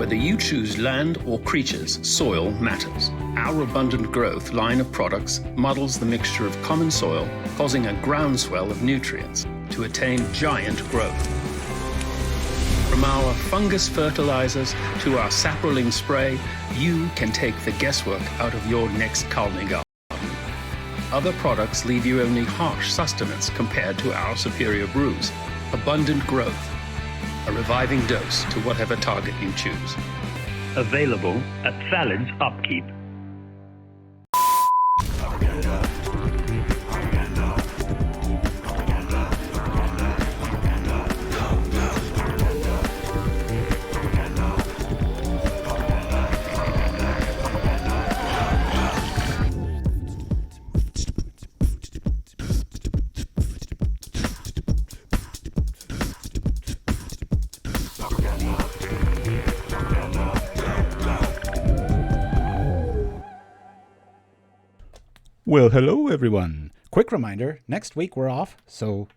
Whether you choose land or creatures, soil matters. Our abundant growth line of products models the mixture of common soil, causing a groundswell of nutrients to attain giant growth. From our fungus fertilizers to our saproling spray, you can take the guesswork out of your next colony garden. Other products leave you only harsh sustenance compared to our superior brews. Abundant growth. A reviving dose to whatever target you choose. Available at Salad's Upkeep. Well, hello everyone. Quick reminder, next week we're off, so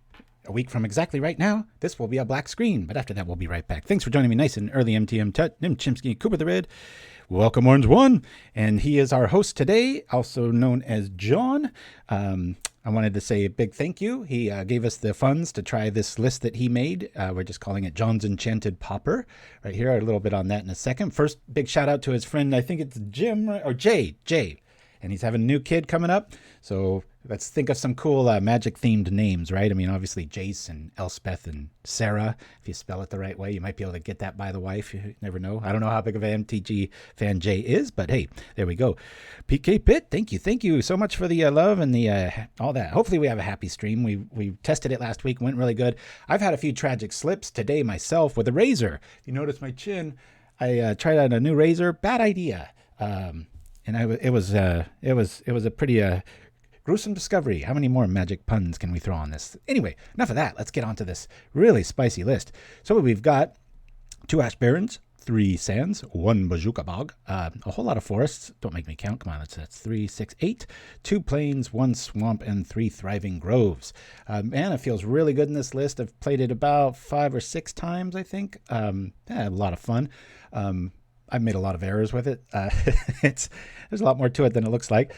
a week from exactly right now, this will be a black screen, but after that we'll be right back. Thanks for joining me nice and early, Mtmentat, Nim Chimpskey, Cooper the Red, Welcome Orange 1, and he is our host today, also known as John. I wanted to say a big thank you. He gave us the funds to try this list that he made. We're just calling it John's Enchanted Pauper. Right here, a little bit on that in a second. First, big shout out to his friend, I think it's Jim, or Jay. And he's having a new kid coming up. So let's think of some cool magic-themed names, right? I mean, obviously Jace and Elspeth and Sarah. If you spell it the right way, you might be able to get that by the wife. You never know. I don't know how big of an MTG fan Jay is, but hey, there we go. PK Pitt, thank you so much for the love and the all that. Hopefully we have a happy stream. We tested it last week, went really good. I've had a few tragic slips today myself with a razor. You notice my chin. I tried out a new razor. Bad idea. And it was a pretty gruesome discovery. How many more magic puns can we throw on this? Anyway, enough of that. Let's get on to this really spicy list. So we've got 2 Ash Barrens, 3 Sands, 1 Bojuka Bog, a whole lot of forests. Don't make me count. Come on, that's 3, 6, 8. 2 plains, 1 swamp, and 3 thriving groves. Man, it feels really good in this list. I've played it about 5 or 6 times, I think. A lot of fun. I've made a lot of errors with it. There's a lot more to it than it looks like.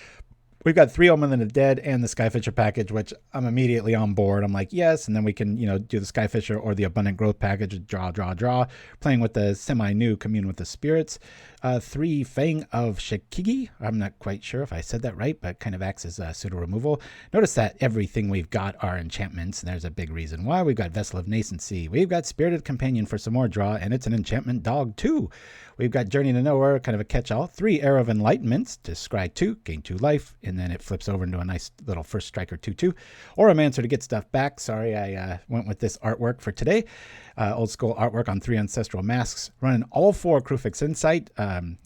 We've got 3 Omen of the Dead and the Skyfisher package, which I'm immediately on board. I'm like, yes, and then we can, do the Skyfisher or the Abundant Growth package, draw. Playing with the semi-new Commune with the Spirits. 3 Fang of Shigeki. I'm not quite sure if I said that right, but kind of acts as pseudo removal. Notice that everything we've got are enchantments, and there's a big reason why. We've got Vessel of Nascency. We've got Spirited Companion for some more draw, and it's an enchantment dog too. We've got Journey to Nowhere, kind of a catch-all. 3 Era of Enlightenment to scry 2, gain 2 life, and then it flips over into a nice little first striker 2/2. Auramancer to get stuff back. Sorry, I went with this artwork for today. Old school artwork on 3 Ancestral Masks. Running all 4 Kruphix Insight.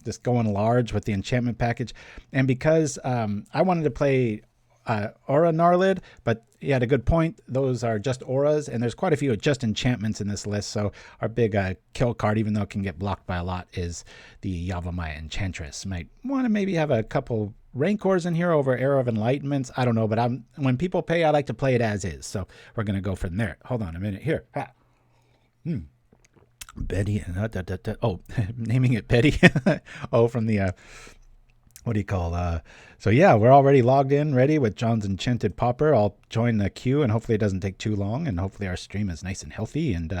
Just going large with the enchantment package. And because I wanted to play Aura Gnarlid, but he had a good point. Those are just auras, and there's quite a few just enchantments in this list. So our big kill card, even though it can get blocked by a lot, is the Yavimaya Enchantress. Might want to maybe have a couple Rancors in here over Era of Enlightenments. I don't know, but when people pay, I like to play it as is. So we're going to go from there. Hold on a minute here. Betty. Oh, naming it Betty. Oh, from the... what do you call so yeah, we're already logged in, ready with John's Enchanted Pauper. I'll join the queue, and hopefully it doesn't take too long, and hopefully our stream is nice and healthy, and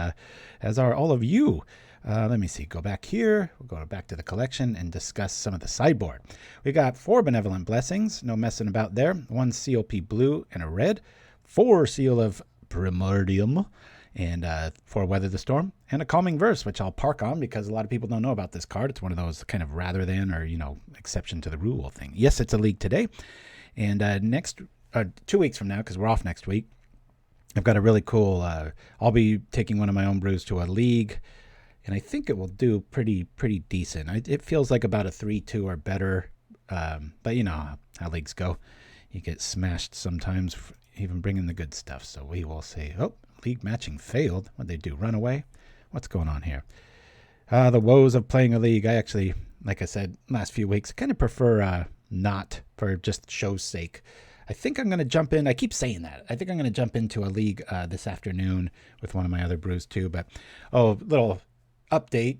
as are all of you. Let me see, go back here, we'll go back to the collection and discuss some of the sideboard. We got 4 Benevolent Blessings, no messing about there. 1 COP blue and a red, 4 Seal of Primordium, and 4 Weather the Storm, and a Calming Verse, which I'll park on because a lot of people don't know about this card. It's one of those kind of rather than or, exception to the rule thing. Yes, it's a league today. And next 2 weeks from now, because we're off next week, I've got a really cool, I'll be taking one of my own brews to a league, and I think it will do pretty decent. It feels like about a 3-2 or better, but you know how leagues go. You get smashed sometimes, even bringing the good stuff. So we will say, oh, league matching failed. What'd they do, run away? What's going on here? The woes of playing a league. I actually, like I said, last few weeks, kind of prefer not for just show's sake. I think I'm going to jump in. I keep saying that. I think I'm going to jump into a league this afternoon with one of my other brews too. But, little update.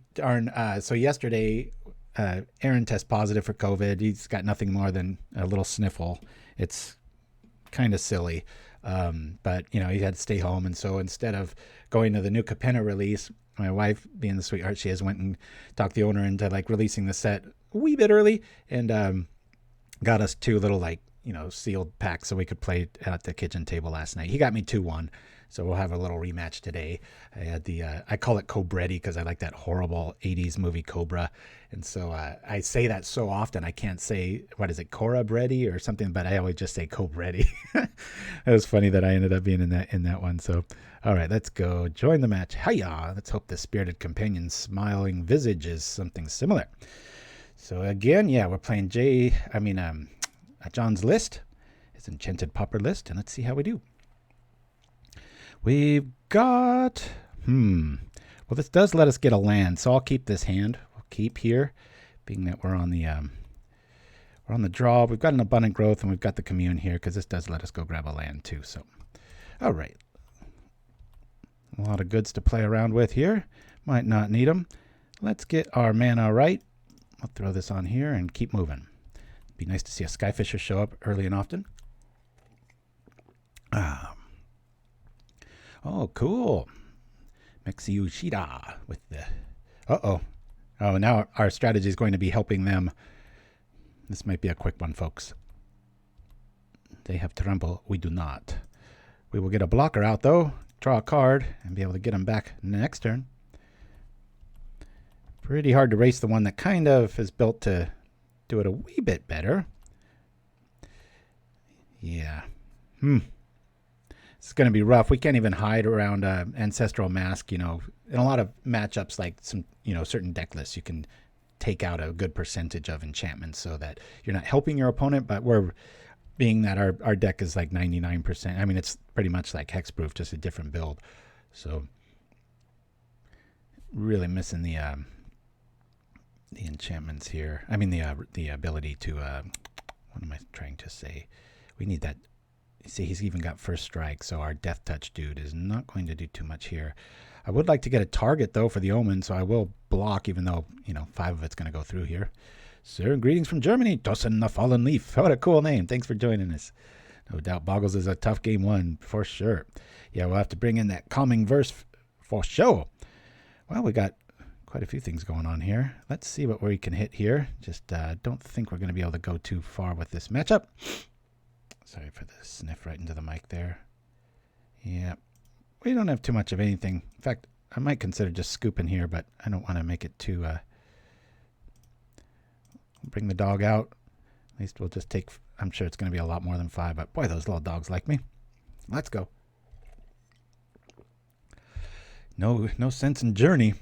So yesterday, Aaron tested positive for COVID. He's got nothing more than a little sniffle. It's kind of silly. But, he had to stay home. And so instead of going to the new Capenna release, my wife, being the sweetheart she is, went and talked the owner into releasing the set a wee bit early and got us 2 little sealed packs so we could play at the kitchen table last night. He got me 2-1. So we'll have a little rematch today. I had I call it Cobretti because I like that horrible 80s movie Cobra. And so I say that so often I can't say, what is it, Cora Bretti or something, but I always just say Cobretti. It was funny that I ended up being in that one. So, all right, let's go join the match. Hiya! Let's hope the spirited companion's smiling visage is something similar. So again, yeah, we're playing John's list. His Enchanted Pauper list, and let's see how we do. We've got, well, this does let us get a land, so I'll keep this hand. We'll keep here, being that we're on the draw. We've got an abundant growth, and we've got the commune here, because this does let us go grab a land, too. So, all right. A lot of goods to play around with here. Might not need them. Let's get our mana right. I'll throw this on here and keep moving. Be nice to see a Skyfisher show up early and often. Oh, cool. Mexiushida with the... Oh, now our strategy is going to be helping them. This might be a quick one, folks. They have trample. We do not. We will get a blocker out, though. Draw a card and be able to get them back next turn. Pretty hard to race the one that kind of is built to do it a wee bit better. Yeah. It's going to be rough. We can't even hide around Ancestral Mask. In a lot of matchups, like some, certain deck lists, you can take out a good percentage of enchantments so that you're not helping your opponent, but we're being that our deck is like 99%. I mean, it's pretty much like hexproof, just a different build. So really missing the enchantments here. I mean, the ability to, what am I trying to say? We need that. See, he's even got first strike, so our death touch dude is not going to do too much here. I would like to get a target, though, for the Omen, so I will block, even though, 5 of it's going to go through here. Sir, greetings from Germany. Tossen the Fallen Leaf. What a cool name. Thanks for joining us. No doubt Boggles is a tough game one, for sure. Yeah, we'll have to bring in that calming verse for sure. Well, we got quite a few things going on here. Let's see what we can hit here. Just don't think we're going to be able to go too far with this matchup. Sorry for the sniff right into the mic there. Yeah, we don't have too much of anything. In fact, I might consider just scooping here, but I don't want to make it too... bring the dog out. At least we'll just take... I'm sure it's going to be a lot more than 5, but boy, those little dogs like me. Let's go. No sense in Journey.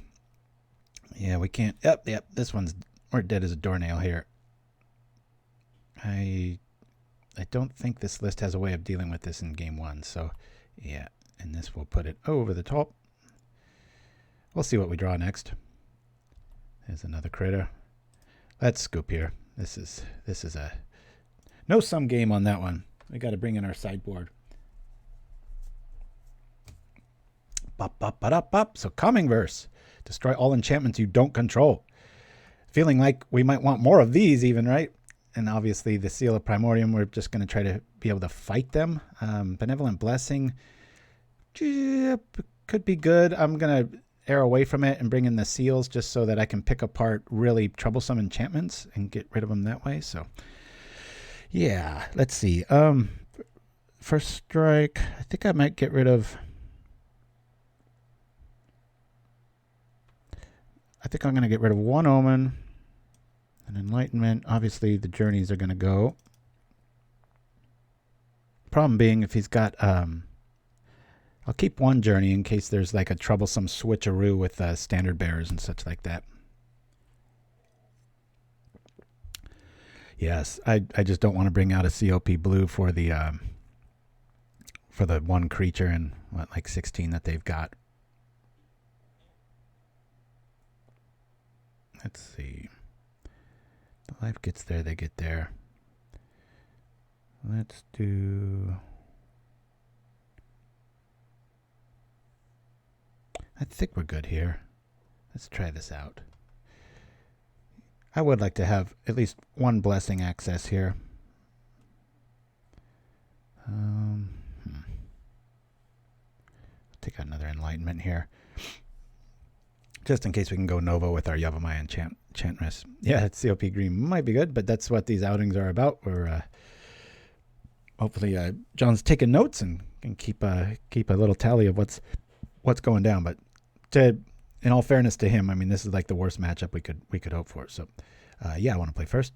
Yeah, we can't... Yep, this one's... We're dead as a doornail here. I don't think this list has a way of dealing with this in game 1, so yeah, and this will put it over the top. We'll see what we draw next. There's another critter. Let's scoop here. This is a no sum game on that one. We got to bring in our sideboard. Bop, bop, bop, bop. So calming verse. Destroy all enchantments you don't control. Feeling like we might want more of these even, right? And obviously the Seal of Primordium, we're just going to try to be able to fight them. Benevolent Blessing could be good. I'm going to err away from it and bring in the seals just so that I can pick apart really troublesome enchantments and get rid of them that way. So, yeah, let's see. First strike, I think I might get rid of... I think I'm going to get rid of 1 Omen. And Enlightenment, obviously the journeys are going to go. Problem being, if he's got... I'll keep 1 journey in case there's like a troublesome switcheroo with standard bearers and such like that. Yes, I just don't want to bring out a COP blue for the 1 creature and like 16 that they've got. Let's see. The life gets there, they get there. Let's do... I think we're good here. Let's try this out. I would like to have at least one blessing access here. Take out another enlightenment here. Just in case we can go Nova with our Yavimaya Enchantress. Yeah, COP green might be good, but that's what these outings are about. We're hopefully John's taking notes and can keep a little tally of what's going down. But in all fairness to him, I mean, this is like the worst matchup we could hope for. So yeah, I want to play first,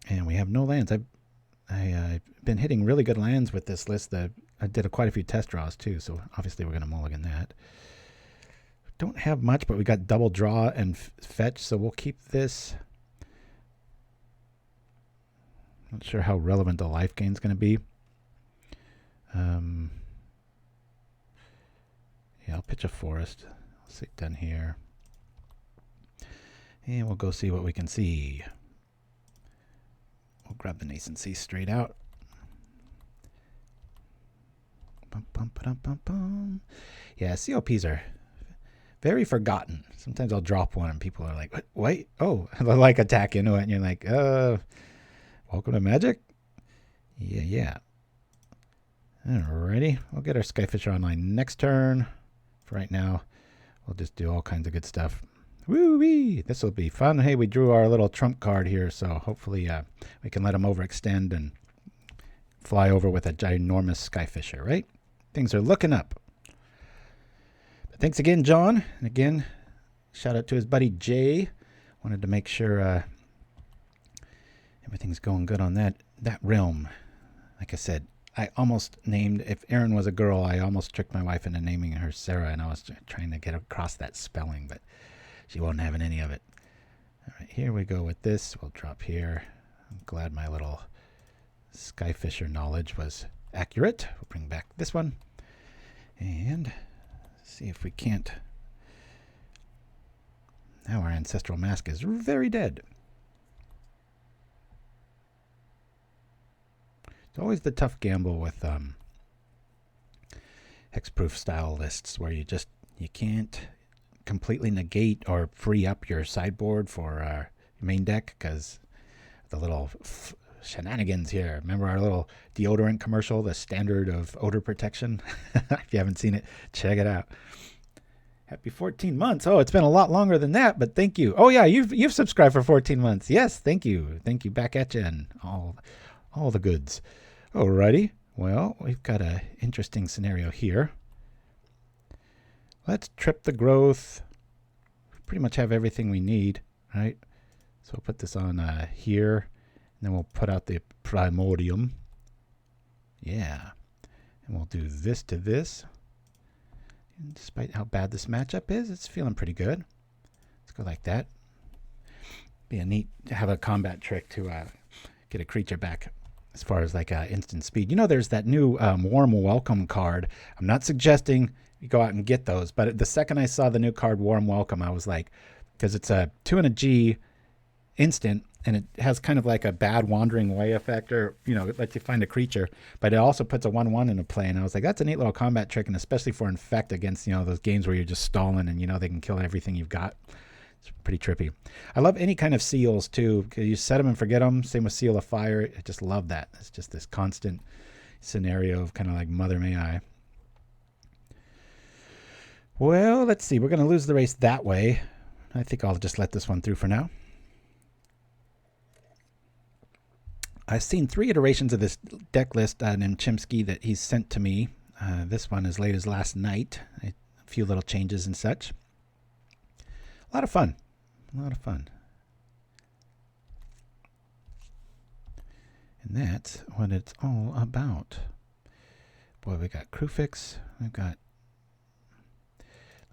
and we have no lands. I've been hitting really good lands with this list. I did quite a few test draws too, so obviously we're going to mulligan that. Don't have much, but we got double draw and fetch, so we'll keep this. Not sure how relevant the life gain is going to be. Yeah, I'll pitch a forest. I'll sit down here. And we'll go see what we can see. We'll grab the Nascency straight out. Bum, bum, ba-dum, bum, bum. Yeah, COPs are very forgotten. Sometimes I'll drop one and people are like, what? Wait, oh, they'll like attack into it and you're like, welcome to Magic? Yeah. Alrighty, we'll get our Skyfisher online next turn. For right now, we'll just do all kinds of good stuff. Woo-wee! This will be fun. Hey, we drew our little trump card here, so hopefully we can let him overextend and fly over with a ginormous Skyfisher, right? Things are looking up. But thanks again, John. And again, shout out to his buddy Jay. Wanted to make sure everything's going good on that realm. Like I said, I almost named, if Erin was a girl, I almost tricked my wife into naming her Sarah, and I was trying to get across that spelling, but she wasn't having any of it. All right, here we go with this. We'll drop here. I'm glad my little Skyfisher knowledge was accurate. We'll bring back this one and see if we can't. Now our Ancestral Mask is very dead. It's always the tough gamble with hexproof style lists where you can't completely negate or free up your sideboard for your main deck because the little shenanigans here. Remember our little deodorant commercial, the standard of odor protection? If you haven't seen it, check it out. Happy 14 months. Oh, it's been a lot longer than that, but thank you. Oh yeah, you've subscribed for 14 months. Yes, thank you. Thank you. Back at you and all the goods. Alrighty. Well, we've got an interesting scenario here. Let's trip the growth. We pretty much have everything we need, right? So we'll put this on here, and then we'll put out the Primordium. Yeah. And we'll do this to this. And despite how bad this matchup is, it's feeling pretty good. Let's go like that. Be a neat to have a combat trick to get a creature back as far as like instant speed. You know, there's that new Warm Welcome card. I'm not suggesting you go out and get those, but the second I saw the new card Warm Welcome, I was like, because it's a 2 and a G instant, and it has kind of like a bad Wandering Way effect, or, you know, it lets you find a creature, but it also puts a 1/1 into play, and I was like, that's a neat little combat trick, and especially for Infect against, you know, those games where you're just stalling and, you know, they can kill everything you've got. It's pretty trippy. I love any kind of seals too, because you set them and forget them. Same with Seal of Fire. I just love that. It's just this constant scenario of kind of like Mother May I. Well, let's see. We're going to lose the race that way. I think I'll just let this one through for now. I've seen 3 iterations of this deck list Nim Chimpskey that he's sent to me. This one as late as last night. A few little changes and such. A lot of fun. A lot of fun. And that's what it's all about. Boy, we got Kruphix. We've got...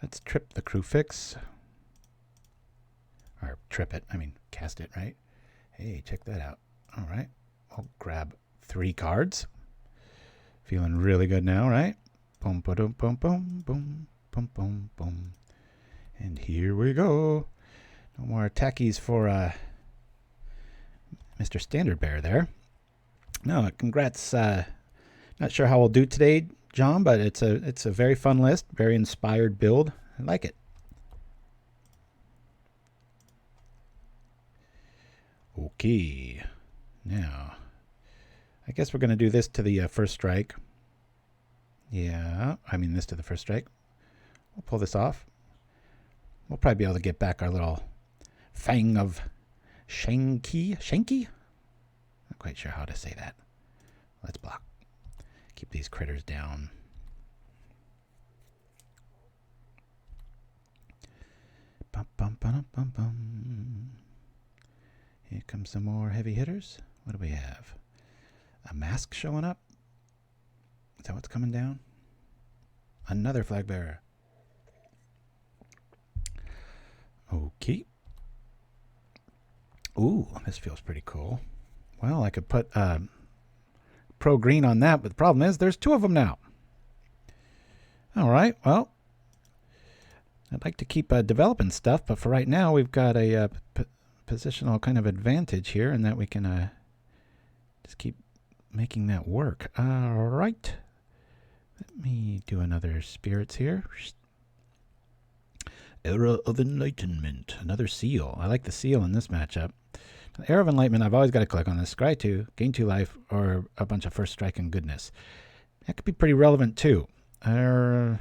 Let's trip the Kruphix. Or trip it. I mean, cast it, right? Hey, check that out. All right. I'll grab 3 cards. Feeling really good now, right? Boom, boom, boom, boom, boom, boom, boom, boom. And here we go. No more attackies for Mr. Standard Bear there. No, congrats. Not sure how we'll do today, John, but it's a very fun list. Very inspired build. I like it. Okay. Now, I guess we're going to do this to the first strike. Yeah, I mean this to the first strike. We'll pull this off. We'll probably be able to get back our little Fang of Shigeki. Shanky? Not quite sure how to say that. Let's block. Keep these critters down. Bum, bum, bum, bum, bum. Here comes some more heavy hitters. What do we have? A mask showing up? Is that what's coming down? Another flag bearer. Okay. Ooh, this feels pretty cool. Well, I could put pro green on that, but the problem is there's two of them now. All right, well, I'd like to keep developing stuff, but for right now we've got a positional kind of advantage here in that we can just keep making that work. All right. Let me do another spirits here. Era of Enlightenment. Another seal. I like the seal in this matchup. The Era of Enlightenment, I've always got to click on this. Scry 2, gain 2 life, or a bunch of first strike and goodness. That could be pretty relevant too. Of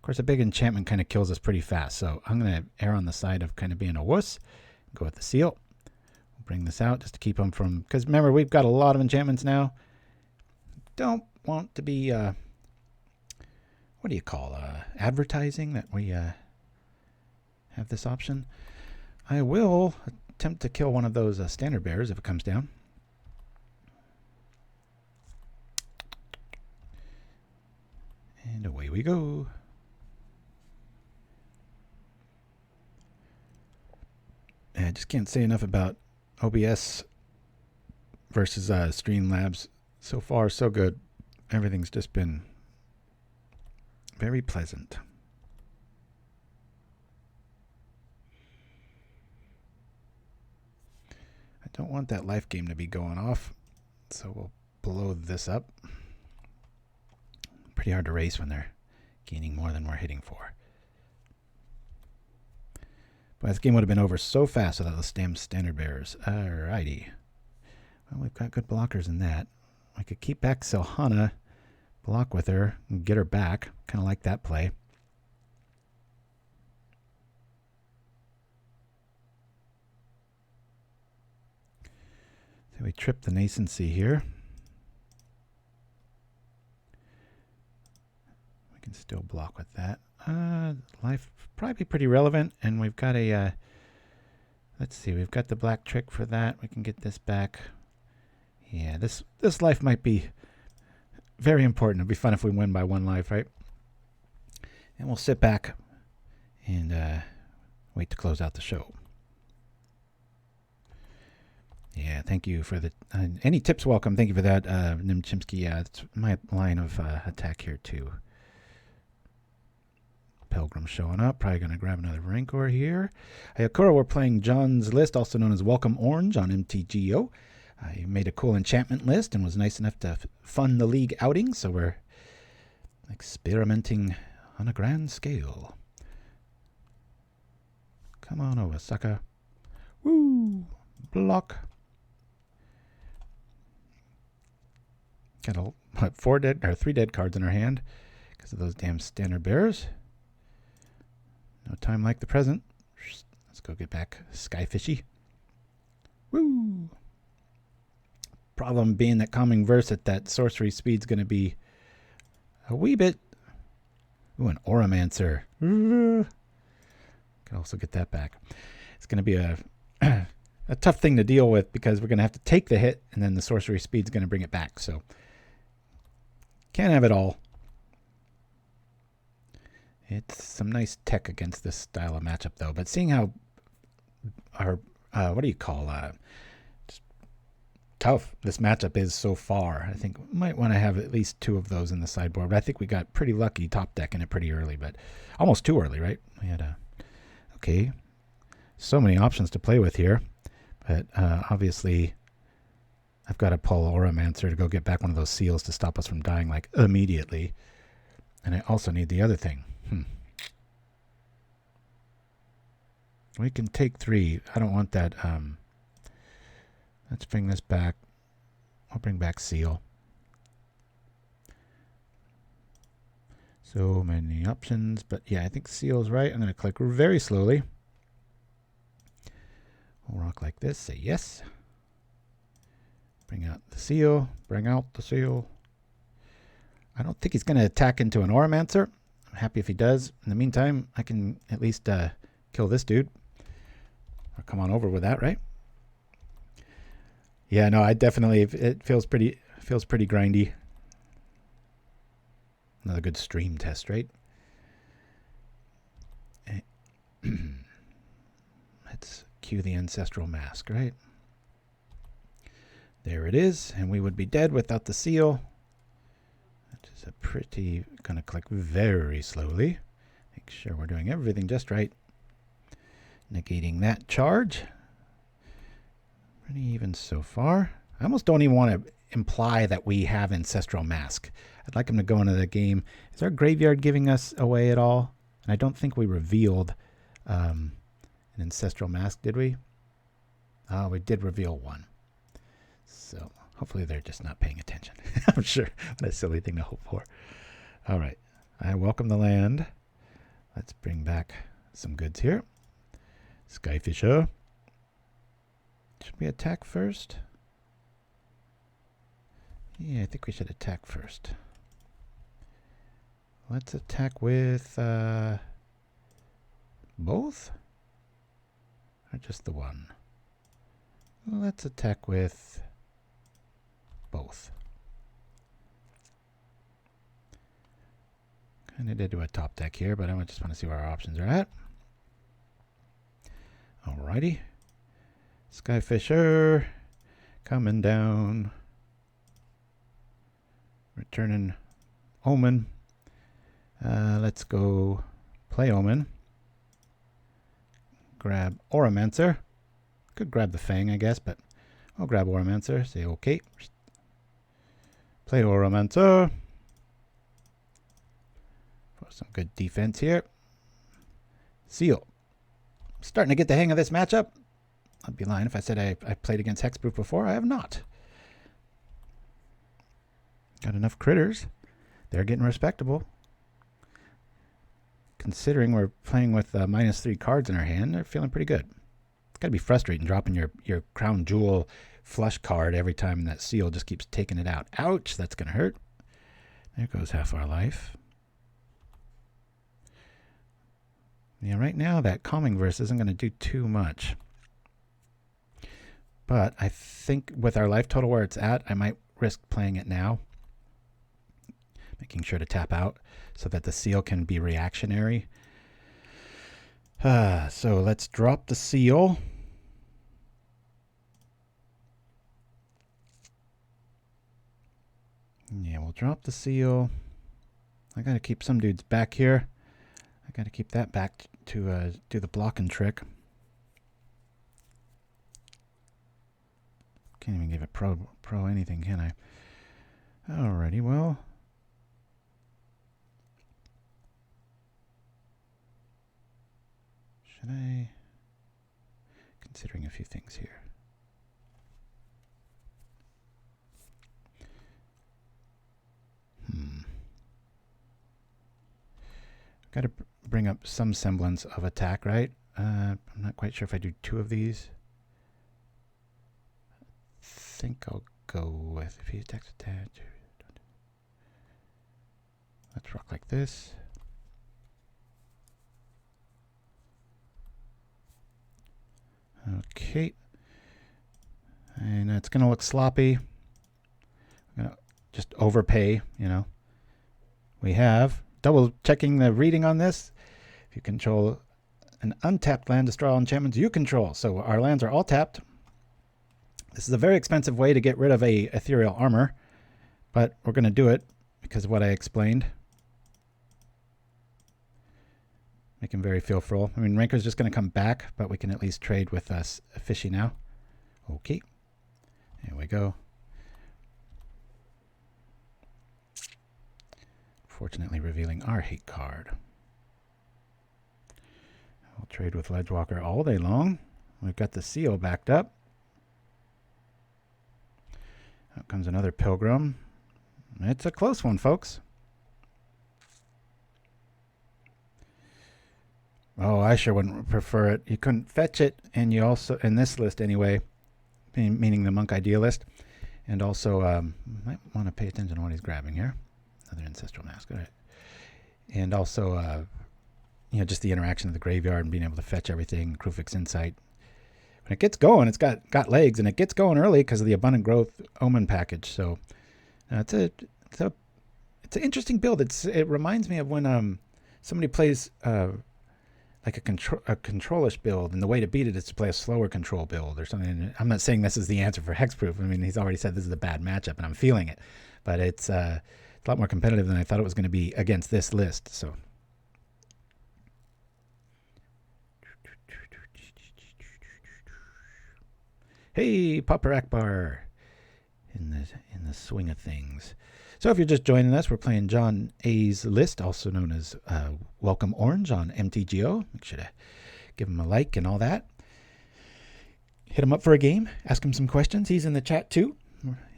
course, a big enchantment kind of kills us pretty fast, so I'm going to err on the side of kind of being a wuss. Go with the seal. We'll bring this out just to keep them from... Because remember, we've got a lot of enchantments now. Don't want to be... what do you call advertising that we have this option? I will attempt to kill one of those standard bearers if it comes down. And away we go. I just can't say enough about OBS versus Streamlabs. So far, so good. Everything's just been very pleasant. I don't want that life game to be going off, so we'll blow this up. Pretty hard to race when they're gaining more than we're hitting for. But this game would have been over so fast without the standard bearers. Alrighty. Well, we've got good blockers in that. I could keep back Silhana, block with her, and get her back. Kind of like that play. So we trip the Nascency here. We can still block with that. Life probably pretty relevant, and we've got a let's see, we've got the black trick for that. We can get this back. Yeah, this life might be very important. It'd be fun if we win by 1 life, right? And we'll sit back and wait to close out the show. Yeah, thank you for the any tips welcome. Thank you for that, Nim Chimpskey. Yeah, it's my line of attack here too. Pilgrim showing up. Probably going to grab another Rancor here. Hey, Akura, we're playing John's List, also known as Welcome Orange on MTGO. He made a cool enchantment list and was nice enough to fund the league outing, so we're experimenting on a grand scale. Come on over, sucker. Woo! Block. Got 3 dead cards in our hand because of those damn standard bearers. No time like the present. Let's go get back Skyfishy. Woo! Problem being that Commune Verse at that sorcery speed's going to be a wee bit... Ooh, an Auramancer. Can also get that back. It's going to be a tough thing to deal with because we're going to have to take the hit and then the sorcery speed's going to bring it back. So, can't have it all. It's some nice tech against this style of matchup, though. But seeing how our, what do you call, tough this matchup is so far, I think we might want to have at least 2 of those in the sideboard. But I think we got pretty lucky top decking it pretty early, but almost too early, right? We had okay, so many options to play with here. But obviously, I've got to pull Auramancer to go get back one of those seals to stop us from dying, like, immediately. And I also need the other thing. We can take 3. I don't want that Let's bring this back. I'll bring back Seal. So many options, but yeah, I think Seal's right. I'm going to click very slowly. We'll rock like this, say yes. Bring out the Seal, bring out the Seal. I don't think he's going to attack into an Auramancer. I'm happy if he does. In the meantime, I can at least kill this dude. Or come on over with that, right? Yeah, no, I definitely, it feels pretty grindy. Another good stream test, right? Let's cue the Ancestral Mask, right? There it is, and we would be dead without the Seal. That is a pretty, gonna click very slowly. Make sure we're doing everything just right. Negating that charge. Pretty even so far. I almost don't even want to imply that we have Ancestral Mask. I'd like him to go into the game. Is our graveyard giving us away at all? And I don't think we revealed an Ancestral Mask, did we? Oh, we did reveal one. So hopefully they're just not paying attention. I'm sure. What a silly thing to hope for. All right. I welcome the land. Let's bring back some goods here. Skyfisher. Should we attack first? Yeah, I think we should attack first. Let's attack with both? Or just the one? Let's attack with both. Kind of did do a top deck here, but I just want to see where our options are at. Alrighty. Skyfisher coming down. Returning Omen. Let's go play Omen. Grab Auramancer. Could grab the Fang, I guess, but I'll grab Auramancer. Say okay. Play Auramancer. For some good defense here. Seal. Starting to get the hang of this matchup. I'd be lying if I said I played against Hexproof before. I have not. Got enough critters. They're getting respectable. Considering we're playing with -3 cards in our hand, they're feeling pretty good. It's got to be frustrating dropping your Crown Jewel flush card every time that Seal just keeps taking it out. Ouch, that's going to hurt. There goes half our life. Yeah, right now that Calming Verse isn't going to do too much. But I think with our life total where it's at, I might risk playing it now. Making sure to tap out so that the Seal can be reactionary. So let's drop the Seal. Yeah, we'll drop the Seal. I got to keep some dudes back here. I got to keep that back to do the blocking trick. Can't even give it pro anything, can I? Alrighty, well. Should I? Considering a few things here. Got to bring up some semblance of attack, right? I'm not quite sure if I do 2 of these. I think I'll go with if he attacks attached. Let's rock like this. Okay. And it's going to look sloppy. I'm going to just overpay, you know. We have, double checking the reading on this. If you control an untapped land, destroy all enchantments you control. So our lands are all tapped. This is a very expensive way to get rid of a ethereal armor, but we're going to do it because of what I explained. Make him very fearful. I mean, Ranker's just going to come back, but we can at least trade with us Fishy now. Okay. There we go. Fortunately revealing our hate card. I'll trade with Ledgewalker all day long. We've got the Seal backed up. Out comes another Pilgrim. It's a close one, folks. Oh, I sure wouldn't prefer it. You couldn't fetch it, and you also, in this list anyway, meaning the Monk Idealist, and also might want to pay attention to what he's grabbing here. Another Ancestral Mask, all right. And also, just the interaction of the graveyard and being able to fetch everything, Kruphix Insight. When it gets going, it's got legs, and it gets going early because of the Abundant Growth Omen package. So it's an interesting build. It reminds me of when somebody plays like a controlish build, and the way to beat it is to play a slower control build or something. And I'm not saying this is the answer for Hexproof. I mean, he's already said this is a bad matchup, and I'm feeling it. But it's a lot more competitive than I thought it was going to be against this list. So. Hey, Pauper Akbar in the swing of things. So if you're just joining us, we're playing John A's list, also known as Welcome Orange on MTGO. Make sure to give him a like and all that. Hit him up for a game. Ask him some questions. He's in the chat too.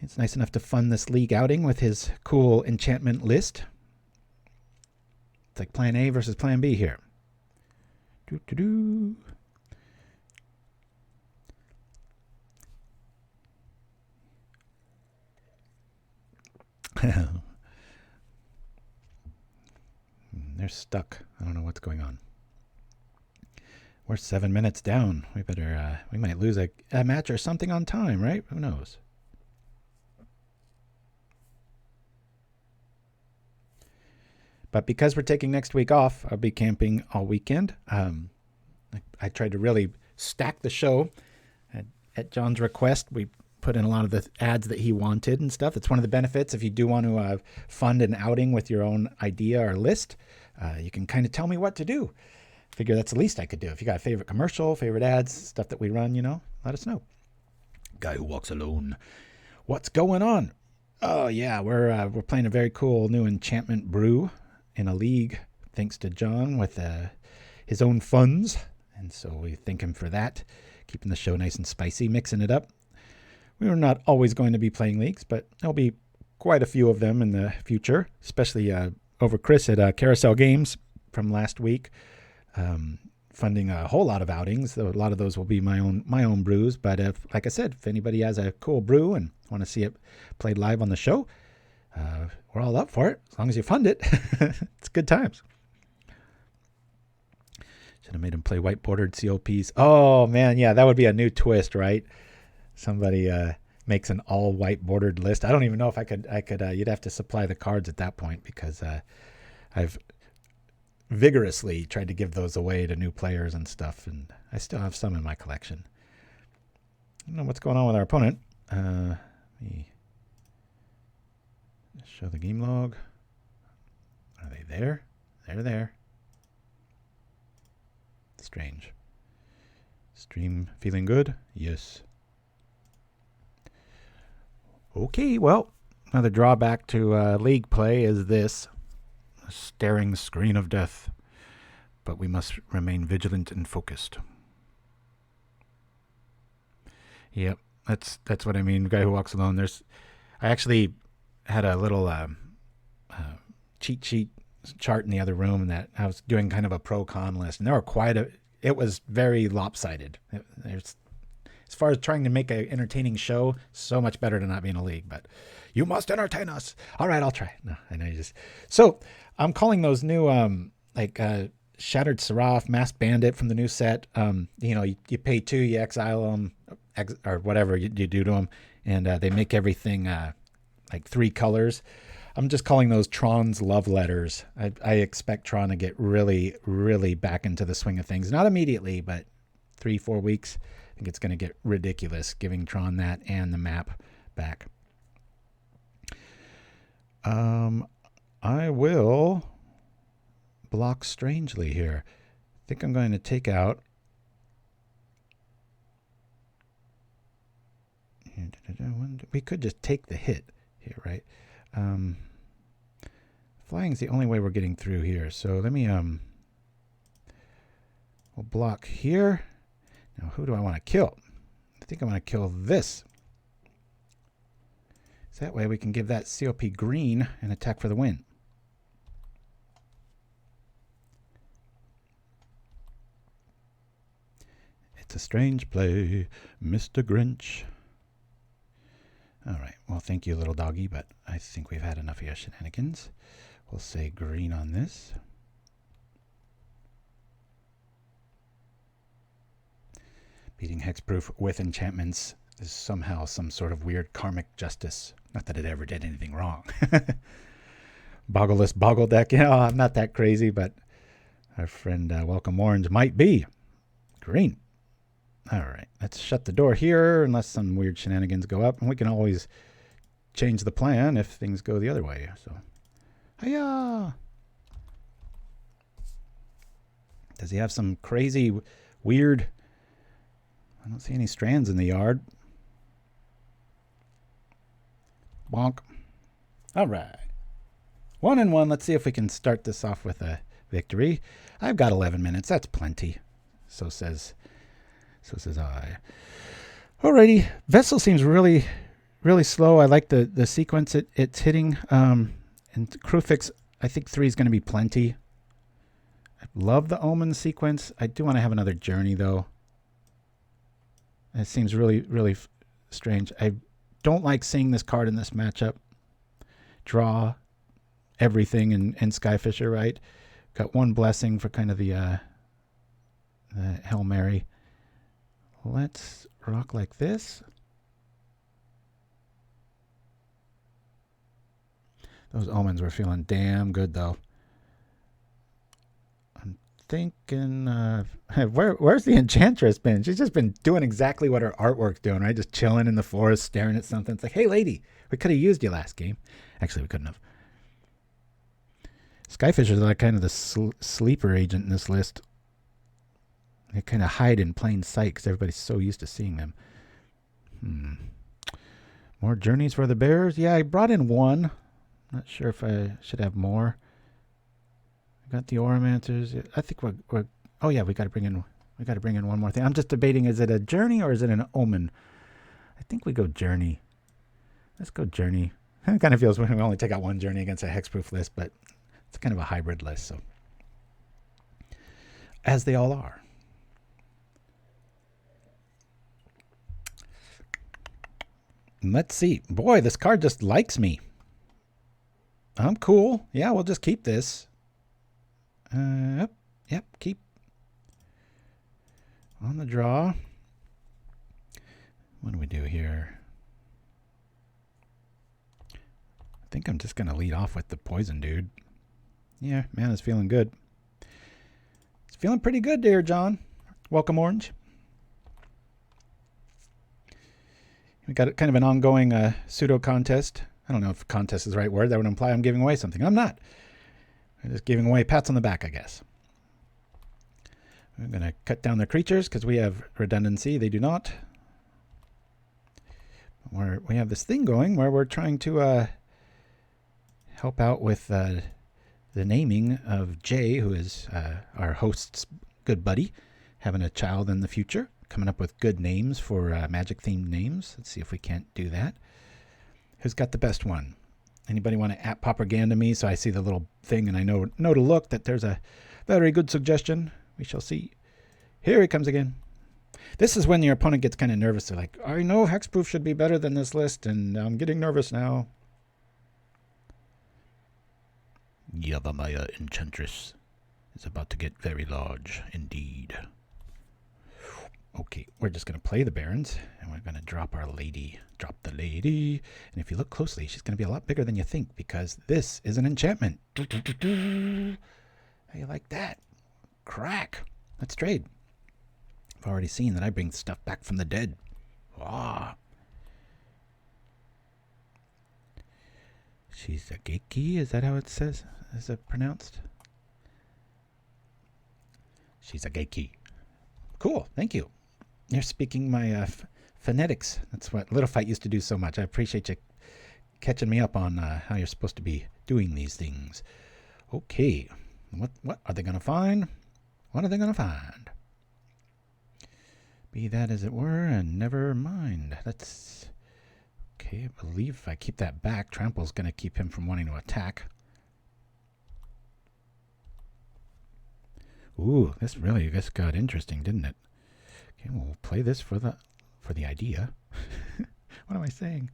It's nice enough to fund this league outing with his cool enchantment list. It's like Plan A versus Plan B here. Doo-doo-doo. They're stuck. I don't know what's going on. We're 7 minutes down. We might lose a match or something on time, right? Who knows? But because we're taking next week off, I'll be camping all weekend. I tried to really stack the show. At John's request, we put in a lot of the ads that he wanted and stuff. It's one of the benefits if you do want to fund an outing with your own idea or list. You can kind of tell me what to do. Figure that's the least I could do. If you got a favorite commercial, favorite ads, stuff that we run, let us know. Guy who walks alone. What's going on? Oh yeah, we're playing a very cool new enchantment brew in a league, thanks to John with his own funds, and so we thank him for that. Keeping the show nice and spicy, mixing it up. We are not always going to be playing leagues, but there'll be quite a few of them in the future, especially over Chris at Carousel Games from last week, funding a whole lot of outings. A lot of those will be my own brews, but like I said, if anybody has a cool brew and want to see it played live on the show, we're all up for it, as long as you fund it. It's good times. Should have made him play white bordered COPs. Oh man, yeah, that would be a new twist, right? Somebody makes an all white bordered list. I don't even know if I could. You'd have to supply the cards at that point, because I've vigorously tried to give those away to new players and stuff, and I still have some in my collection. I don't know what's going on with our opponent. Let me show the game log. Are they there? They're there. Strange. Stream feeling good? Yes. Okay, well, another drawback to league play is this. A staring screen of death. But we must remain vigilant and focused. Yep, that's what I mean. The guy who walks alone. I actually had a little cheat sheet chart in the other room that I was doing kind of a pro-con list, and there were it was very lopsided. As far as trying to make an entertaining show, so much better to not be in a league, but you must entertain us. All right, I'll try. No, I know you just. So I'm calling those new Shattered Seraph, Masked Bandit from the new set. You pay 2, you exile them, or whatever you do to them, and they make everything like 3 colors. I'm just calling those Tron's love letters. I expect Tron to get really, really back into the swing of things. Not immediately, but 3-4 weeks. I think it's going to get ridiculous, giving Tron that and the map back. I will block strangely here. I think I'm going to take out. We could just take the hit here, right? Flying is the only way we're getting through here. So let me we'll block here. Now who do I want to kill? I think I want to kill this. So that way we can give that COP green and attack for the win. It's a strange play, Mr. Grinch. All right, well, thank you, little doggy, but I think we've had enough of your shenanigans. We'll say green on this. Beating hexproof with enchantments is somehow some sort of weird karmic justice. Not that it ever did anything wrong. Boggleless boggle deck. You know, I'm not that crazy, but our friend Welcome Orange might be. Green. All right, let's shut the door here unless some weird shenanigans go up. And we can always change the plan if things go the other way. So, hiya! Does he have some crazy, weird... I don't see any strands in the yard. Bonk. All right. 1-1. Let's see if we can start this off with a victory. I've got 11 minutes. That's plenty. So says I. Alrighty. Vessel seems really, really slow. I like the sequence it's hitting. And Kruphix, I think 3 is going to be plenty. I love the Omen sequence. I do want to have another journey, though. It seems really, really strange. I don't like seeing this card in this matchup. Draw everything in Skyfisher, right? Got 1 blessing for kind of the Hail Mary. Let's rock like this. Those omens were feeling damn good, though. Thinking, where's the Enchantress been? She's just been doing exactly what her artwork's doing, right? Just chilling in the forest, staring at something. It's like, hey, lady, we could have used you last game. Actually, we couldn't have. Skyfishers are like kind of the sleeper agent in this list. They kind of hide in plain sight because everybody's so used to seeing them. More journeys for the bears? Yeah, I brought in 1. Not sure if I should have more. Got the Auramancers. I think we're oh yeah, we got to bring in 1 more thing. I'm just debating, is it a journey or is it an Omen? I think we go journey. Let's go journey. It kind of feels when we only take out 1 journey against a hexproof list, but it's kind of a hybrid list, so as they all are. Let's see. Boy, this card just likes me. I'm cool. Yeah, we'll just keep this. Yep, keep on the draw. What do we do here? I think I'm just going to lead off with the poison dude. Yeah, man, it's feeling good. It's feeling pretty good there, John. Welcome, Orange. We got kind of an ongoing pseudo contest. I don't know if contest is the right word. That would imply I'm giving away something. I'm not. I'm just giving away pats on the back, I guess. We're going to cut down the creatures because we have redundancy. They do not. We have this thing going where we're trying to help out with the naming of Jay, who is our host's good buddy, having a child in the future, coming up with good names for magic-themed names. Let's see if we can't do that. Who's got the best one? Anybody want to propaganda me so I see the little thing and I know to look that there's a very good suggestion? We shall see. Here he comes again. This is when your opponent gets kind of nervous. They're like, I know hexproof should be better than this list, and I'm getting nervous now. Yavimaya Enchantress is about to get very large indeed. Okay, we're just going to play the Barrens, and we're going to drop our lady. Drop the lady. And if you look closely, she's going to be a lot bigger than you think, because this is an enchantment. How you like that? Crack. Let's trade. I've already seen that I bring stuff back from the dead. Ah. She's a Shigeki, is that how it says? Is it pronounced? She's a Shigeki. Cool, thank you. You're speaking my phonetics. That's what Little Fight used to do so much. I appreciate you catching me up on how you're supposed to be doing these things. Okay, what are they going to find? What are they going to find? Be that as it were, and never mind. Let's Okay, I believe if I keep that back, Trample's going to keep him from wanting to attack. Ooh, this really just got interesting, didn't it? Okay, we'll play this for the idea. What am I saying?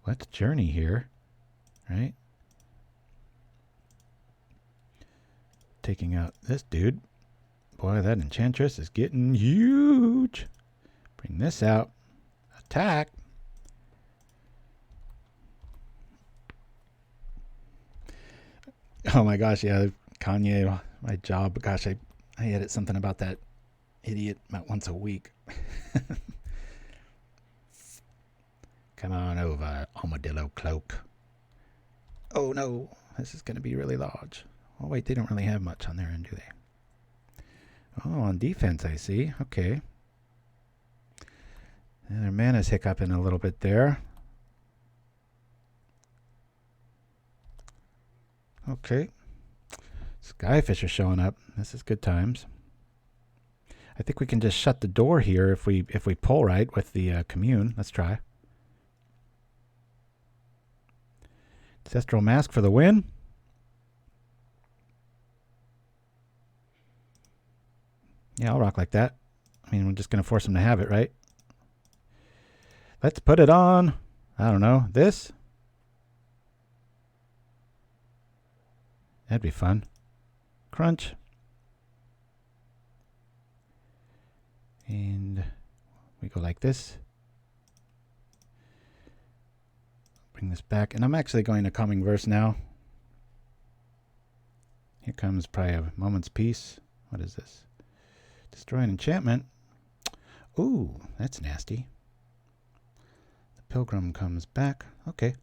Let's journey here, right? Taking out this dude. Boy, that Enchantress is getting huge. Bring this out. Attack. Oh my gosh, yeah, Kanye, my job. Gosh, I edit something about that idiot about once a week. Come on over, armadillo cloak. Oh no, this is going to be really large. Oh wait, they don't really have much on their end, do they? Oh, on defense, I see. Okay. And their mana's hiccuping a little bit there. Okay. Skyfisher showing up. This is good times. I think we can just shut the door here if we pull right with the Commune. Let's try. Ancestral Mask for the win. Yeah, I'll rock like that. I mean, we're just going to force him to have it, right? Let's put it on, I don't know, this? That'd be fun. Crunch. And we go like this. Bring this back. And I'm actually going to Calming Verse now. Here comes probably a moment's peace. What is this? Destroy an enchantment. Ooh, that's nasty. The Pilgrim comes back. Okay.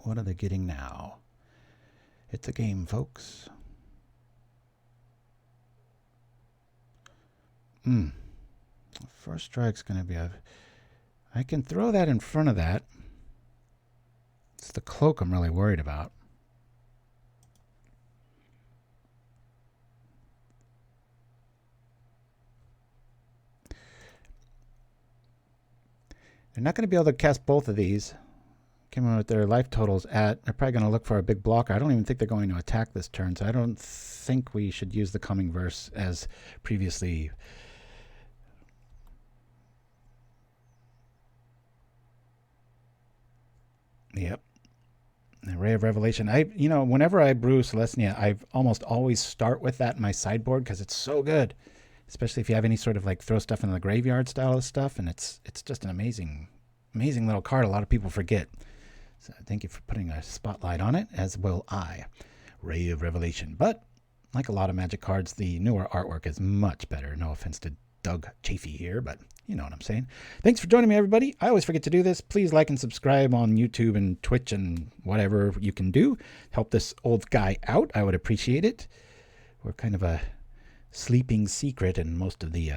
What are they getting now? It's a game, folks. First strike's going to be I can throw that in front of that. It's the cloak I'm really worried about. They're not going to be able to cast both of these. Came on with their life totals at. They're probably going to look for a big blocker. I don't even think they're going to attack this turn, so I don't think we should use the Calming Verse as previously. Yep. The Ray of Revelation. Whenever I brew Celestia, I almost always start with that in my sideboard because it's so good. Especially if you have any sort of like throw stuff in the graveyard style of stuff, and it's just an amazing little card. A lot of people forget. So thank you for putting a spotlight on it, as will I. Ray of Revelation. But like a lot of Magic cards, the newer artwork is much better. No offense to Doug Chafee here, but you know what I'm saying. Thanks for joining me, everybody. I always forget to do this. Please like and subscribe on YouTube and Twitch and whatever you can do. Help this old guy out. I would appreciate it. We're kind of a sleeping secret in most of the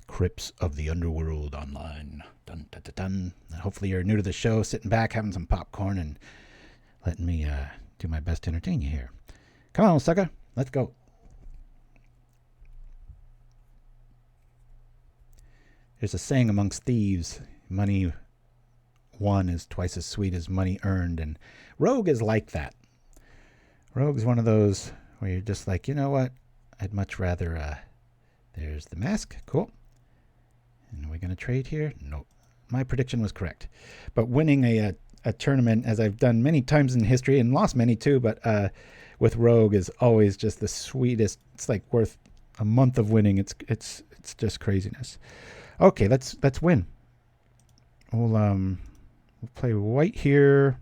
crypts of the underworld online. Dun, dun, dun, dun. Hopefully you're new to the show, sitting back, having some popcorn, and letting me do my best to entertain you here. Come on, sucker. Let's go. There's a saying amongst thieves, money won is twice as sweet as money earned, and Rogue is like that. Rogue's one of those where you're just like, you know what? I'd much rather, there's the mask. Cool. And are we going to trade here? Nope. My prediction was correct. But winning a tournament, as I've done many times in history, and lost many too, but with Rogue is always just the sweetest. It's like worth a month of winning. It's just craziness. Okay, let's win. We'll play white here.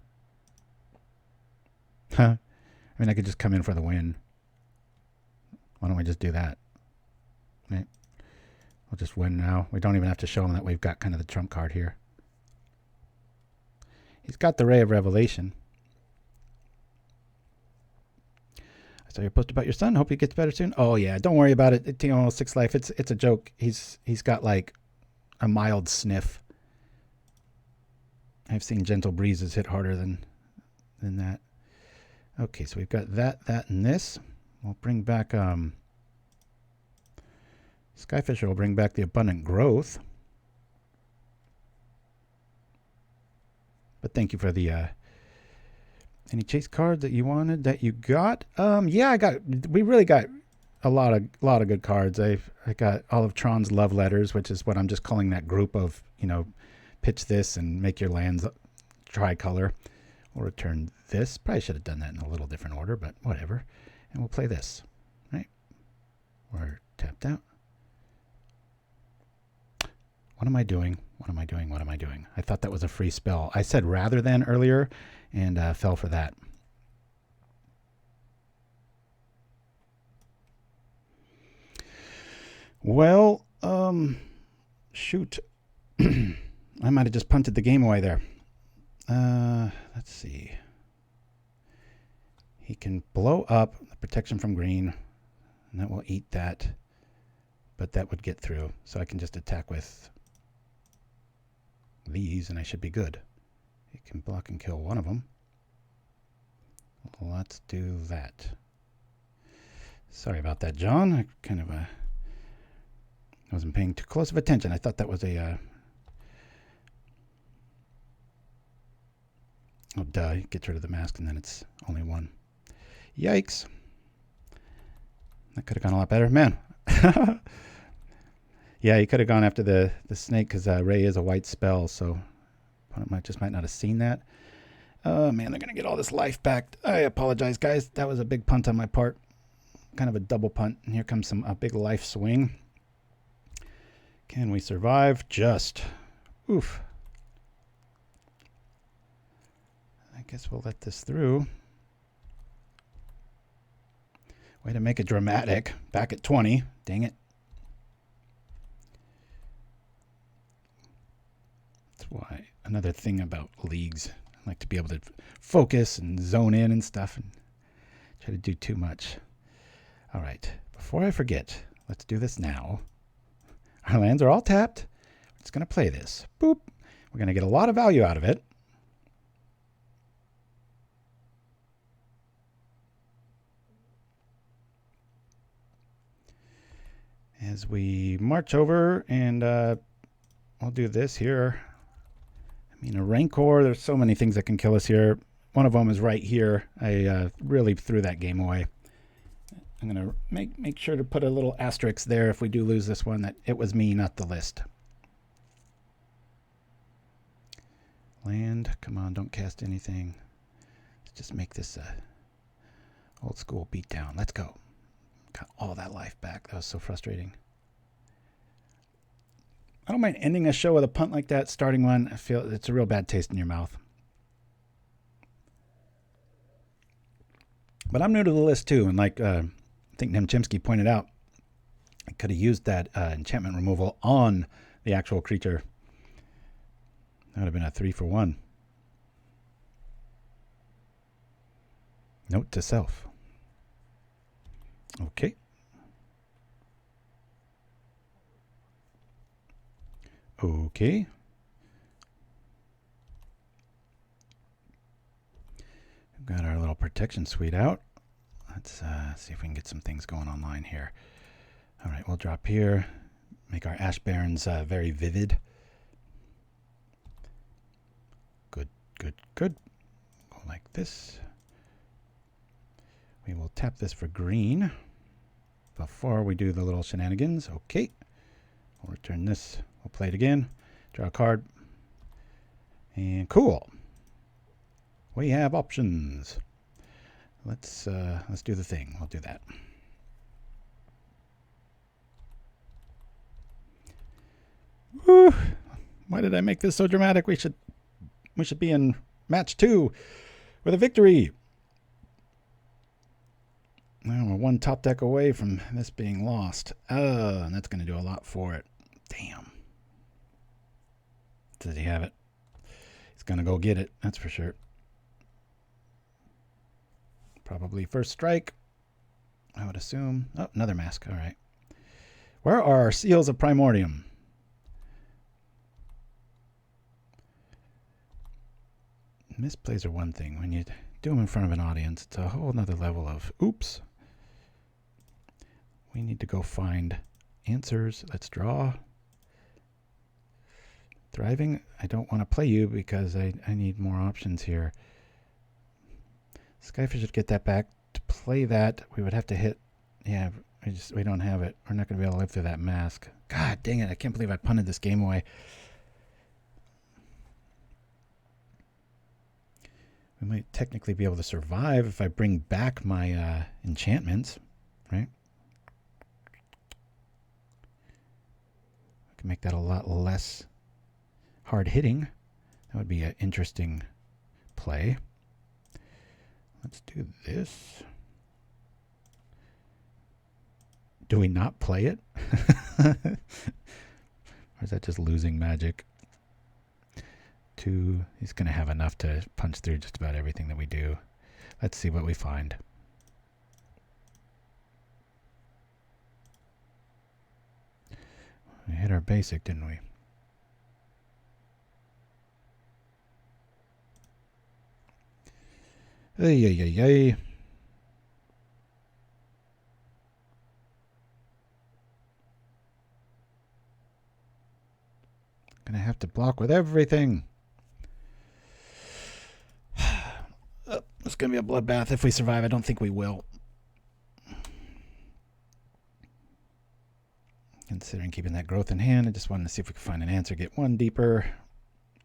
Huh. I mean, I could just come in for the win. Why don't we just do that? Right. We'll just win now. We don't even have to show him that we've got kind of the trump card here. He's got the Ray of Revelation. I saw your post about your son. Hope he gets better soon. Oh yeah, don't worry about it. 6 life. It's a joke. He's got like a mild sniff. I've seen gentle breezes hit harder than that. Okay, so we've got that, and this. We'll bring back Skyfisher will bring back the abundant growth. But thank you for the any chase card that you wanted that you got. Yeah, we really got a lot of good cards. I got all of Tron's love letters, which is what I'm just calling that group of, pitch this and make your lands tricolor. We'll return this. Probably should have done that in a little different order, but whatever. And we'll play this. Right? We're tapped out. What am I doing? What am I doing? What am I doing? I thought that was a free spell. I said rather than earlier and fell for that. Well, shoot. I might have just punted the game away there. Let's see. He can blow up the protection from green, and that will eat that. But that would get through, so I can just attack with these, and I should be good. He can block and kill one of them. Let's do that. Sorry about that, John. I kind of wasn't paying too close of attention. I thought that was a... oh, duh. He gets rid of the mask, and then it's only one. Yikes. That could have gone a lot better. Man. Yeah, he could have gone after the snake because Ray is a white spell, so opponent might not have seen that. Oh, man, they're going to get all this life back. I apologize, guys. That was a big punt on my part. Kind of a double punt. And here comes a big life swing. Can we survive? Just. Oof. I guess we'll let this through. Way to make it dramatic. Back at 20. Dang it. That's why another thing about leagues, I like to be able to focus and zone in and stuff and try to do too much. All right. Before I forget, let's do this now. Our lands are all tapped. We're just going to play this. Boop. We're going to get a lot of value out of it. As we march over, and I'll do this here. I mean, a Rancor, there's so many things that can kill us here. One of them is right here. I really threw that game away. I'm going to make sure to put a little asterisk there if we do lose this one, that it was me, not the list. Land, come on, don't cast anything. Let's just make this a old school beatdown. Let's go. Got all that life back. That was so frustrating. I don't mind ending a show with a punt like that, starting one. I feel it's a real bad taste in your mouth. But I'm new to the list too, and like I think Nim Chimpskey pointed out, I could have used that enchantment removal on the actual creature. That would have been a 3-for-1. Note to self. Okay. Okay. We've got our little protection suite out. Let's see if we can get some things going online here. All right, we'll drop here. Make our Ash Barrens very vivid. Good, good, good. Go like this. We will tap this for green before we do the little shenanigans. Okay. We'll return this. We'll play it again. Draw a card. And cool. We have options. Let's do the thing. We'll do that. Woo. Why did I make this so dramatic? We should be in match 2 with a victory. Now we're one top deck away from this being lost. And that's going to do a lot for it. Damn. Does he have it? He's going to go get it. That's for sure. Probably first strike, I would assume. Oh, another mask. All right. Where are our Seals of Primordium? Misplays are one thing. When you do them in front of an audience, it's a whole nother level of, oops. We need to go find answers. Let's draw. Thriving. I don't want to play you because I need more options here. Skyfish should get that back. To play that, we would have to hit. Yeah, we don't have it. We're not going to be able to live through that mask. God dang it. I can't believe I punted this game away. We might technically be able to survive if I bring back my enchantments, right? I can make that a lot less hard hitting. That would be an interesting play. Let's do this. Do we not play it? Or is that just losing magic? 2. He's going to have enough to punch through just about everything that we do. Let's see what we find. We hit our basic, didn't we? Ay, ay, ay, ay. Gonna have to block with everything. It's gonna be a bloodbath if we survive. I don't think we will. Considering keeping that growth in hand, I just wanted to see if we could find an answer. Get 1 deeper.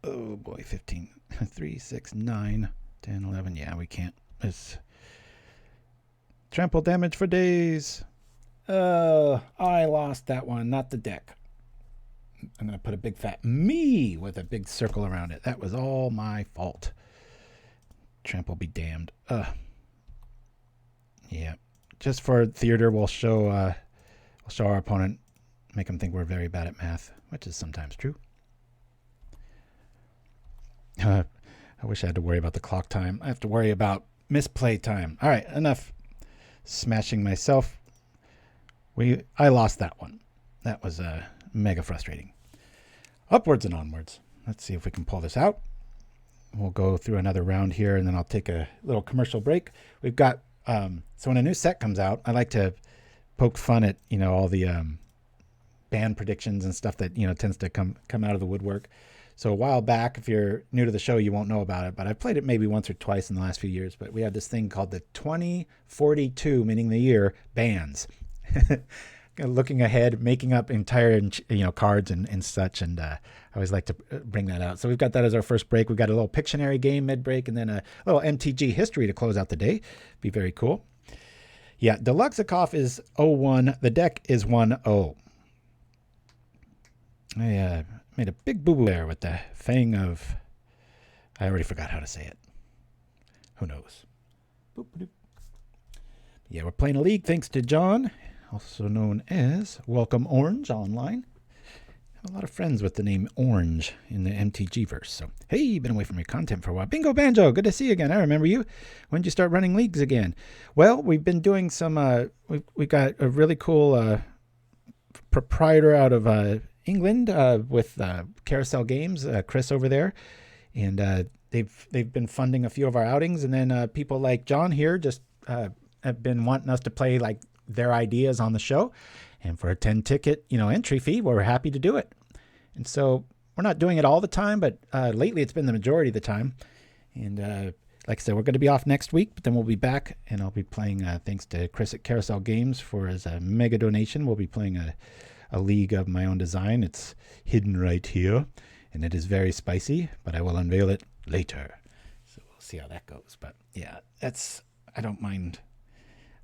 Oh boy, 15. 3, 6, 9, 10, 11. Yeah, we can't. It's trample damage for days. I lost that one, not the deck. I'm going to put a big fat me with a big circle around it. That was all my fault. Trample be damned. Yeah. Just for theater, we'll show our opponent, make them think we're very bad at math, which is sometimes true. I wish I had to worry about the clock time. I have to worry about misplay time. All right, enough smashing myself. I lost that one. That was mega frustrating. Upwards and onwards. Let's see if we can pull this out. We'll go through another round here, and then I'll take a little commercial break. We've got so when a new set comes out, I like to poke fun at all the band predictions and stuff that tends to come out of the woodwork. So a while back, if you're new to the show, you won't know about it, but I've played it maybe once or twice in the last few years. But we have this thing called the 2042, meaning the year, bands. Looking ahead, making up entire cards and such, and I always like to bring that out. So we've got that as our first break. We've got a little Pictionary game mid-break, and then a little MTG history to close out the day. Be very cool. Yeah, Deluxekoff is 0-1. The deck is 1-0. I made a big boo-boo there with the Fang of... I already forgot how to say it. Who knows? Boop-a-doop. Yeah, we're playing a league thanks to John, also known as welcomeorange online. I have a lot of friends with the name Orange in the MTG verse. So, hey, been away from your content for a while. Bingo Banjo, good to see you again. I remember you. When did you start running leagues again? Well, we've been doing some... we got a really cool proprietor out of... England with Carousel Games, Chris over there, and they've been funding a few of our outings, and then people like John here just have been wanting us to play like their ideas on the show, and for a 10 ticket entry fee, we're happy to do it. And so we're not doing it all the time, but lately it's been the majority of the time. And like I said, we're going to be off next week, but then we'll be back, and I'll be playing thanks to Chris at Carousel Games for his mega donation. We'll be playing a league of my own design. It's hidden right here, and it is very spicy, but I will unveil it later. So we'll see how that goes. But yeah, I don't mind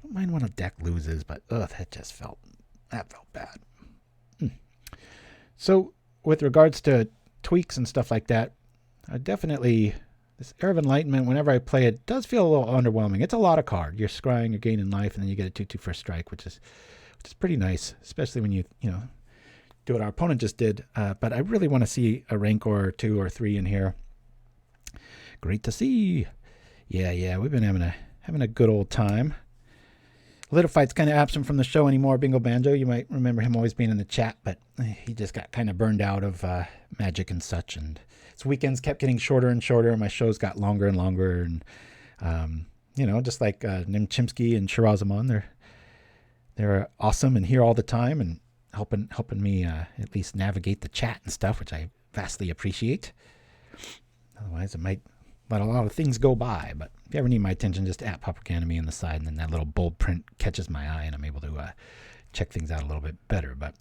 when a deck loses, but that felt bad. So with regards to tweaks and stuff like that, I definitely, this Era of Enlightenment, whenever I play it, does feel a little underwhelming. It's a lot of card. You're scrying, you're gaining life, and then you get a 2/2 for a strike, which is pretty nice, especially when you do what our opponent just did. But I really want to see a Rancor or 2 or 3 in here. Great to see. Yeah, we've been having a good old time. Littlefight's kind of absent from the show anymore. Bingo Banjo, you might remember him always being in the chat, but he just got kind of burned out of Magic and such. And his weekends kept getting shorter and shorter. My shows got longer and longer, and You know, just like Nim Chimpskey and Shirazamon, they're awesome and here all the time and helping me at least navigate the chat and stuff, which I vastly appreciate. Otherwise, I might let a lot of things go by. But if you ever need my attention, just at Paupercanemy on the side, and then that little bold print catches my eye, and I'm able to check things out a little bit better. But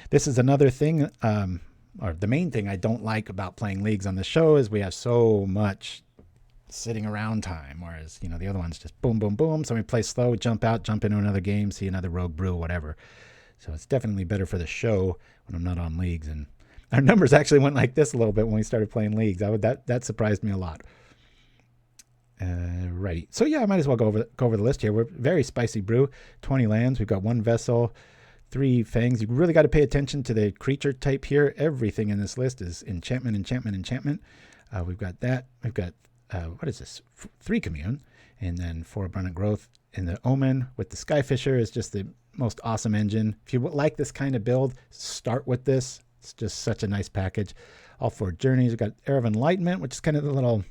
this is another thing, or the main thing I don't like about playing leagues on the show is we have so much sitting around time, whereas, you know, the other one's just boom, boom, boom. So we play slow, jump out, jump into another game, see another rogue brew, whatever. So it's definitely better for the show when I'm not on leagues. And our numbers actually went like this a little bit when we started playing leagues. That surprised me a lot. Righty. So yeah, I might as well go over the list here. We're very spicy brew, 20 lands. We've got 1 vessel, 3 fangs. You really got to pay attention to the creature type here. Everything in this list is enchantment, enchantment, enchantment. We've got that. We've got what is this? 3 commune, and then 4 abundant growth. And the Omen with the Skyfisher is just the most awesome engine. If you like this kind of build, start with this. It's just such a nice package. All 4 journeys. We've got Era of Enlightenment, which is kind of the little,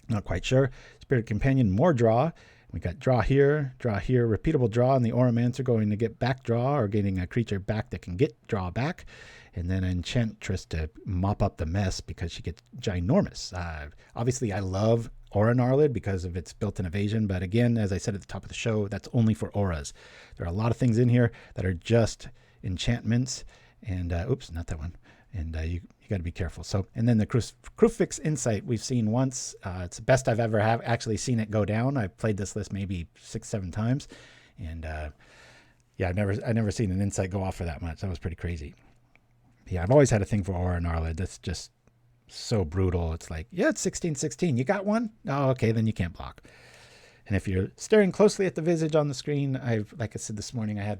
not quite sure. Spirit Companion, more draw. We got draw here, repeatable draw, and the Auramancer going to get back draw or getting a creature back that can get draw back. And then Enchantress to mop up the mess because she gets ginormous. Obviously, I love Aura Gnarlid because of its built-in evasion. But again, as I said at the top of the show, that's only for auras. There are a lot of things in here that are just enchantments. And, oops, not that one. And you got to be careful. So, and then the Kruphix Insight we've seen once. It's the best I've ever actually seen it go down. I've played this list maybe 6-7 times. And yeah, I've never seen an Insight go off for that much. That was pretty crazy. Yeah, I've always had a thing for Aura Gnarlid. That's just so brutal. It's like, yeah, it's 16/16. You got one? Oh, okay, then you can't block. And if you're staring closely at the visage on the screen, like I said this morning, I had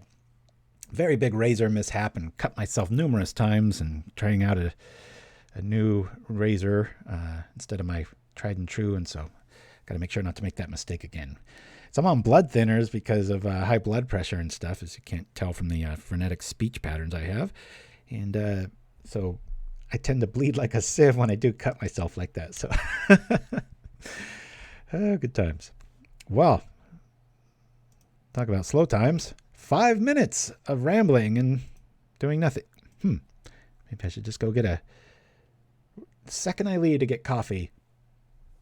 a very big razor mishap and cut myself numerous times and trying out a new razor instead of my tried and true. And so got to make sure not to make that mistake again. So I'm on blood thinners because of high blood pressure and stuff, as you can't tell from the frenetic speech patterns I have. And so I tend to bleed like a sieve when I do cut myself like that. So good times. Well, talk about slow times. 5 minutes of rambling and doing nothing. Maybe I should just go get the second I leave to get coffee,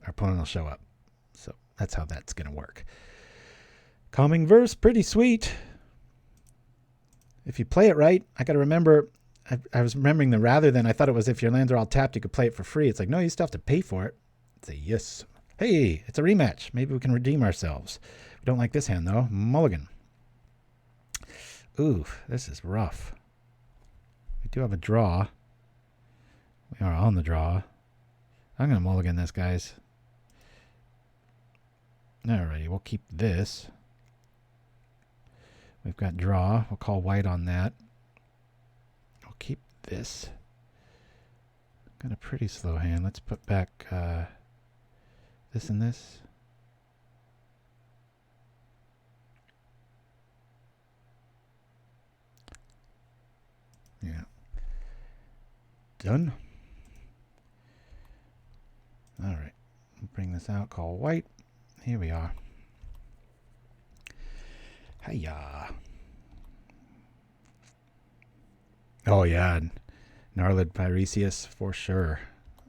our opponent will show up. So that's how that's going to work. Calming verse, pretty sweet. If you play it right, I got to remember... I was remembering the rather than I thought it was if your lands are all tapped, you could play it for free. It's like, no, you still have to pay for it. It's a yes. Hey, it's a rematch. Maybe we can redeem ourselves. We don't like this hand, though. Mulligan. Ooh, this is rough. We do have a draw. We are on the draw. I'm going to mulligan this, guys. Alrighty, we'll keep this. We've got draw. We'll call white on that. Keep this. Got a pretty slow hand. Let's put back this and this. Yeah. Done. All right. We'll bring this out. Call white. Here we are. Hiya. Oh, yeah. Gnarlid Pyresius for sure.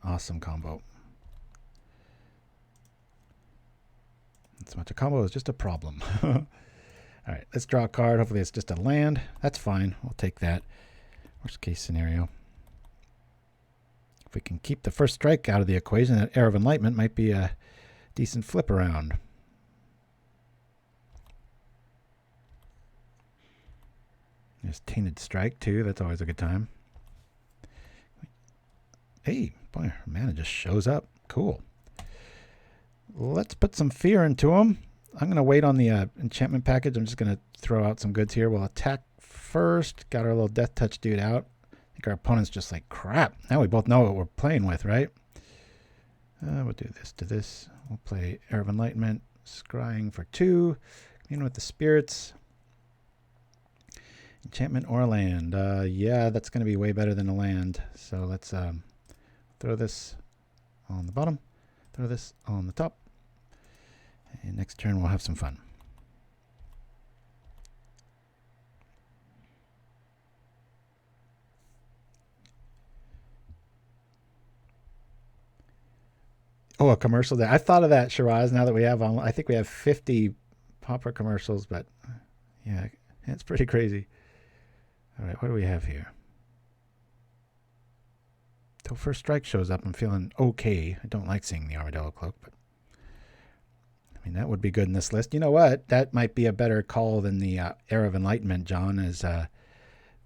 Awesome combo. Not so much a combo is just a problem. All right, let's draw a card. Hopefully it's just a land. That's fine. We'll take that. Worst case scenario. If we can keep the first strike out of the equation, that Era of Enlightenment might be a decent flip around. There's Tainted Strike, too. That's always a good time. Hey, boy, mana just shows up. Cool. Let's put some fear into him. I'm going to wait on the enchantment package. I'm just going to throw out some goods here. We'll attack first. Got our little Death Touch dude out. I think our opponent's just like, crap. Now we both know what we're playing with, right? We'll do this to this. We'll play Era of Enlightenment. Scrying for 2. Commune with the spirits. Enchantment or land. Yeah, that's going to be way better than a land. So let's throw this on the bottom. Throw this on the top. And next turn we'll have some fun. Oh, a commercial there. I thought of that, Shiraz, now that we have, I think we have 50 Pauper commercials, but yeah, it's pretty crazy. All right, what do we have here? Till First Strike shows up, I'm feeling okay. I don't like seeing the Armadillo Cloak, but I mean, that would be good in this list. You know what? That might be a better call than the Era of Enlightenment, John, is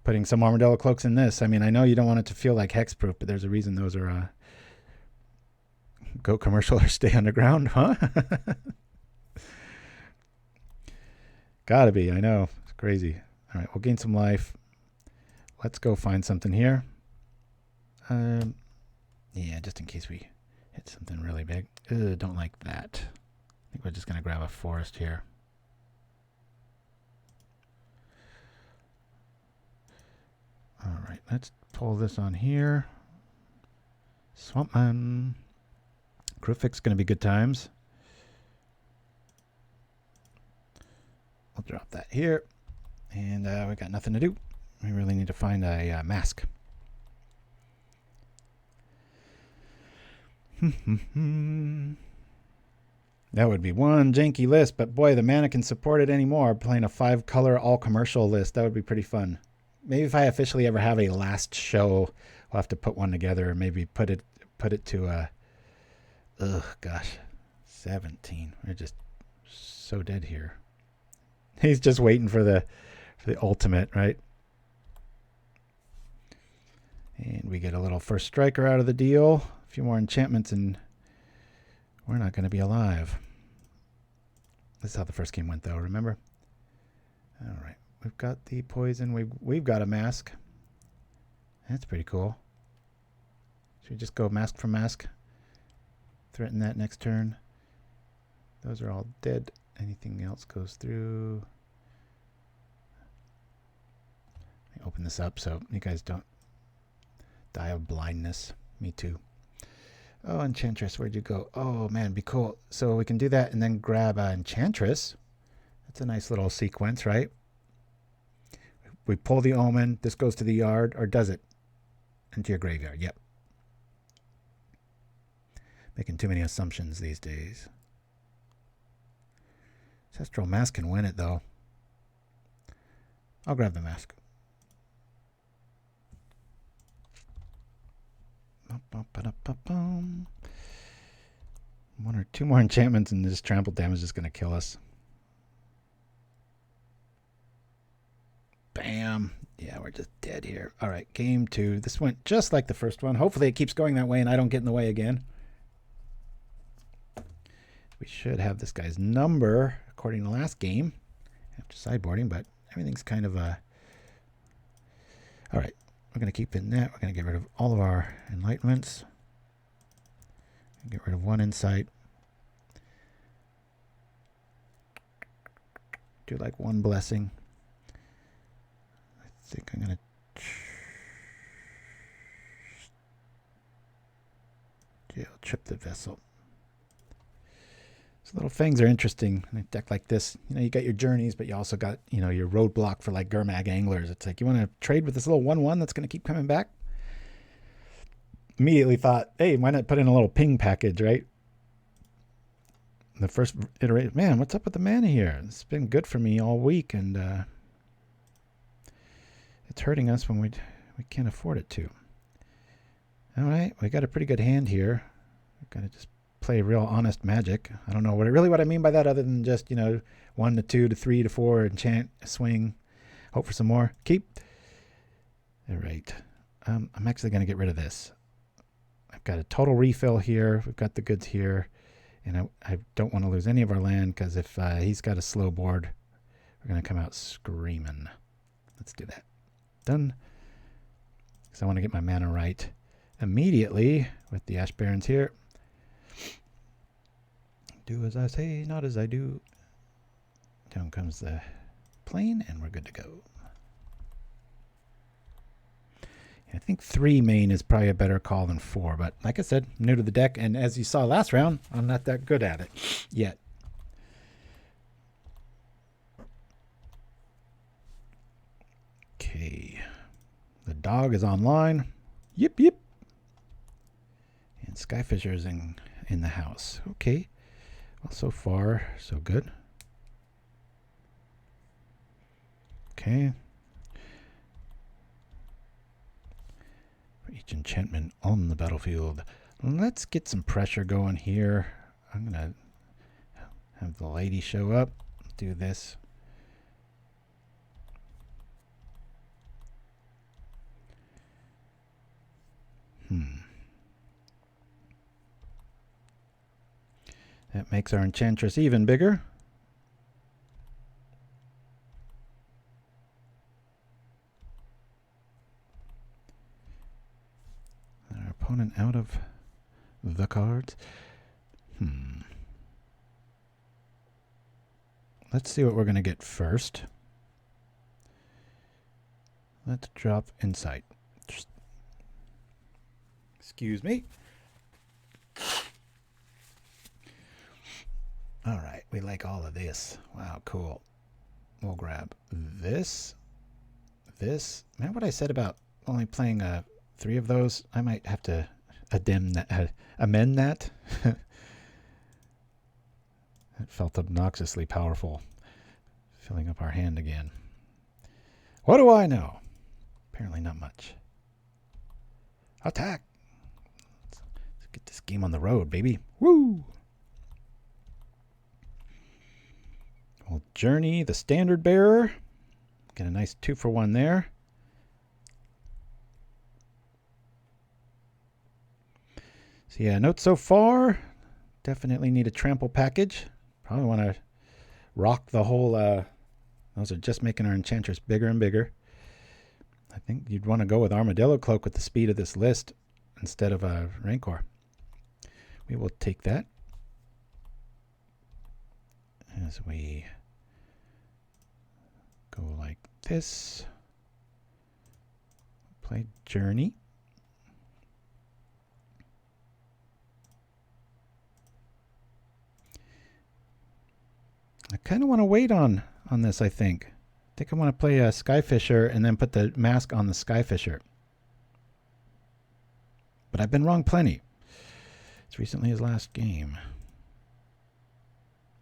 putting some Armadillo Cloaks in this. I mean, I know you don't want it to feel like hexproof, but there's a reason those are go commercial or stay underground, huh? Gotta be, I know. It's crazy. All right, we'll gain some life. Let's go find something here. Yeah, just in case we hit something really big. Don't like that. I think we're just going to grab a forest here. All right, let's pull this on here. Swampman. Kruphix going to be good times. We'll drop that here. And we got nothing to do. We really need to find a mask. That would be one janky list, but boy, the mana can support it anymore. Playing a 5-color all-commercial list, that would be pretty fun. Maybe if I officially ever have a last show, we'll have to put one together and maybe put it to a... gosh, 17. We're just so dead here. He's just waiting for the ultimate, right? And we get a little first striker out of the deal. A few more enchantments and we're not going to be alive. This is how the first game went, though, remember? All right. We've got the poison. We've got a mask. That's pretty cool. Should we just go mask for mask? Threaten that next turn. Those are all dead. Anything else goes through. Let me open this up so you guys don't die of blindness. Me too. Oh, Enchantress, where'd you go? Oh, man, be cool. So we can do that and then grab Enchantress. That's a nice little sequence, right? We pull the Omen. This goes to the yard, or does it? Into your graveyard, yep. Making too many assumptions these days. Ancestral Mask can win it, though. I'll grab the mask. One or two more enchantments and this trample damage is going to kill us. Bam. Yeah, we're just dead here. All right, game 2. This went just like the first one. Hopefully it keeps going that way and I don't get in the way again. We should have this guy's number according to last game after sideboarding, but everything's kind of a... All right, we're going to keep in that. We're going to get rid of all of our enlightenments. Get rid of one insight. Do like one blessing. I think I'm going to trip the vessel. So little things are interesting in a deck like this. You know, you got your journeys, but you also got, you know, your roadblock for like Gurmag anglers. It's like you want to trade with this little 1/1 that's going to keep coming back. Immediately thought, hey, why not put in a little ping package, right? The first iteration, man, what's up with the mana here? It's been good for me all week, and it's hurting us when we can't afford it to. All right, we got a pretty good hand here. We've got to just play real honest magic. I don't know what I mean by that, other than just, you know, 1 to 2 to 3 to 4, enchant, swing, hope for some more. Keep. All right, I'm actually going to get rid of this. I've got a total refill here. We've got the goods here. And I don't want to lose any of our land, because if he's got a slow board, we're going to come out screaming. Let's do that. Done. Because I want to get my mana right immediately with the Ash Barrens here. Do as I say, not as I do. Down comes the plane, and we're good to go. I think 3 main is probably a better call than 4, but like I said, new to the deck, and as you saw last round, I'm not that good at it yet. dog is online. Yip, yip. And Skyfisher is in the house. Okay. Well, so far, so good. Okay. For each enchantment on the battlefield. Let's get some pressure going here. I'm going to have the lady show up. Do this. That makes our Enchantress even bigger. Our opponent out of the cards. Let's see what we're going to get first. Let's drop Insight. Excuse me. All right, we like all of this. Wow, cool. We'll grab this. Man, what I said about only playing 3 of those, I might have to amend that. That felt obnoxiously powerful. Filling up our hand again. What do I know? Apparently not much. Attack! Let's get this game on the road, baby. Woo! We'll journey the standard bearer. Get a nice 2-for-1 there. So yeah, note so far. Definitely need a trample package. Probably want to rock the whole... those are just making our Enchantress bigger and bigger. I think you'd want to go with Armadillo Cloak with the speed of this list instead of a Rancor. We will take that. As we go like this. Play Journey. I kind of want to wait on this, I think. I think I want to play a Skyfisher and then put the mask on the Skyfisher. But I've been wrong plenty. As recently as last game.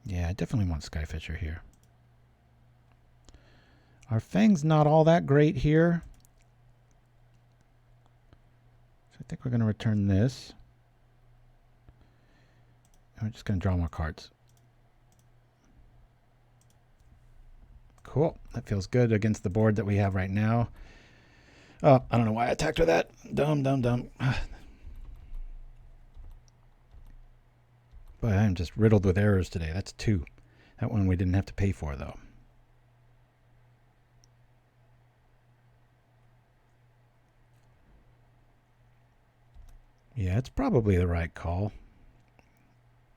Yeah, I definitely want Skyfisher here. Our Fang's not all that great here. So I think we're going to return this. And we're just going to draw more cards. Cool. That feels good against the board that we have right now. Oh, I don't know why I attacked with that. Dumb. But I'm just riddled with errors today. That's 2. That one we didn't have to pay for, though. Yeah, it's probably the right call.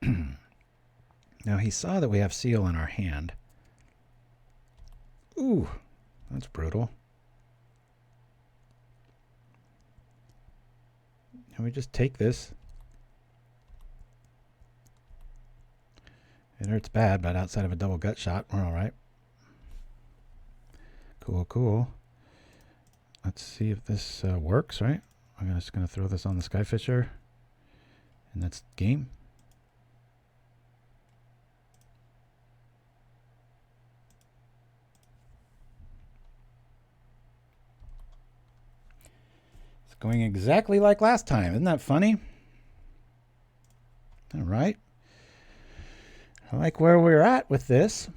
Now, he saw that we have Seal in our hand. Ooh, that's brutal. And we just take this. It hurts bad, but outside of a double gut shot, we're all right. Cool. Let's see if this works, right? I'm just going to throw this on the Skyfisher. And that's game. It's going exactly like last time. Isn't that funny? All right. I like where we're at with this.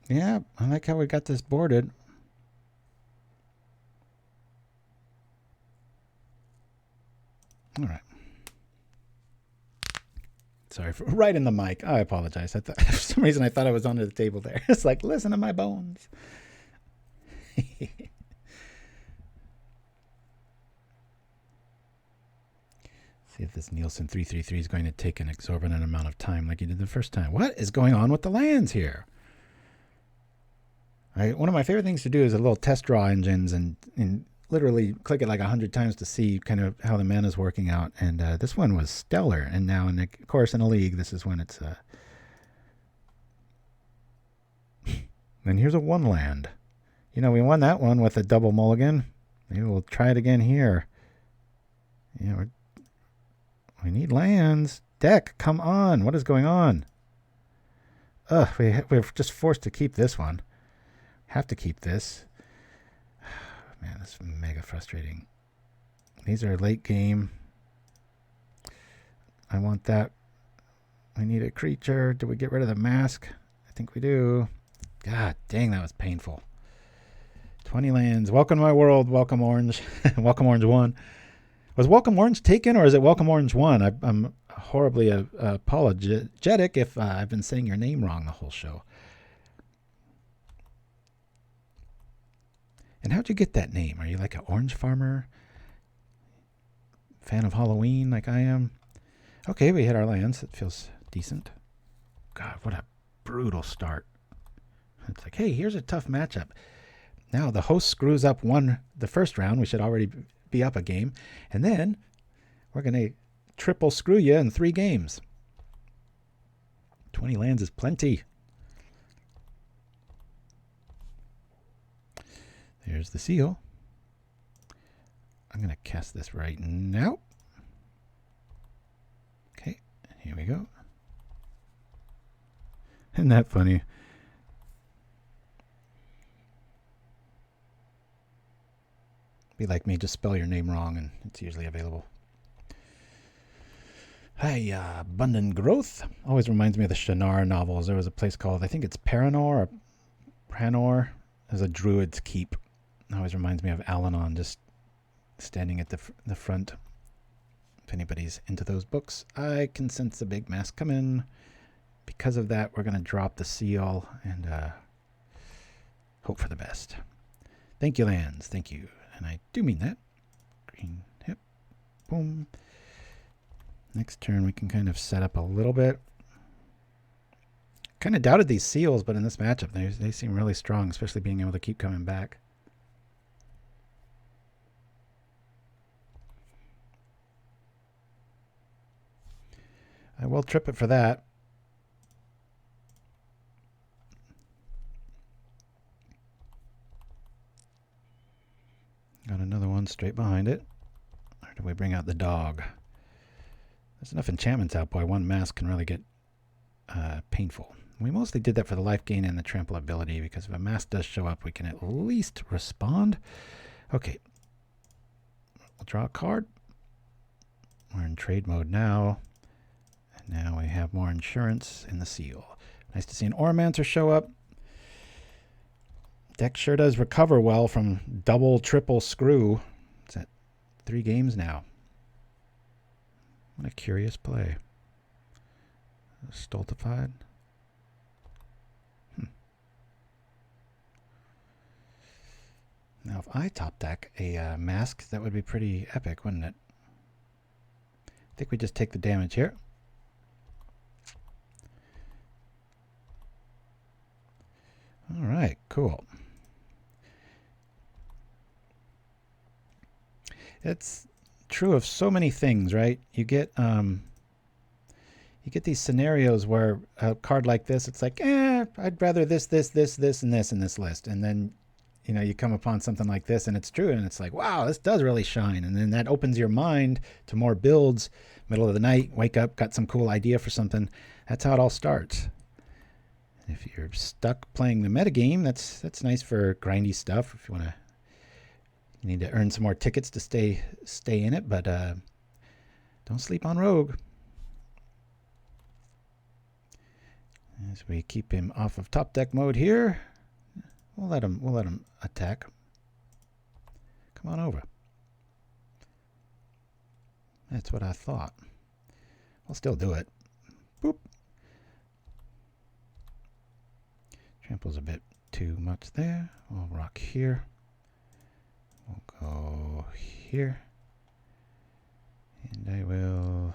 Yeah, I like how we got this boarded. All right. Sorry for right in the mic. I apologize. I thought, for some reason I thought I was under the table there. It's like, listen to my bones. See if this Nielsen 333 is going to take an exorbitant amount of time like you did the first time. What is going on with the lands here? One of my favorite things to do is a little test draw engines and literally click it like 100 times to see kind of how the mana is working out. And this one was stellar. And now, of course, in a league, this is when it's And here's a 1 land. You know, we won that one with a double mulligan. Maybe we'll try it again here. Yeah, we need lands. Deck, come on. What is going on? Ugh, we're just forced to keep this one. Have to keep this. Man, this is mega frustrating. These are late game. I want that. We need a creature. Do we get rid of the mask? I think we do. God dang, that was painful. 20 lands. Welcome to my world. Welcome Orange. Welcome Orange 1. Was Welcome Orange taken, or is it Welcome Orange 1? I'm horribly apologetic if I've been saying your name wrong the whole show. And how'd you get that name? Are you like an orange farmer? Fan of Halloween like I am? Okay, we hit our lands. It feels decent. God, what a brutal start. It's like, hey, here's a tough matchup. Now the host screws up the first round. We should already be up a game. And then we're going to triple screw you in 3 games. 20 lands is plenty. There's the seal. I'm going to cast this right now. Okay, here we go. Isn't that funny? Be like me, just spell your name wrong and it's usually available. Hi, Abundant Growth. Always reminds me of the Shannara novels. There was a place called, I think it's Paranor or Pranor. There's a druid's keep. Always reminds me of Al-Anon, just standing at the front. If anybody's into those books, I can sense a big mask come in. Because of that, we're going to drop the seal and hope for the best. Thank you, lands. Thank you. And I do mean that. Green, hip, boom. Next turn, we can kind of set up a little bit. Kind of doubted these seals, but in this matchup, they seem really strong, especially being able to keep coming back. I will trip it for that. Got another one straight behind it. Or do we bring out the dog? There's enough enchantments out, boy. 1 mask can really get painful. We mostly did that for the life gain and the trample ability, because if a mask does show up, we can at least respond. Okay. We'll draw a card. We're in trade mode now. And now we have more insurance in the seal. Nice to see an Auramancer show up. Deck sure does recover well from double, triple screw. It's at 3 games now. What a curious play. Stultified. Now, if I top deck a mask, that would be pretty epic, wouldn't it? I think we just take the damage here. All right, cool. It's true of so many things, right? You get these scenarios where a card like this, it's like, I'd rather this, and this in this list. And then, you know, you come upon something like this and it's true. And it's like, wow, this does really shine. And then that opens your mind to more builds. Middle of the night, wake up, got some cool idea for something. That's how it all starts. If you're stuck playing the metagame, that's nice for grindy stuff. If you need to earn some more tickets to stay in it, but don't sleep on Rogue. As we keep him off of top deck mode here, we'll let him attack. Come on over. That's what I thought. I'll still do it. Boop. Trample's a bit too much there. We'll rock here. We'll go here. And I will...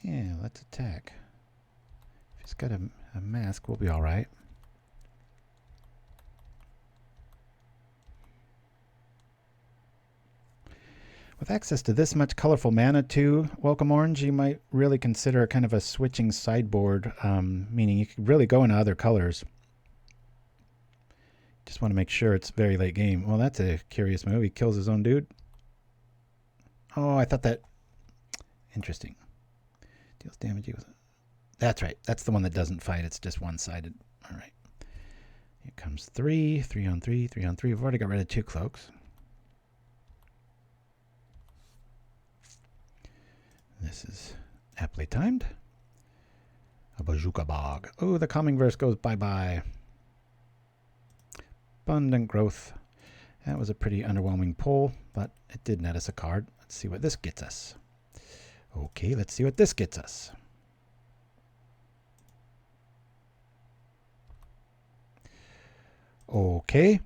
Yeah, let's attack. If he's got a mask, we'll be all right. With access to this much colorful mana too, Welcome Orange, you might really consider kind of a switching sideboard, meaning you could really go into other colors. Just want to make sure it's very late game. Well, that's a curious move. He kills his own dude. Oh, I thought that... Interesting. Deals damage. That's right. That's the one that doesn't fight. It's just one-sided. All right. Here comes 3. 3 on 3. 3 on 3. We've already got rid of 2 cloaks. This is aptly timed. A Bojuka Bog. Oh, the calming verse goes bye-bye. Abundant Growth. That was a pretty underwhelming pull, but it did net us a card. Let's see what this gets us. Okay, let's see what this gets us. Okay.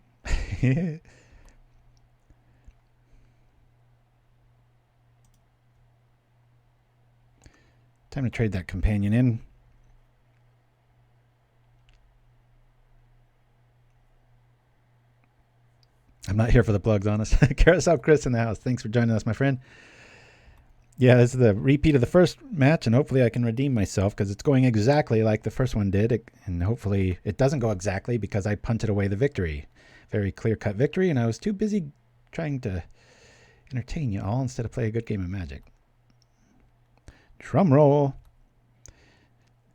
Time to trade that companion in. I'm not here for the plugs, honest. Carousel Chris in the house. Thanks for joining us, my friend. Yeah, this is the repeat of the first match, and hopefully I can redeem myself because it's going exactly like the first one did. And hopefully it doesn't go exactly because I punted away the victory. Very clear-cut victory, and I was too busy trying to entertain you all instead of play a good game of Magic. Drum roll.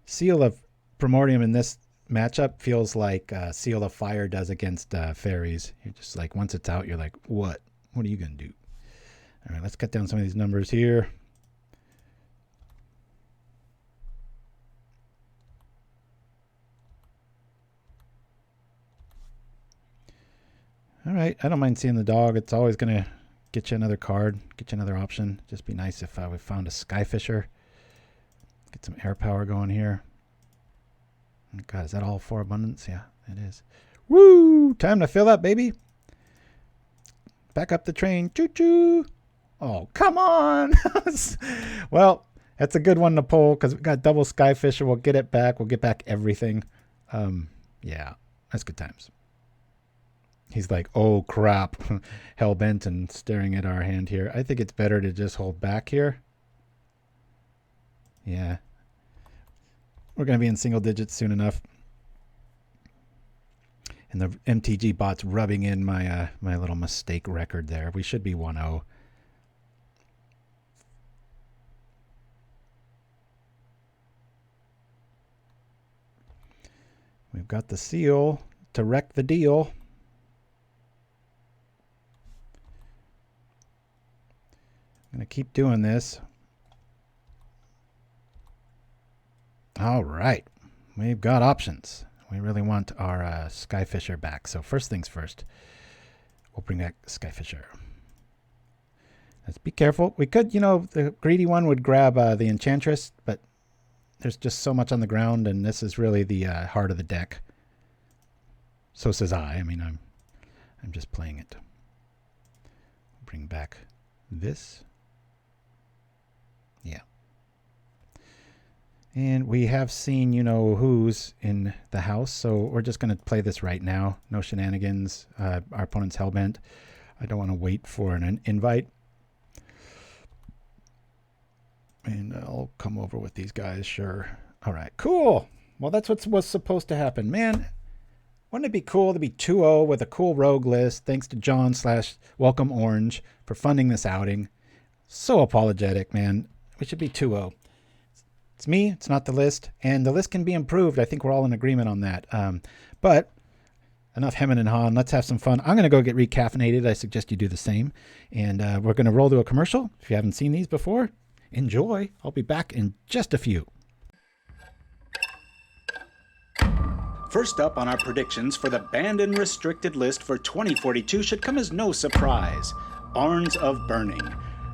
Seal of Primordium in this matchup feels like Seal of Fire does against fairies. You're just like, once it's out, you're like, what? What are you going to do? All right, let's cut down some of these numbers here. All right, I don't mind seeing the dog. It's always going to get you another card, get you another option. Just be nice if we found a Skyfisher. Get some air power going here. God, is that all 4 abundance? Yeah, it is. Woo! Time to fill up, baby. Back up the train. Choo-choo. Oh, come on. Well, that's a good one to pull because we got double Skyfisher. We'll get it back. We'll get back everything. Yeah, that's good times. He's like, oh, crap. Hell-bent and staring at our hand here. I think it's better to just hold back here. Yeah. We're going to be in single digits soon enough. And the MTG bot's rubbing in my my little mistake record there. We should be 1-0. We've got the seal to wreck the deal. I'm going to keep doing this. All right. We've got options. We really want our Skyfisher back. So first things first, we'll bring back Skyfisher. Let's be careful. We could, the greedy one would grab the Enchantress, but there's just so much on the ground, and this is really the heart of the deck. So says I. I mean, I'm just playing it. Bring back this. Yeah. And we have seen, who's in the house, so we're just going to play this right now. No shenanigans. Our opponent's hellbent. I don't want to wait for an invite. And I'll come over with these guys, sure. All right, cool. Well, that's what was supposed to happen. Man, wouldn't it be cool to be 2-0 with a cool rogue list? Thanks to John/WelcomeOrange for funding this outing. So apologetic, man. We should be 2-0. It's me, it's not the list, and the list can be improved. I think we're all in agreement on that. But enough hemming and hawing. Let's have some fun. I'm going to go get recaffeinated. I suggest you do the same. And we're going to roll to a commercial. If you haven't seen these before, enjoy. I'll be back in just a few. First up on our predictions for the banned and restricted list for 2042 should come as no surprise. Barns of Burning.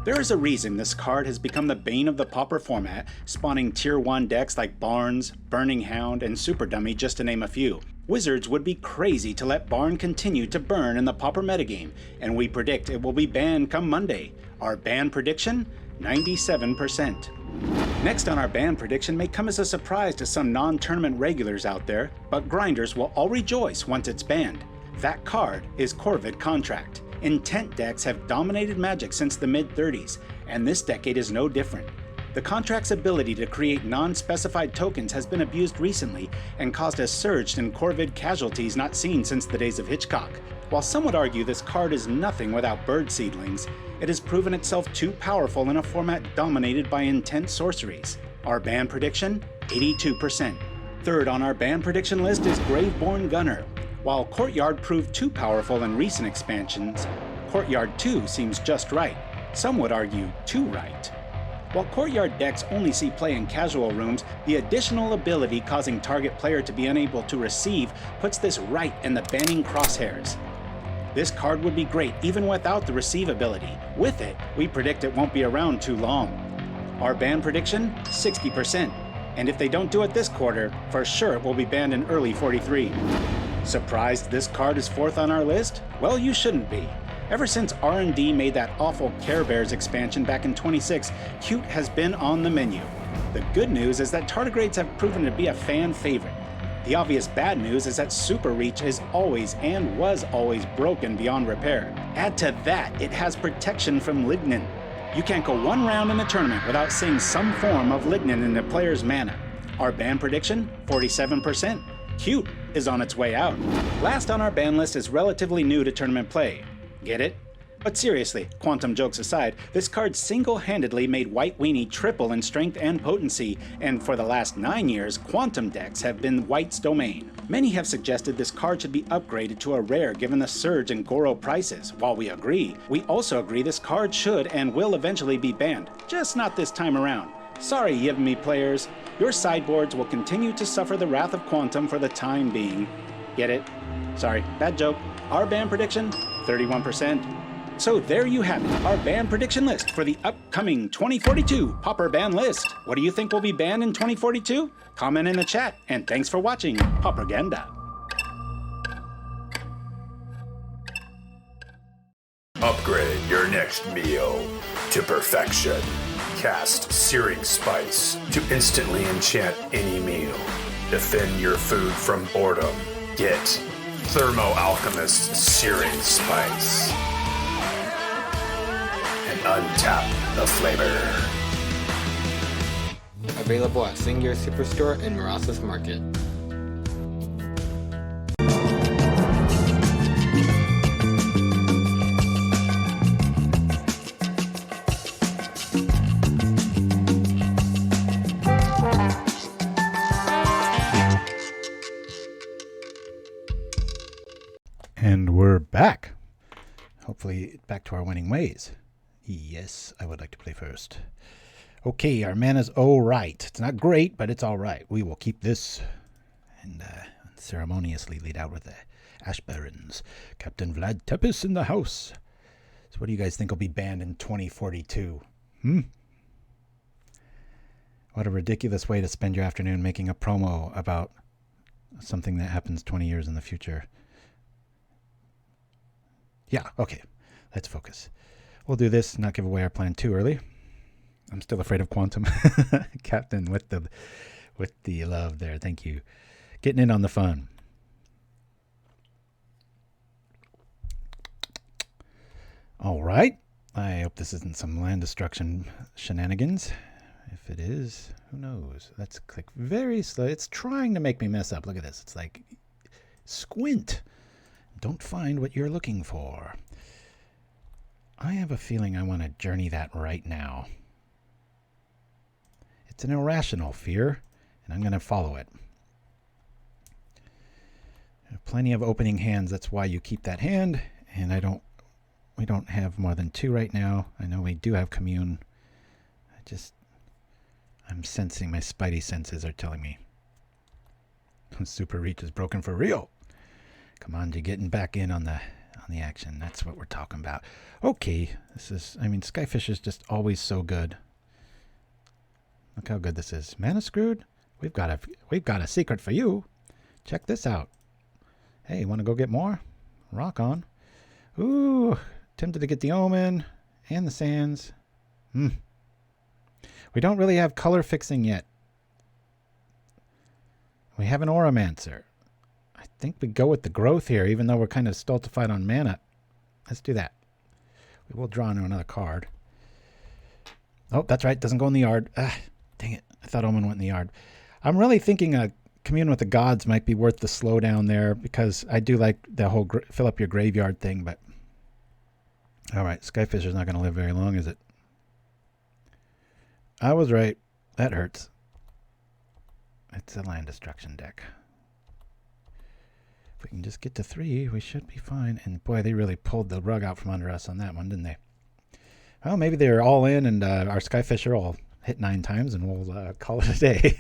There is a reason this card has become the bane of the Pauper format, spawning Tier 1 decks like Barns, Burning Hound, and Super Dummy, just to name a few. Wizards would be crazy to let Barn continue to burn in the Pauper metagame, and we predict it will be banned come Monday. Our ban prediction? 97%. Next on our ban prediction may come as a surprise to some non-tournament regulars out there, but grinders will all rejoice once it's banned. That card is Corvid Contract. Intent decks have dominated Magic since the mid-30s, and this decade is no different. The contract's ability to create non-specified tokens has been abused recently and caused a surge in Corvid casualties not seen since the days of Hitchcock. While some would argue this card is nothing without bird seedlings, it has proven itself too powerful in a format dominated by intent sorceries. Our ban prediction? 82%. Third on our ban prediction list is Graveborn Gunner. While Courtyard proved too powerful in recent expansions, Courtyard 2 seems just right. Some would argue too right. While Courtyard decks only see play in casual rooms, the additional ability causing target player to be unable to receive puts this right in the banning crosshairs. This card would be great even without the receive ability. With it, we predict it won't be around too long. Our ban prediction? 60%. And if they don't do it this quarter, for sure it will be banned in early 43. Surprised this card is fourth on our list? Well, you shouldn't be. Ever since R&D made that awful Care Bears expansion back in 26, Cute has been on the menu. The good news is that tardigrades have proven to be a fan favorite. The obvious bad news is that Super Reach is always and was always broken beyond repair. Add to that, it has protection from Lignin. You can't go one round in a tournament without seeing some form of Lignin in the player's mana. Our ban prediction? 47%. Cute is on its way out. Last on our ban list is relatively new to tournament play. Get it? But seriously, quantum jokes aside, this card single-handedly made White Weenie triple in strength and potency, and for the last 9 years, quantum decks have been White's domain. Many have suggested this card should be upgraded to a rare given the surge in Goro prices. While we agree, we also agree this card should and will eventually be banned, just not this time around. Sorry, Yavimaya players, your sideboards will continue to suffer the wrath of quantum for the time being. Get it? Sorry, bad joke. Our ban prediction? 31%. So there you have it, our ban prediction list for the upcoming 2042 Pauper ban list. What do you think will be banned in 2042? Comment in the chat, and thanks for watching Pauperganda. Upgrade your next meal to perfection. Cast Searing Spice to instantly enchant any meal. Defend your food from boredom. Get Thermo Alchemist Searing Spice. And untap the flavor. Available at Singular Superstore and Marasas Market. And we're back. Hopefully back to our winning ways. Yes, I would like to play first. Okay, our mana's all right. It's not great, but it's all right. We will keep this and ceremoniously lead out with the Ash Barrens. Captain Vlad Tepes in the house. So what do you guys think will be banned in 2042? What a ridiculous way to spend your afternoon making a promo about something that happens 20 years in the future. Yeah, okay. Let's focus. We'll do this, not give away our plan too early. I'm still afraid of quantum. Captain with the love there. Thank you. Getting in on the fun. All right. I hope this isn't some land destruction shenanigans. If it is, who knows? Let's click very slow. It's trying to make me mess up. Look at this. It's like squint. Don't find what you're looking for. I have a feeling I want to journey that right now. It's an irrational fear, and I'm going to follow it. Plenty of opening hands. That's why you keep that hand, and we don't have more than 2 right now. I know we do have Commune. I'm sensing, my spidey senses are telling me. Super Reach is broken for real. Come on, you're getting back in on the action. That's what we're talking about. Okay, Skyfish is just always so good. Look how good this is. Mana screwed? We've got a secret for you. Check this out. Hey, want to go get more? Rock on. Ooh, tempted to get the Omen and the Sands. We don't really have color fixing yet. We have an Auramancer. I think we go with the growth here, even though we're kind of stultified on mana. let's do that. We will draw into another card. Oh, that's right. Doesn't go in the yard. Dang it. I thought Omen went in the yard. I'm really thinking a Commune with the Gods might be worth the slowdown there because I do like the whole fill up your graveyard thing, but all right, Skyfisher's not going to live very long, is it? I was right. That hurts. It's a land destruction deck. If we can just get to 3, we should be fine. And boy, they really pulled the rug out from under us on that one, didn't they? Well, maybe they're all in and our Skyfisher will hit 9 times and we'll call it a day.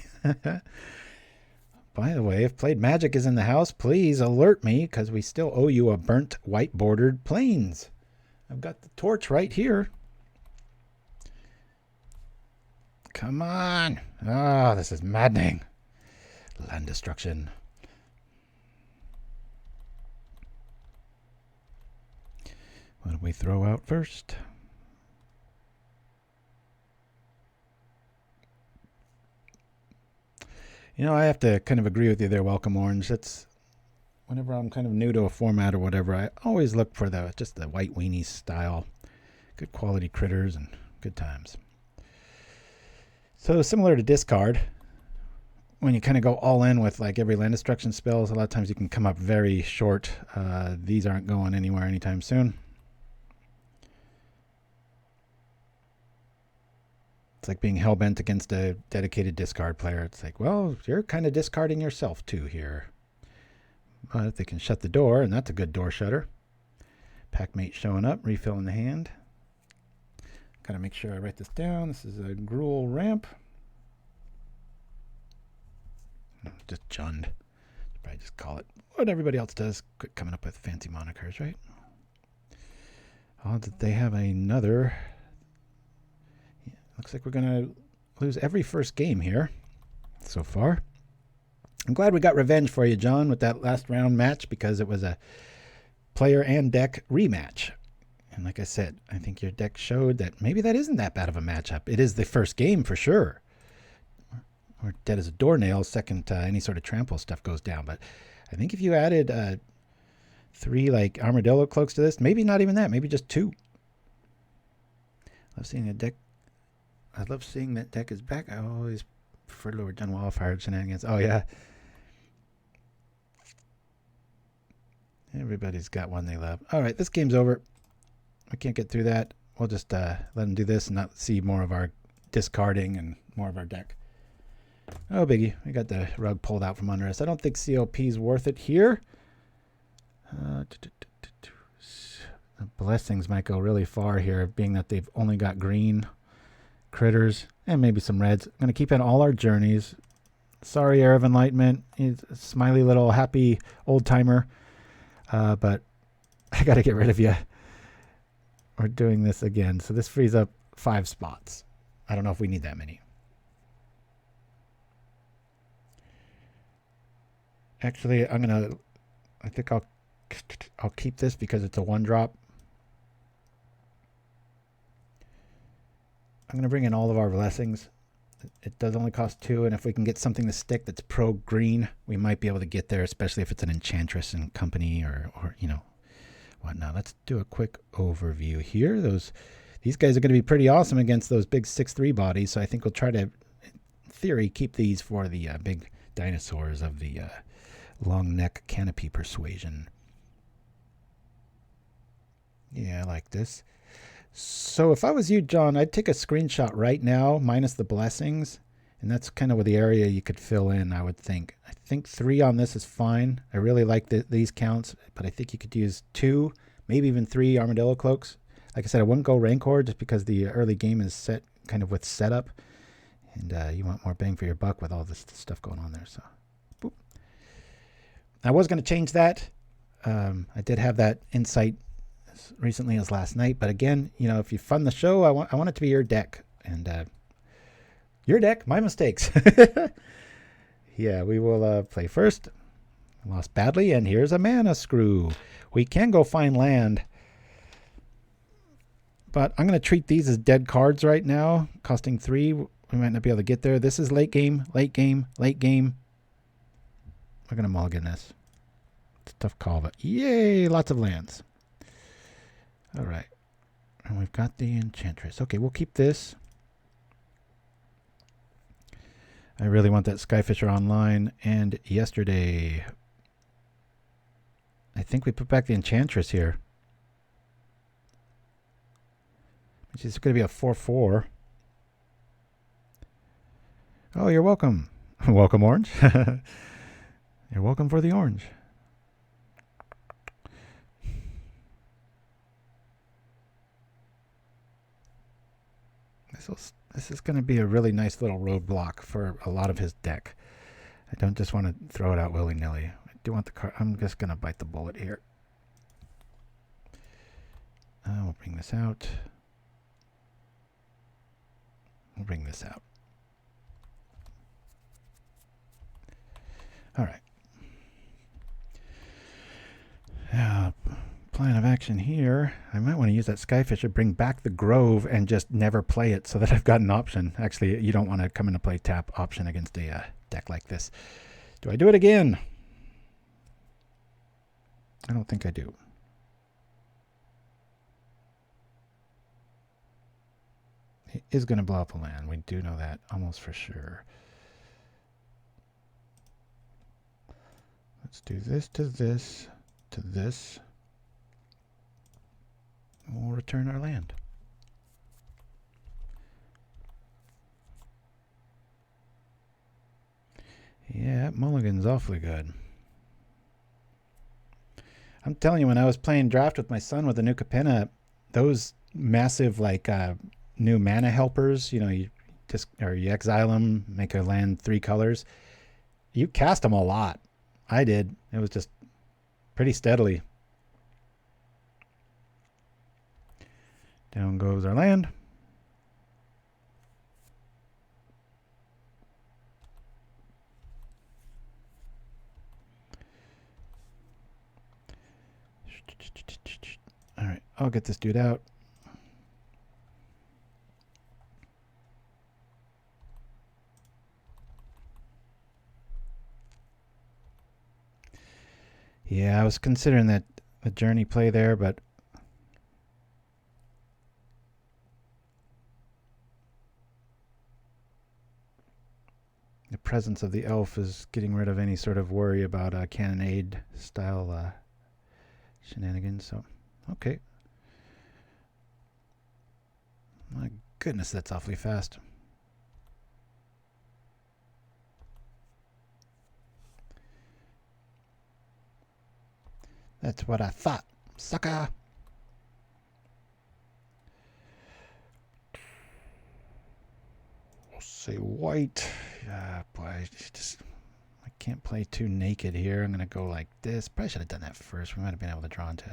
By the way, if Played Magic is in the house, please alert me because we still owe you a burnt white bordered plains. I've got the torch right here. Come on. Oh, this is maddening. Land destruction. What do we throw out first? You know, I have to kind of agree with you there, Welcome Orange. That's whenever I'm kind of new to a format or whatever, I always look for just the white weenie style. Good quality critters and good times. So similar to discard, when you kind of go all in with like every land destruction spells, a lot of times you can come up very short. These aren't going anywhere anytime soon. It's like being hell-bent against a dedicated discard player. It's like, well, you're kind of discarding yourself too here. But if they can shut the door, and that's a good door shutter. Packmate showing up, refilling the hand. Got to make sure I write this down. This is a Gruul ramp. Just Jund. Probably just call it what everybody else does. Quit coming up with fancy monikers, right? Odds that they have another... Looks like we're going to lose every first game here so far. I'm glad we got revenge for you, John, with that last round match because it was a player and deck rematch. And like I said, I think your deck showed that maybe that isn't that bad of a matchup. It is the first game for sure. Or dead as a doornail, second any sort of trample stuff goes down. But I think if you added 3 like armadillo cloaks to this, maybe not even that, maybe just 2. Love seeing a deck. I love seeing that deck is back. I always prefer Lord John Wildfire shenanigans. Oh, yeah. Everybody's got one they love. All right, this game's over. We can't get through that. We'll just let them do this and not see more of our discarding and more of our deck. Oh, biggie. We got the rug pulled out from under us. I don't think COP's worth it here. The blessings might go really far here, being that they've only got green critters and maybe some reds. I'm going to keep in all our journeys. Sorry, Era of Enlightenment. He's a smiley little happy old timer. But I got to get rid of you. We're doing this again. So this frees up 5 spots. I don't know if we need that many. Actually, I think I'll keep this because it's a 1-drop. I'm going to bring in all of our blessings. It does only cost 2, and if we can get something to stick that's pro-green, we might be able to get there, especially if it's an Enchantress and company or you know, whatnot. Let's do a quick overview here. These guys are going to be pretty awesome against those big 6/3 bodies, so I think we'll try to, in theory, keep these for the big dinosaurs of the long neck canopy persuasion. Yeah, I like this. So if I was you, John, I'd take a screenshot right now, minus the blessings, and that's kind of where the area you could fill in, I would think. I think 3 on this is fine. I really like these counts, but I think you could use 2, maybe even 3 armadillo cloaks. Like I said, I wouldn't go Rancor just because the early game is set kind of with setup, and you want more bang for your buck with all this stuff going on there. So, boop. I was going to change that. I did have that insight as recently as last night, but again, you know, if you fund the show, I want it to be your deck, and your deck, my mistakes. Yeah, we will play first. Lost badly, and here's a mana screw. We can go find land, but I'm going to treat these as dead cards right now, costing 3. We might not be able to get there. This is late game, late game, late game. We're going to mulligan this. It's a tough call, but yay, lots of lands. All right. And we've got the Enchantress. Okay, we'll keep this. I really want that Skyfisher online. And yesterday, I think we put back the Enchantress here. Which is going to be a 4/4. Oh, you're welcome. Welcome, Orange. You're welcome for the orange. This is going to be a really nice little roadblock for a lot of his deck. I don't just want to throw it out willy-nilly. I do want the card. I'm just going to bite the bullet here. We'll bring this out. We'll bring this out. All right. Plan of action here. I might want to use that Skyfisher, bring back the Grove, and just never play it so that I've got an option. Actually, you don't want to come into play tap option against a deck like this. Do I do it again? I don't think I do. He is going to blow up a land. We do know that almost for sure. Let's do this to this to this. We'll return our land. Yeah, Mulligan's awfully good. I'm telling you, when I was playing draft with my son with the new Capenna, those massive new mana helpers, you exile them, make a land 3 colors. You cast them a lot. I did. It was just pretty steadily. Down goes our land. All right, I'll get this dude out. Yeah, I was considering that a journey play there, but the presence of the elf is getting rid of any sort of worry about cannonade style shenanigans. So, okay. My goodness, that's awfully fast. That's what I thought, sucker. We'll say white. Boy, I can't play too naked here. I'm going to go like this. Probably should have done that first. We might have been able to draw into.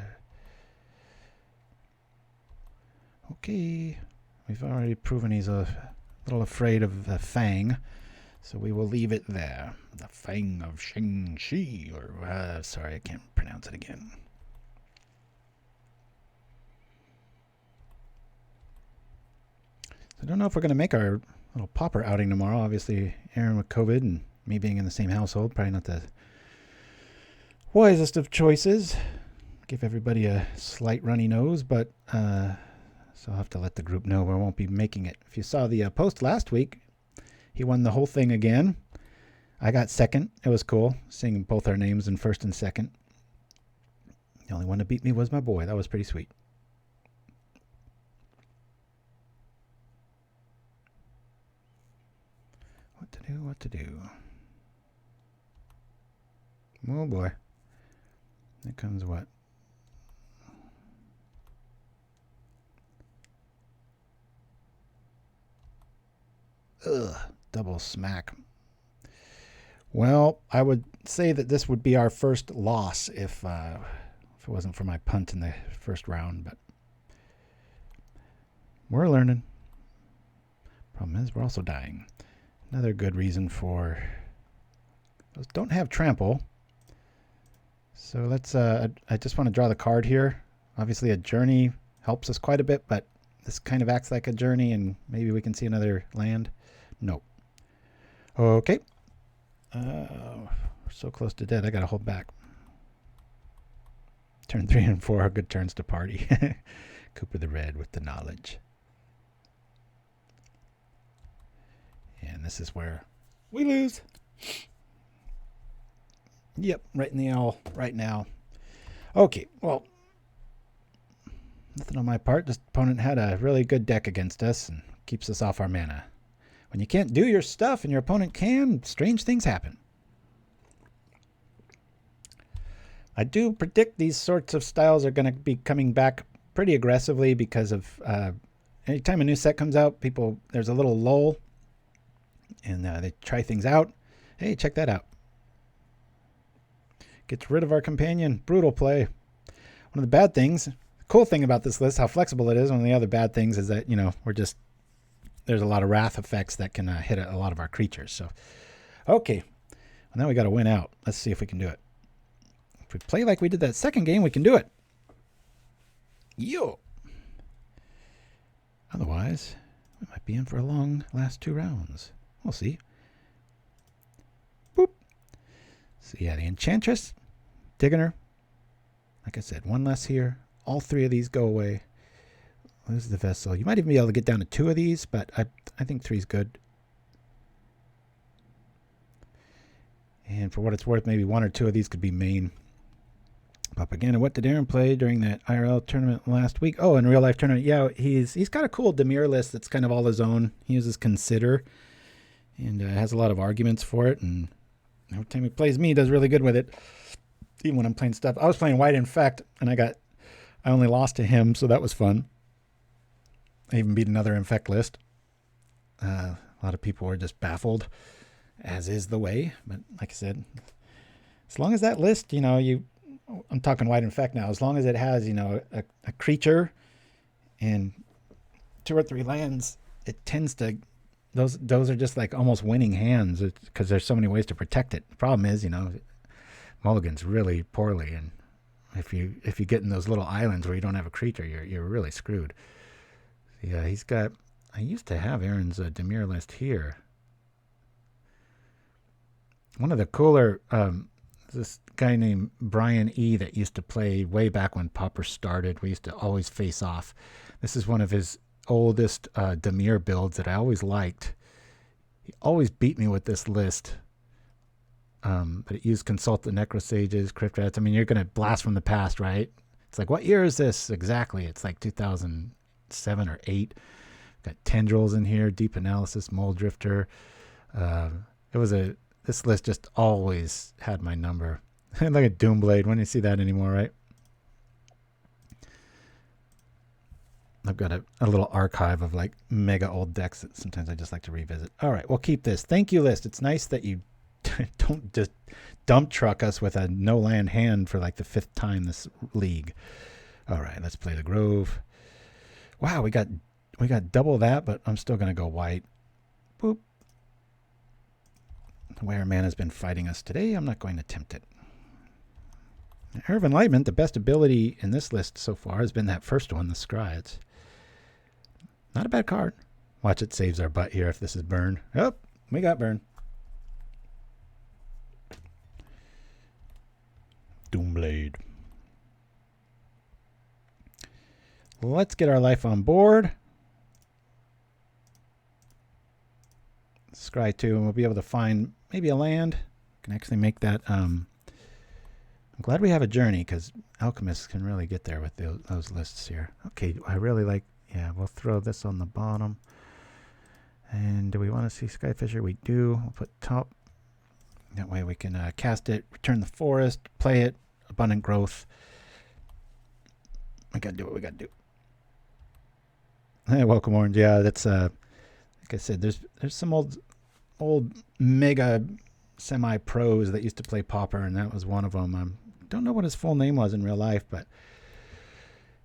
Okay. We've already proven he's a little afraid of the Fang. So we will leave it there. The Fang of Shigeki, or sorry, I can't pronounce it again. So I don't know if we're going to make our little pauper outing tomorrow. Obviously, Aaron with COVID and me being in the same household, probably not the wisest of choices. Give everybody a slight runny nose, but so I'll have to let the group know we won't be making it. If you saw the post last week, he won the whole thing again. I got second. It was cool, seeing both our names in first and second. The only one to beat me was my boy. That was pretty sweet. What to do, what to do. Oh boy. Here comes what? Ugh. Double smack. Well, I would say that this would be our first loss if it wasn't for my punt in the first round, but we're learning. Problem is, we're also dying. Another good reason for those don't have trample. So let's, I just want to draw the card here. Obviously a journey helps us quite a bit, but this kind of acts like a journey and maybe we can see another land. Nope. Okay. We're so close to dead. I got to hold back. Turn 3 and 4 are good turns to party. Cooper the Red with the knowledge. And this is where we lose. Yep, right in the L right now. Okay, well, nothing on my part. This opponent had a really good deck against us and keeps us off our mana. When you can't do your stuff and your opponent can, strange things happen. I do predict these sorts of styles are going to be coming back pretty aggressively because of anytime a new set comes out, there's a little lull and they try things out. Hey, check that out. Gets rid of our companion. Brutal play. One of the bad things, the cool thing about this list, how flexible it is, one of the other bad things is that, there's a lot of wrath effects that can hit a lot of our creatures. So, okay. Well, now we got to win out. Let's see if we can do it. If we play like we did that second game, we can do it. Yo. Otherwise, we might be in for a long last 2 rounds. We'll see. Boop. So yeah, the Enchantress, digging her. Like I said, 1 less here. All 3 of these go away. Lose the Vessel. You might even be able to get down to 2 of these, but I think 3 is good. And for what it's worth, maybe 1 or 2 of these could be main. Propaganda. What did Aaron play during that IRL tournament last week? Oh, in real life tournament. Yeah, he's got a cool Dimir list that's kind of all his own. He uses Consider and has a lot of arguments for it. And every time he plays me, he does really good with it. Even when I'm playing stuff. I was playing White Infect, and I only lost to him, so that was fun. I even beat another Infect list. A lot of people were just baffled, as is the way. But like I said, as long as that list, I'm talking White Infect now, as long as it has, a creature and 2 or 3 lands, it tends to, those are just like almost winning hands because there's so many ways to protect it. The problem is, mulligans really poorly, and if you get in those little islands where you don't have a creature, you're really screwed. Yeah, I used to have Aaron's Dimir list here. One of the cooler, this guy named Brian E. that used to play way back when Pauper started. We used to always face off. This is one of his oldest Dimir builds that I always liked. He always beat me with this list. But it used Consult the Necrosages, Crypt Rats. I mean, you're going to blast from the past, right? It's like, what year is this exactly? It's like 2007 or 8. Got Tendrils in here, Deep Analysis, Mole Drifter. This list just always had my number. Like a Doomblade. When do you see that anymore, right? I've got a little archive of like mega old decks that sometimes I just like to revisit. All right, we'll keep this. Thank you list. It's nice that you don't just dump truck us with a no land hand for like the 5th time this league. All right, let's play the Grove. Wow, we got double that, but I'm still going to go white. Boop. The way our mana's been fighting us today, I'm not going to tempt it. Era of Enlightenment, the best ability in this list so far has been that first one, the Scry. It's not a bad card. Watch, it saves our butt here if this is burn. Oh, we got burn. Doomblade. Let's get our life on board. Scry 2, and we'll be able to find maybe a land. Can actually make that. I'm glad we have a journey because alchemists can really get there with those lists here. Okay, I really like. Yeah, we'll throw this on the bottom. And do we want to see Skyfisher? We do. We'll put top. That way we can cast it, return the forest, play it, abundant growth. We gotta do what we gotta do. Hey, welcome orange. Yeah, that's like I said. There's some old mega semi-pros that used to play Pauper, and that was one of them. Don't know what his full name was in real life, but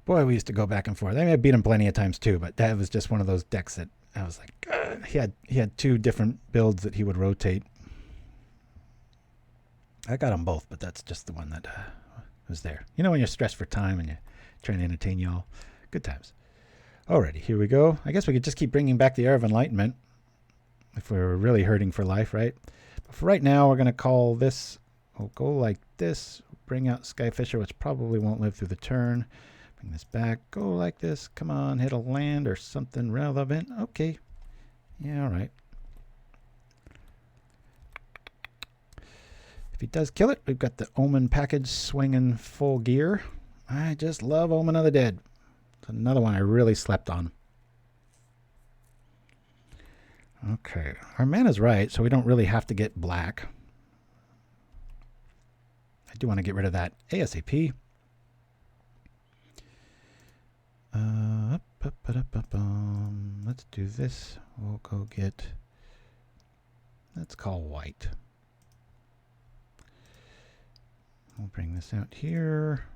boy, we used to go back and forth. I mean, I beat him plenty of times too, but that was just one of those decks that I was like, he had 2 different builds that he would rotate. I got them both, but that's just the one that was there. You know when you're stressed for time and you're trying to entertain y'all? Good times. Alrighty, here we go. I guess we could just keep bringing back the Era of Enlightenment if we were really hurting for life, right? But for right now, we're going to call this, we'll go like this, bring out Skyfisher, which probably won't live through the turn. Bring this back. Go like this. Come on, hit a land or something relevant. Okay. Yeah, all right. If he does kill it, we've got the Omen package swinging full gear. I just love Omen of the Dead. It's another one I really slept on. Okay, our mana's right, so we don't really have to get black. I do want to get rid of that ASAP. Let's do this. We'll go get, let's call white. We'll bring this out here.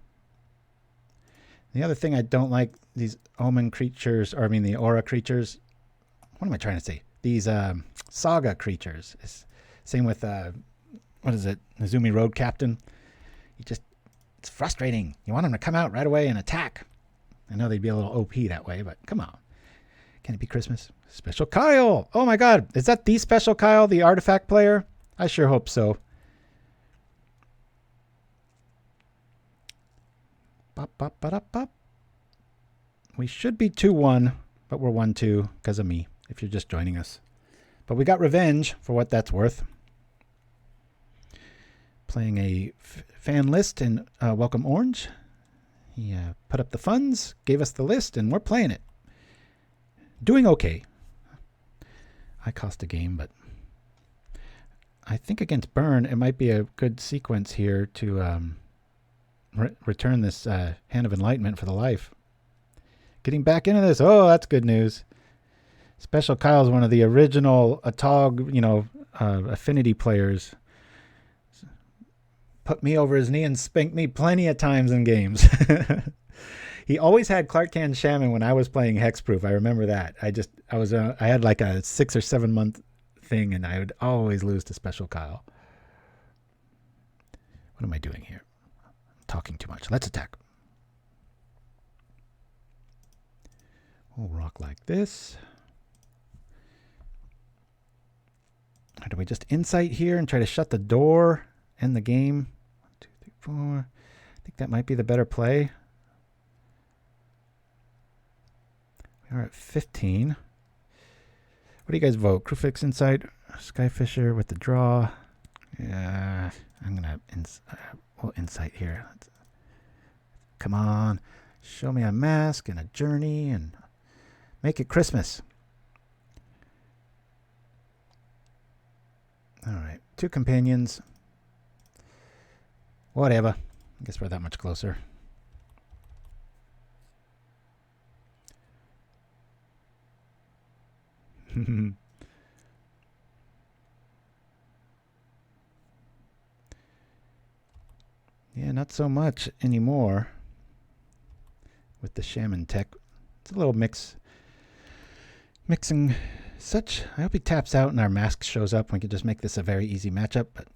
The other thing I don't like, these Omen creatures, or I mean the Aura creatures. What am I trying to say? These Saga creatures. Same with, what is it? Nezumi Road Captain. It's frustrating. You want them to come out right away and attack. I know they'd be a little OP that way, but come on. Can it be Christmas? Special Kyle. Oh my God. Is that the Special Kyle, the artifact player? I sure hope so. Bop, bop, ba-dop, bop. We should be 2-1, but we're 1-2 because of me, if you're just joining us. But we got revenge for what that's worth. Playing a fan list in Welcome Orange. He put up the funds, gave us the list, and we're playing it. Doing okay. I cost a game, but I think against Burn, it might be a good sequence here to return this Hand of Enlightenment for the life. Getting back into this. Oh, that's good news. Special Kyle is one of the original Atog, affinity players. Put me over his knee and spanked me plenty of times in games. He always had Clarkan Shaman when I was playing Hexproof. I remember that. I had like a 6 or 7 month thing, and I would always lose to Special Kyle. What am I doing here? I'm talking too much. Let's attack. We'll rock like this. Or do we just insight here and try to shut the door, end the game? 1, 2, 3, 4. I think that might be the better play. We are at 15. What do you guys vote? Kruphix Insight, Skyfisher with the draw. Yeah, I'm gonna we'll insight here. Come on, show me a mask and a journey and make it Christmas. All right, 2 companions. Whatever. I guess we're that much closer. Yeah, not so much anymore with the Shaman tech. It's a little mixing such. I hope he taps out and our mask shows up. We can just make this a very easy matchup, but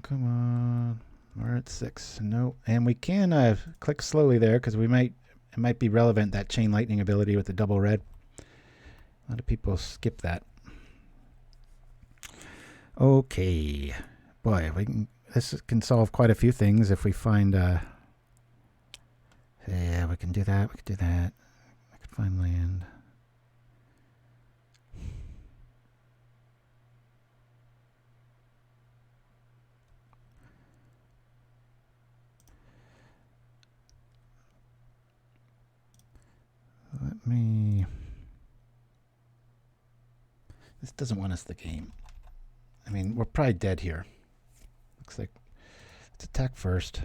come on. We're at 6. No, and we can click slowly there because it might be relevant, that Chain Lightning ability with the double red. A lot of people skip that. Okay, boy, this can solve quite a few things if we find. Yeah, we can do that. We can do that. I can find land. This doesn't want us the game. I mean, we're probably dead here. Looks like let's attack first.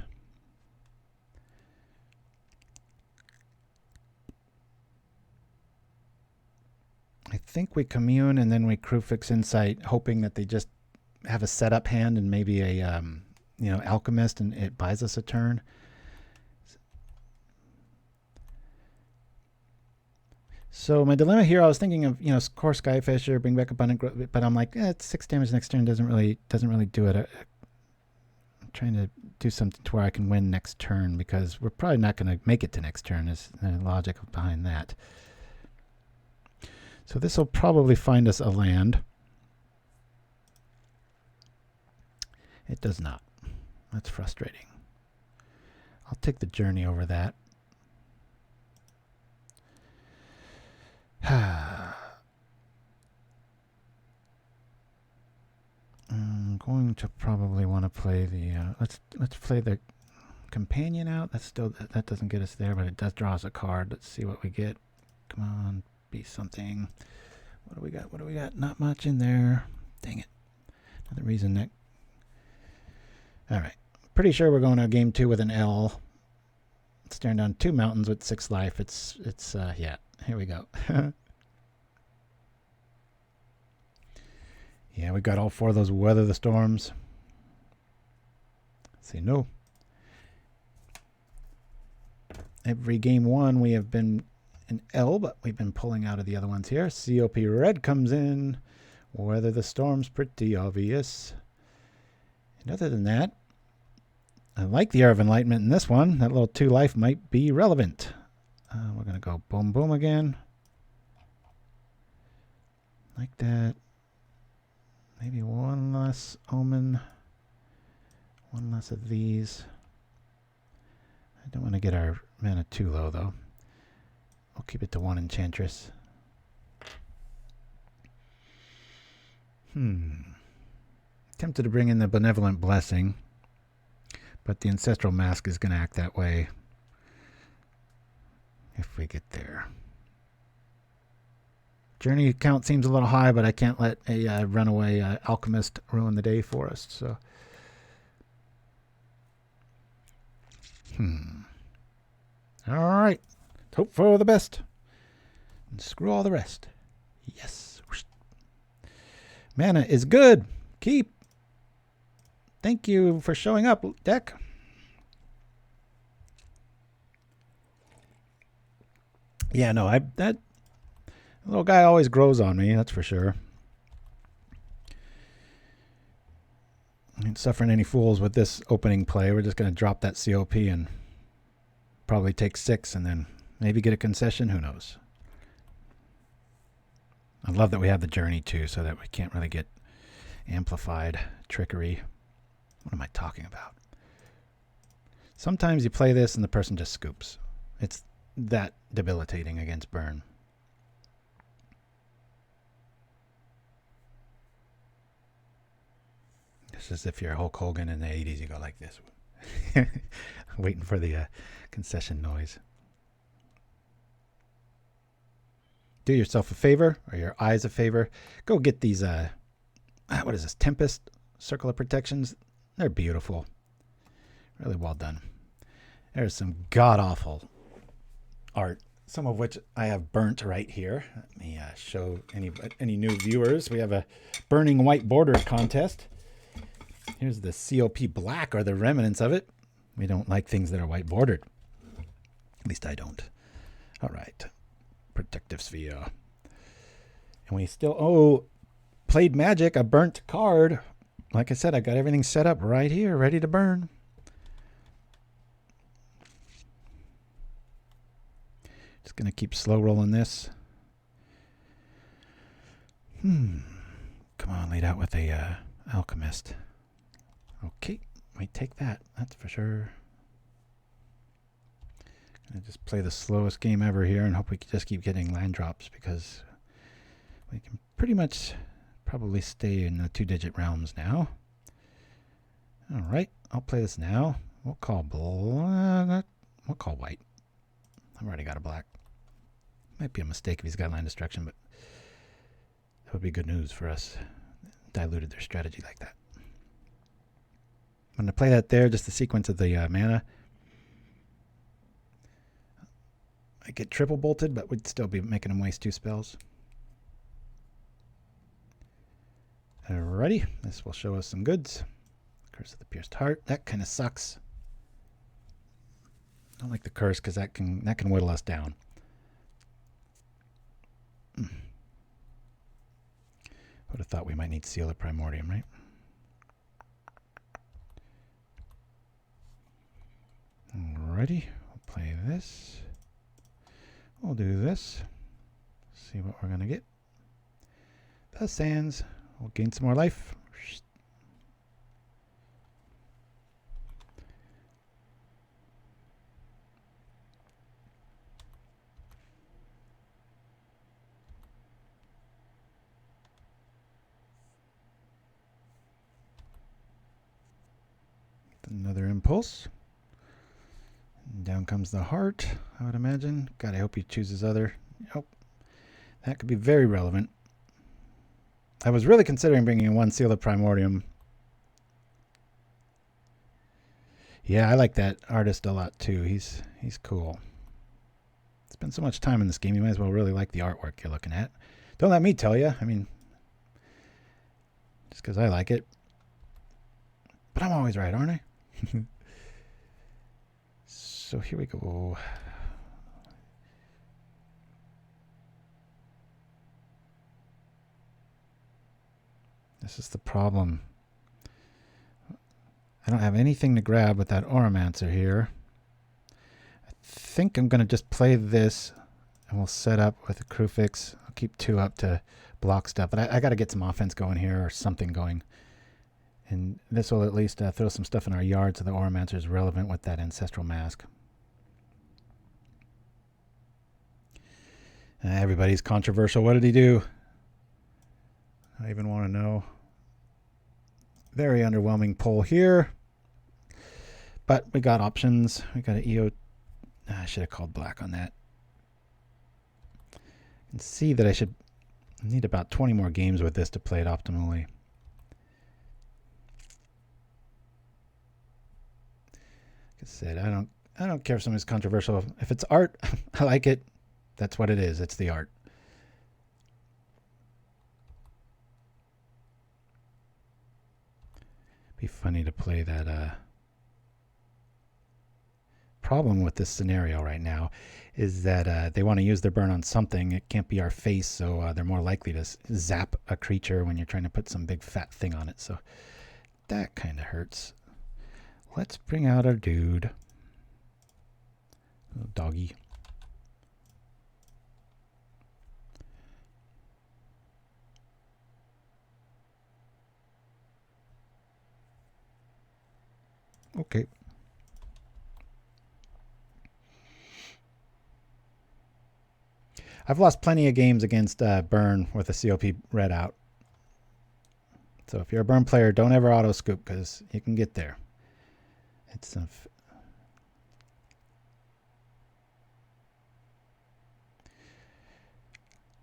I think we commune and then we Kruphix Insight, hoping that they just have a setup hand and maybe a alchemist, and it buys us a turn. So my dilemma here, I was thinking of, Kor Skyfisher, bring back Abundant Growth, but I'm like, it's 6 damage next turn, doesn't really do it. I'm trying to do something to where I can win next turn, because we're probably not going to make it to next turn is the logic behind that. So this will probably find us a land. It does not. That's frustrating. I'll take the journey over that. I'm going to probably want to play the let's play the companion out. That doesn't get us there, but it does draw us a card. Let's see what we get. Come on, be something. What do we got? What do we got? Not much in there. Dang it. Another reason that. All right. Pretty sure we're going to game 2 with an L. Staring down 2 mountains with 6 life. It's yeah. Here we go. Yeah, we got all 4 of those weather the storms. Let's see, no. Every game 1 we have been an L, but we've been pulling out of the other ones here. COP red comes in. Weather the storm's pretty obvious. And other than that, I like the Era of Enlightenment in this one. That little 2 life might be relevant. We're going to go boom boom again. Like that. Maybe 1 less Omen. 1 less of these. I don't want to get our mana too low, though. We'll keep it to 1 Enchantress. Tempted to bring in the Benevolent Blessing, but the Ancestral Mask is going to act that way if we get there. Journey count seems a little high, but I can't let a runaway alchemist ruin the day for us. So, all right. Let's hope for the best and screw all the rest. Yes. Mana is good. Keep. Thank you for showing up, deck. Yeah, no, that little guy always grows on me, that's for sure. I ain't suffering any fools with this opening play. We're just going to drop that COP and probably take 6 and then maybe get a concession. Who knows? I love that we have the journey too, so that we can't really get amplified trickery. What am I talking about? Sometimes you play this and the person just scoops. It's that debilitating against burn. It's as if you're Hulk Hogan in the 80s. You go like this. Waiting for the concession noise. Do yourself a favor, or your eyes a favor. Go get these, what is this, Tempest Circle of Protections. They're beautiful. Really well done. There's some god-awful art, some of which I have burnt right here. Let me show any new viewers. We have a burning white border contest. Here's the COP black, or the remnants of it. We don't like things that are white bordered. At least I don't. All right. Protective Sphere. And we still, played Magic, a burnt card. Like I said, I got everything set up right here, ready to burn. Just going to keep slow rolling this. Come on, lead out with a alchemist. Okay, we take that. That's for sure. Gonna just play the slowest game ever here and hope we can just keep getting land drops, because we can pretty much probably stay in the 2-digit realms now. All right, I'll play this now. We'll call black. We'll call white. I've already got a black. Might be a mistake if he's got land destruction, but that would be good news for us. Diluted their strategy like that. I'm going to play that there, just the sequence of the mana. I get triple bolted, but we'd still be making him waste 2 spells. Alrighty, this will show us some goods. Curse of the Pierced Heart. That kind of sucks. I don't like the curse because that can whittle us down. Would have thought we might need Seal of Primordium, right? Alrighty, we'll play this. We'll do this. See what we're going to get. The sands. We'll gain some more life. Another impulse. And down comes the heart, I would imagine. God, I hope he chooses other. Oh, that could be very relevant. I was really considering bringing in one Seal of Primordium. Yeah, I like that artist a lot too. He's cool. Spend so much time in this game, you might as well really like the artwork you're looking at. Don't let me tell you. I mean, just because I like it. But I'm always right, aren't I? So here we go. This is the problem. I don't have anything to grab with that Auramancer here. I think I'm going to just play this and we'll set up with a Kruphix. I'll keep 2 up to block stuff, but I got to get some offense going here or something going. And this will at least throw some stuff in our yard so the Auramancer is relevant with that Ancestral Mask. Everybody's controversial. What did he do? I even want to know. Very underwhelming pull here. But we got options. We got an EO. I should have called black on that. And see that I should need about 20 more games with this to play it optimally. Like I said, I don't care if something's controversial. If it's art, I like it. That's what it is. It's the art. Be funny to play that. Problem with this scenario right now is that they want to use their burn on something. It can't be our face, so they're more likely to zap a creature when you're trying to put some big fat thing on it. So that kind of hurts. Let's bring out our dude. Little doggy. Okay. I've lost plenty of games against burn with a COP red out. So if you're a burn player, don't ever auto scoop because you can get there. It's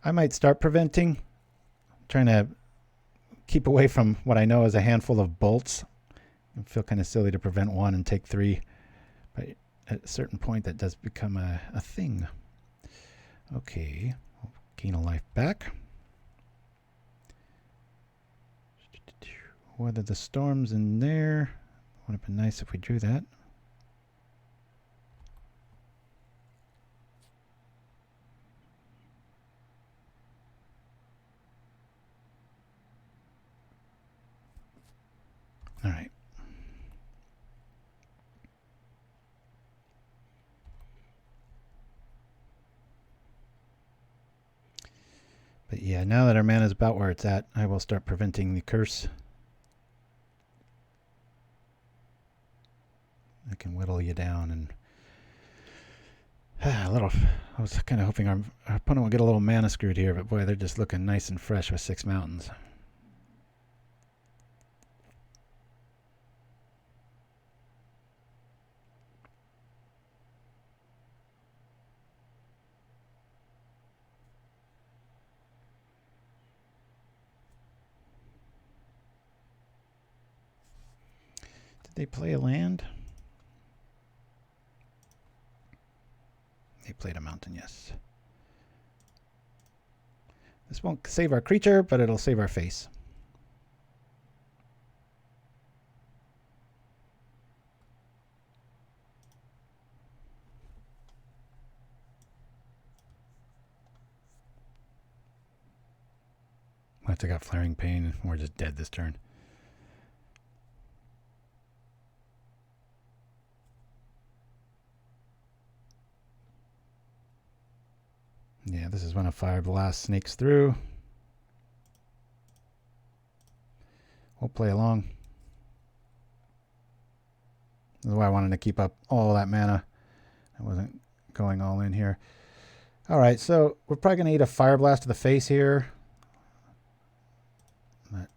I might start preventing, trying to keep away from what I know is a handful of bolts. I feel kind of silly to prevent 1 and take 3, but at a certain point that does become a thing. Okay, we'll gain a life back. Weather the storms in there. Would have been nice if we drew that. All right. But yeah, now that our mana is about where it's at, I will start preventing the curse. I can whittle you down and a little. I was kind of hoping our opponent will get a little mana screwed here, but boy, they're just looking nice and fresh with 6 mountains. Did they play a land? They played a mountain, yes. This won't save our creature, but it'll save our face. Once I got Flaring Pain, we're just dead this turn. Yeah, this is when a Fire Blast sneaks through. We'll play along. This is why I wanted to keep up all that mana. I wasn't going all in here. All right, so we're probably going to eat a Fire Blast to the face here. But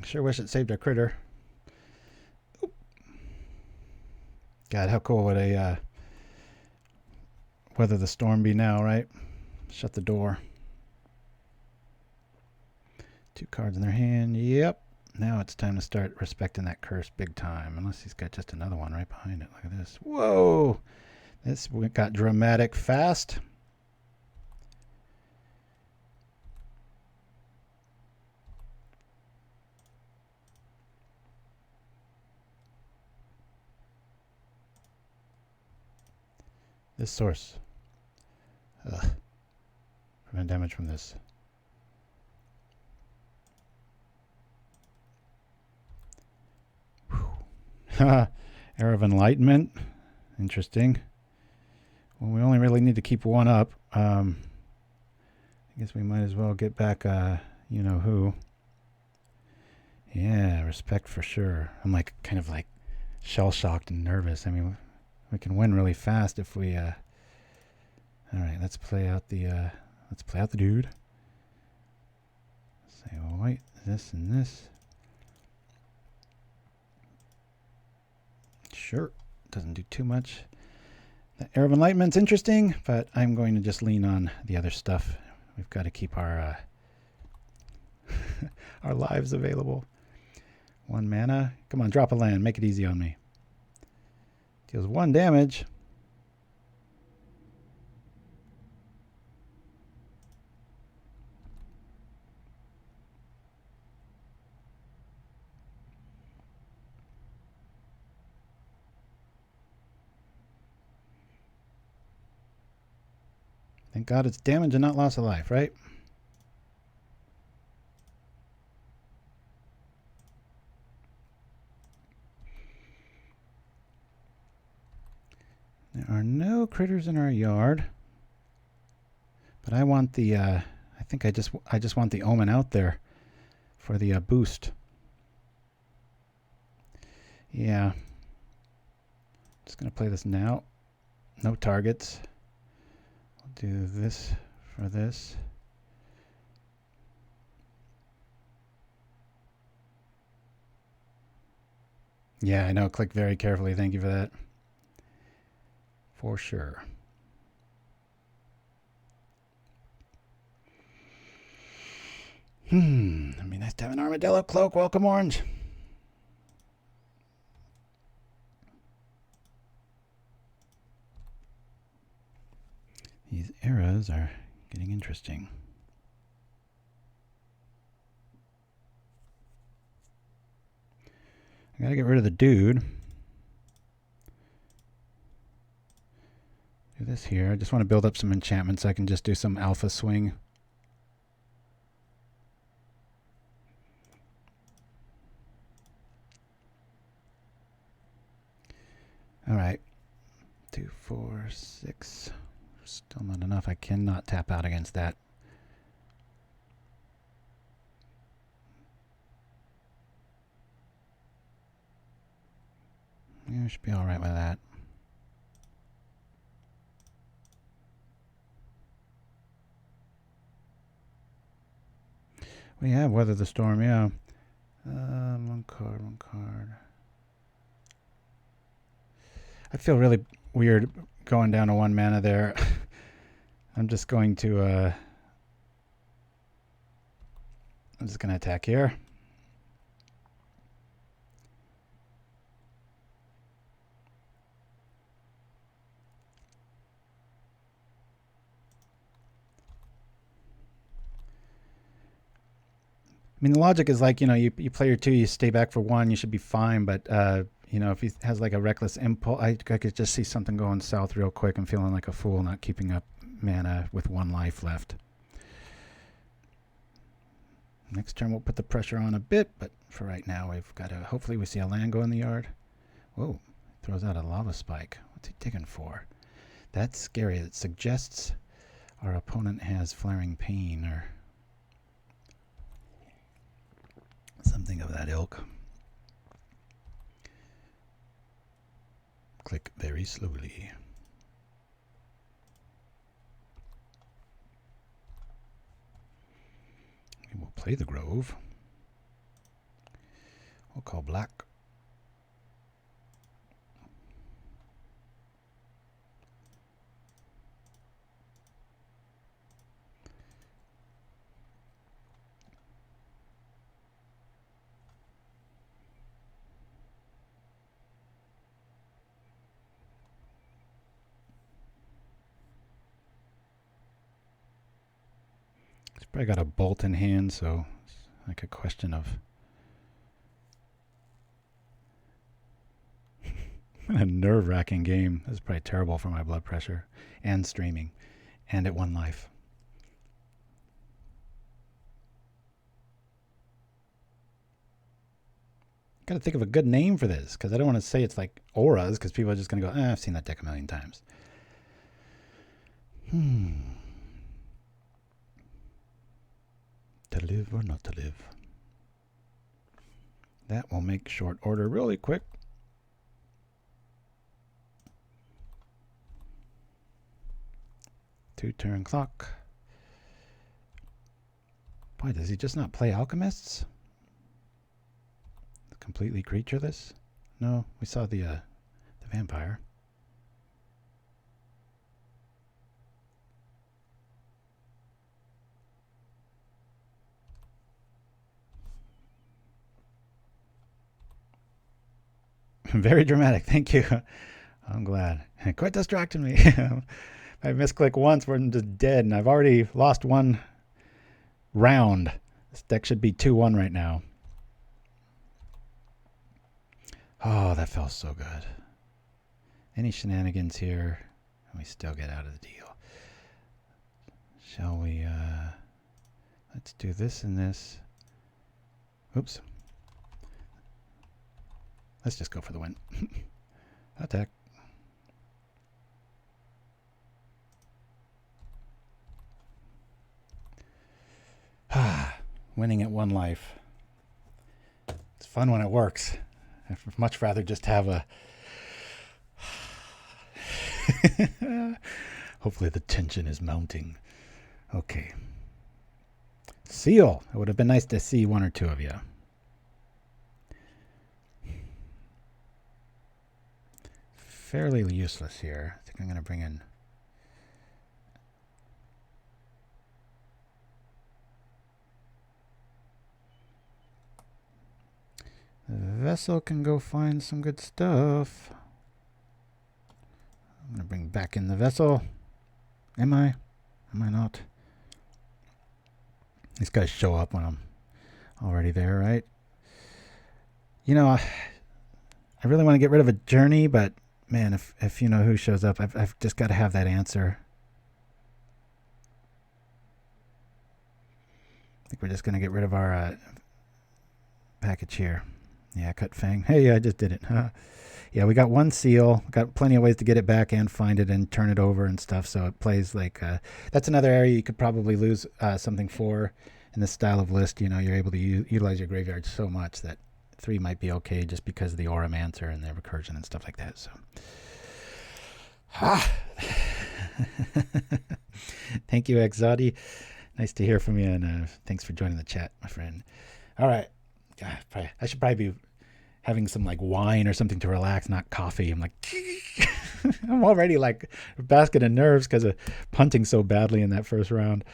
I sure wish it saved our critter. Oop. God, how cool would a Weather the Storm be now, right? Shut the door. 2 cards in their hand. Yep. Now it's time to start respecting that curse big time. Unless he's got just another one right behind it. Look at this. Whoa! This got dramatic fast. This source. Ugh. Prevent damage from this. Era of Enlightenment. Interesting. Well, we only really need to keep one up. I guess we might as well get back, you know who. Yeah, respect for sure. I'm like kind of like shell-shocked and nervous. I mean, we can win really fast if we. All right, let's play out the dude. Say white, this and this. Sure, doesn't do too much. The Era of Enlightenment's interesting, but I'm going to just lean on the other stuff. We've got to keep our our lives available. 1 mana. Come on, drop a land. Make it easy on me. Deals 1 damage. Thank God it's damage and not loss of life, right? There are no critters in our yard, but I want the. I think I just want the Omen out there for the boost. Yeah, just gonna play this now. No targets. I'll do this for this. Yeah, I know. Click very carefully. Thank you for that. For sure. It'd be nice to have an armadillo cloak. Welcome, Orange. These eras are getting interesting. I gotta get rid of the dude. Do this here. I just want to build up some enchantments so I can just do some alpha swing. All right. 2, 4, 6. Still not enough. I cannot tap out against that. Yeah, should be all right with that. We have Weather the Storm, yeah. 1 card, 1 card. I feel really weird going down to 1 mana there. I'm just going to attack here. mean, the logic is like, you play your 2, you stay back for 1, you should be fine. But, if he has like a reckless impulse, I could just see something going south real quick and feeling like a fool not keeping up mana with 1 life left. Next turn we'll put the pressure on a bit, but for right now we've got to, hopefully we see a land go in the yard. Whoa, throws out a lava spike. What's he digging for? That's scary. It suggests our opponent has Flaring Pain or something of that ilk. Click very slowly. We will play the Grove. We'll call black. Probably got a bolt in hand, so it's like a question of a nerve-wracking game. This is probably terrible for my blood pressure and streaming, and at 1 life. Got to think of a good name for this, because I don't want to say it's like auras, because people are just going to go, I've seen that deck a million times. To live or not to live. That will make short order really quick. Two-turn clock. Why does he just not play alchemists? Completely creatureless? No, we saw the vampire. Very dramatic. Thank you. I'm glad. Quite distracting me. I misclick once, we're just dead, and I've already lost 1 round. This deck should be 2-1 right now. Oh, that felt so good. Any shenanigans here, and we still get out of the deal. Shall we, let's do this and this. Oops. Let's just go for the win. Attack. Winning at 1 life. It's fun when it works. I'd much rather just have a... Hopefully the tension is mounting. Okay. Seal. It would have been nice to see 1 or 2 of you. Fairly useless here. I think I'm going to bring in... The Vessel can go find some good stuff. I'm going to bring back in the Vessel. Am I? Am I not? These guys show up when I'm already there, right? You know, I really want to get rid of a journey, but man, if you know who shows up, I've just got to have that answer. I think we're just going to get rid of our package here. Yeah, cut Fang. Hey, I just did it. Yeah, we got 1 seal. Got plenty of ways to get it back and find it and turn it over and stuff. So it plays like that's another area you could probably lose something for in this style of list. You know, you're able to utilize your graveyard so much that 3 might be okay just because of the Auramancer and the recursion and stuff like that. So, thank you, Exotti. Nice to hear from you, and thanks for joining the chat, my friend. All right. God, I should probably be having some like wine or something to relax, not coffee. I'm like, I'm already like a basket of nerves because of punting so badly in that first round.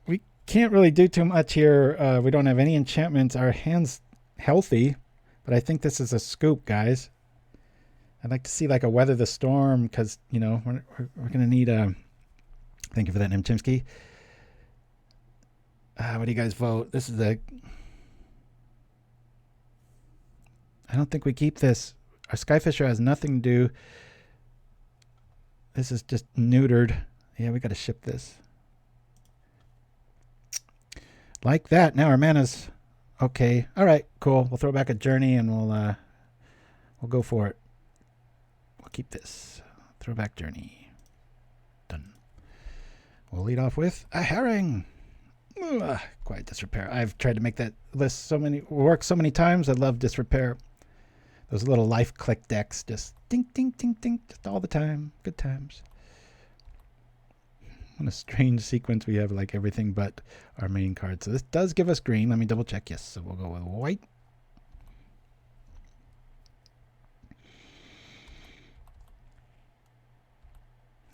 We can't really do too much here. We don't have any enchantments. Our hand's healthy, but I think this is a scoop, guys. I'd like to see like a weather the storm because, you know, we're going to need a... Thank you for that, Nim Chimpskey. What do you guys vote? This is the... I don't think we keep this. Our Skyfisher has nothing to do. This is just neutered. Yeah, we got to ship this. Like that. Now our mana's okay. All right, cool. We'll throw back a journey and we'll go for it. We'll keep this. Throw back journey. Done. We'll lead off with a herring. Quiet disrepair. I've tried to make that list work so many times. I love disrepair. Those little life click decks just ding, ding, ding, ding, just all the time. Good times. What a strange sequence we have, like everything but our main card. So this does give us green. Let me double check. Yes, so we'll go with white.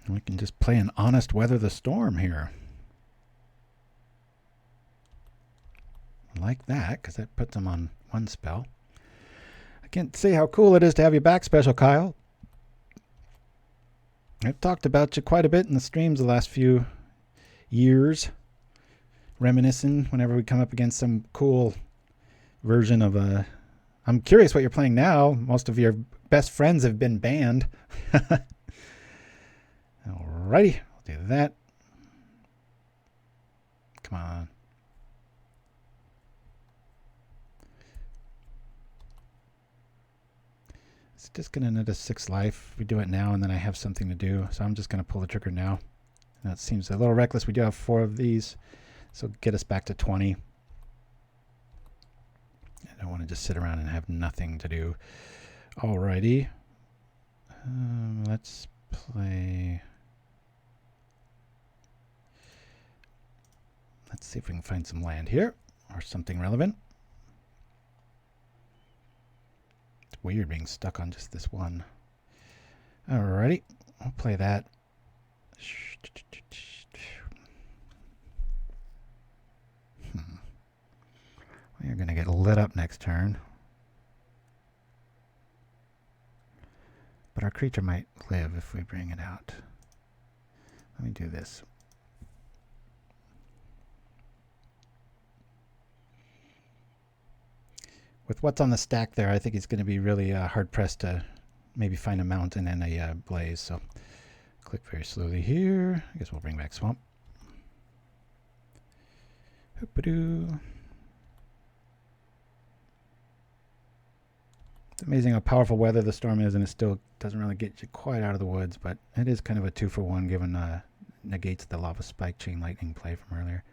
And we can just play an honest weather the storm here. I like that, because that puts them on one spell. I can't say how cool it is to have you back, Special Kyle. I've talked about you quite a bit in the streams the last few years. Reminiscing whenever we come up against some cool version of a... I'm curious what you're playing now. Most of your best friends have been banned. Alrighty, I'll do that. Come on. It's just going to net us 6 life. We do it now, and then I have something to do. So I'm just going to pull the trigger now. That seems a little reckless. We do have 4 of these. So get us back to 20. I don't want to just sit around and have nothing to do. Alrighty. Let's play... Let's see if we can find some land here. Or something relevant. It's weird being stuck on just this one. Alrighty. I'll play that. We're going to get lit up next turn. But our creature might live if we bring it out. Let me do this. With what's on the stack there, I think he's going to be really hard-pressed to maybe find a mountain and a blaze. So click very slowly here. I guess we'll bring back Swamp. Hoop-a-doo. It's amazing how powerful weather the storm is, and it still doesn't really get you quite out of the woods, but it is kind of a 2-for-1 given negates the lava spike chain lightning play from earlier.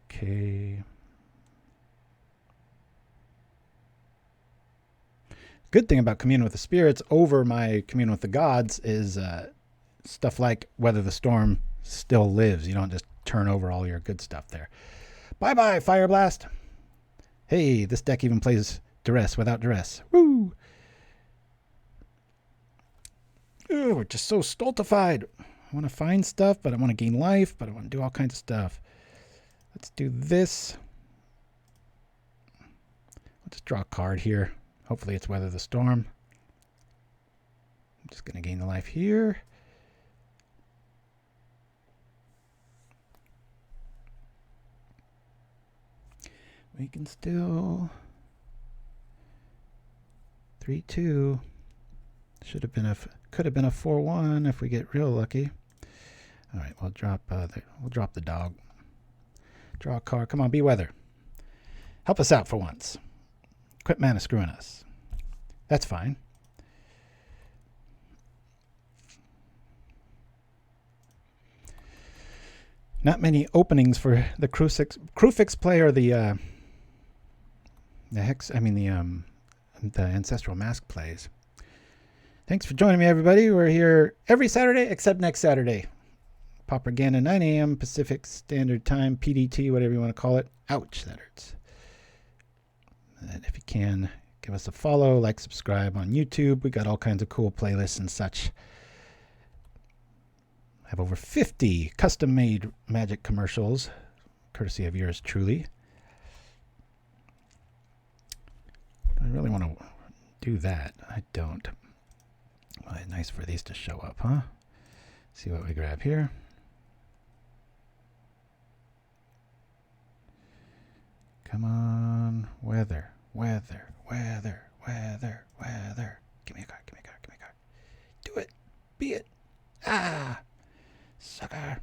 Okay. Good thing about Commune with the Spirits over my Commune with the Gods is stuff like Weather the Storm still lives. You don't just turn over all your good stuff there. Bye-bye, Fire Blast. Hey, this deck even plays Duress without Duress. Woo! Ooh, we're just so stultified. I want to find stuff, but I want to gain life, but I want to do all kinds of stuff. Let's do this. I'll just draw a card here. Hopefully it's Weather the Storm. I'm just going to gain the life here. We can still... 3-2. Should have been could have been a 4-1 if we get real lucky. All right, we'll drop the dog. Draw a card. Come on, be Weather. Help us out for once. Quit mana screwing us. That's fine. Not many openings for the Kruphix play or the Ancestral Mask plays. Thanks for joining me, everybody. We're here every Saturday except next Saturday. Propaganda, 9 a.m. Pacific Standard Time, PDT, whatever you want to call it. Ouch, that hurts. And if you can, give us a follow, like, subscribe on YouTube. We got all kinds of cool playlists and such. I have over 50 custom-made Magic commercials, courtesy of yours truly. I really want to do that. I don't. Well, nice for these to show up, huh? See what we grab here. Come on. Weather. Weather. Weather. Weather. Weather. Give me a card. Give me a card. Give me a card. Do it. Be it. Ah. Sucker.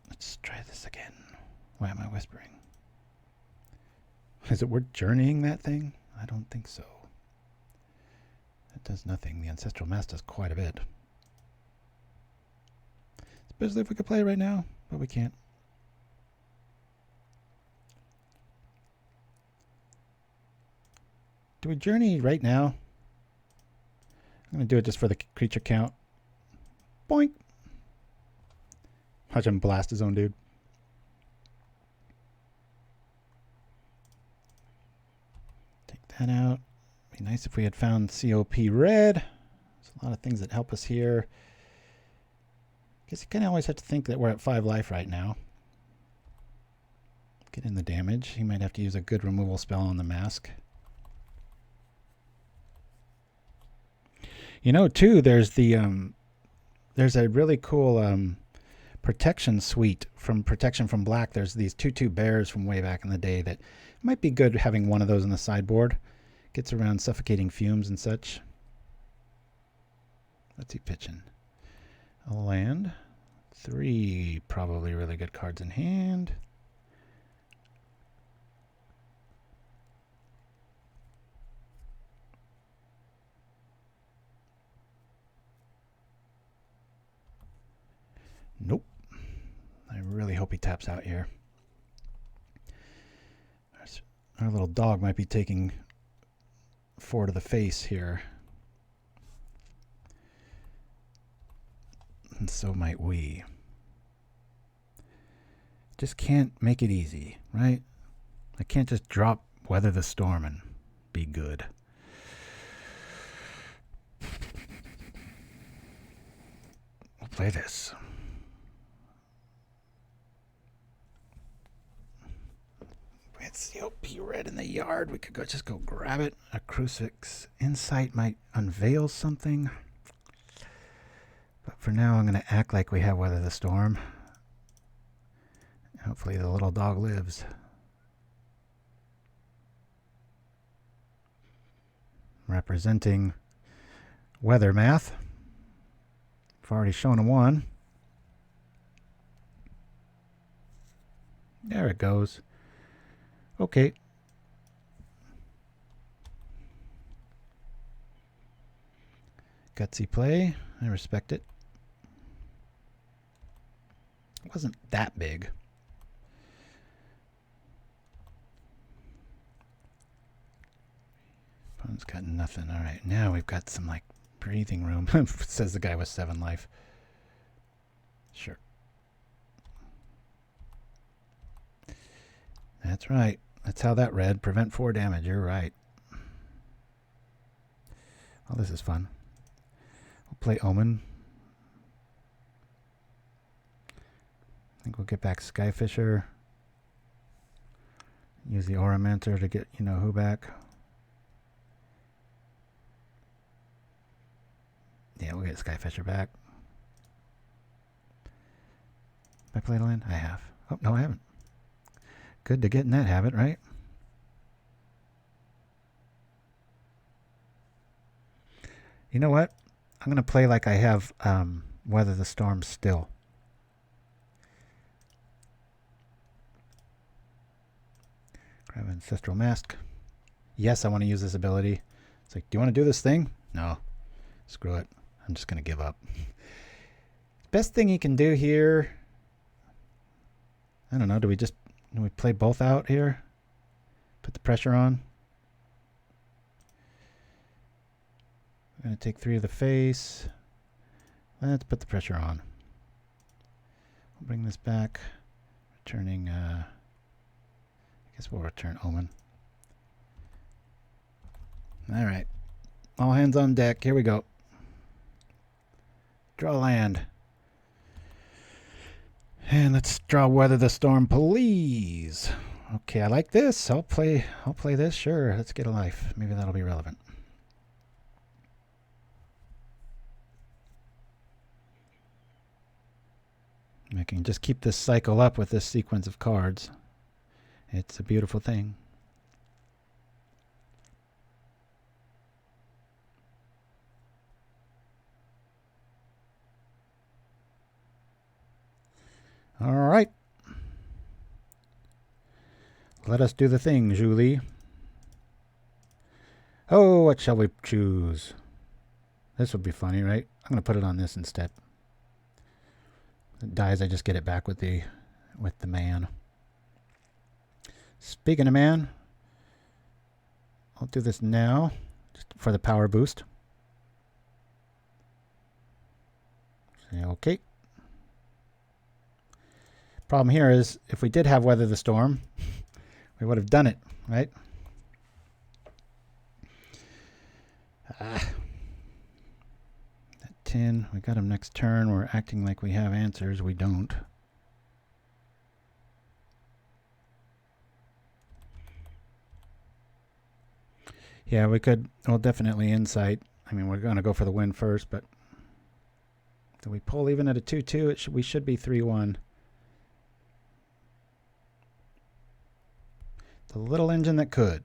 Let's try this again. Why am I whispering? Is it worth journeying that thing? I don't think so. It does nothing. The Ancestral Mask does quite a bit. Especially if we could play right now, but we can't. Do we journey right now? I'm going to do it just for the creature count. Boink! Watch him blast his own dude. Take that out. Be nice if we had found COP red. There's a lot of things that help us here. Guess you kind of always have to think that we're at 5 life right now. Get in the damage. He might have to use a good removal spell on the mask. You know, too, there's a really cool protection suite from Protection from Black. There's these 2/2 bears from way back in the day that might be good having one of those on the sideboard. Gets around suffocating fumes and such. What's he pitching? A land. 3 probably really good cards in hand. Nope. I really hope he taps out here. Our little dog might be taking 4 to the face here. And so might we. Just can't make it easy, right? I can't just drop Weather the Storm and be good. We'll play this. It's the OP red in the yard. We could just go grab it. A Kruphix Insight might unveil something. But for now, I'm going to act like we have Weather the Storm. Hopefully the little dog lives. Representing weather math. I've already shown him one. There it goes. Okay. Gutsy play. I respect it. It wasn't that big. Opponent's got nothing. All right, now we've got some like breathing room. Says the guy with 7 life. Sure. That's right. That's how that read. Prevent 4 damage. You're right. Oh, this is fun. We'll play Omen. I think we'll get back Skyfisher. Use the Auramancer to get who back. Yeah, we'll get Skyfisher back. Have I played a land? I have. Oh, no, I haven't. Good to get in that habit, right? You know what? I'm going to play like I have Weather the Storm still. Grab Ancestral Mask. Yes, I want to use this ability. It's like, do you want to do this thing? No. Screw it. I'm just going to give up. Best thing he can do here... I don't know. Do we play both out here? Put the pressure on. I'm going to take 3 of the face. Let's put the pressure on. We'll bring this back. Returning, I guess we'll return Omen. All right. All hands on deck. Here we go. Draw land. And let's draw Weather the Storm, please. Okay, I like this. I'll play this. Sure. Let's get a life. Maybe that'll be relevant. I can just keep this cycle up with this sequence of cards. It's a beautiful thing. All right. Let us do the thing, Julie. Oh, what shall we choose? This would be funny, right? I'm going to put it on this instead. If it dies, I just get it back with the man. Speaking of man, I'll do this now just for the power boost. Say okay. Problem here is if we did have Weather the Storm, we would have done it, right? That 10, we got him next turn. We're acting like we have answers. We don't. Yeah, we could, well, definitely Insight. I mean, we're going to go for the win first, but do we pull even at a 2-2? We should be 3-1. The little engine that could.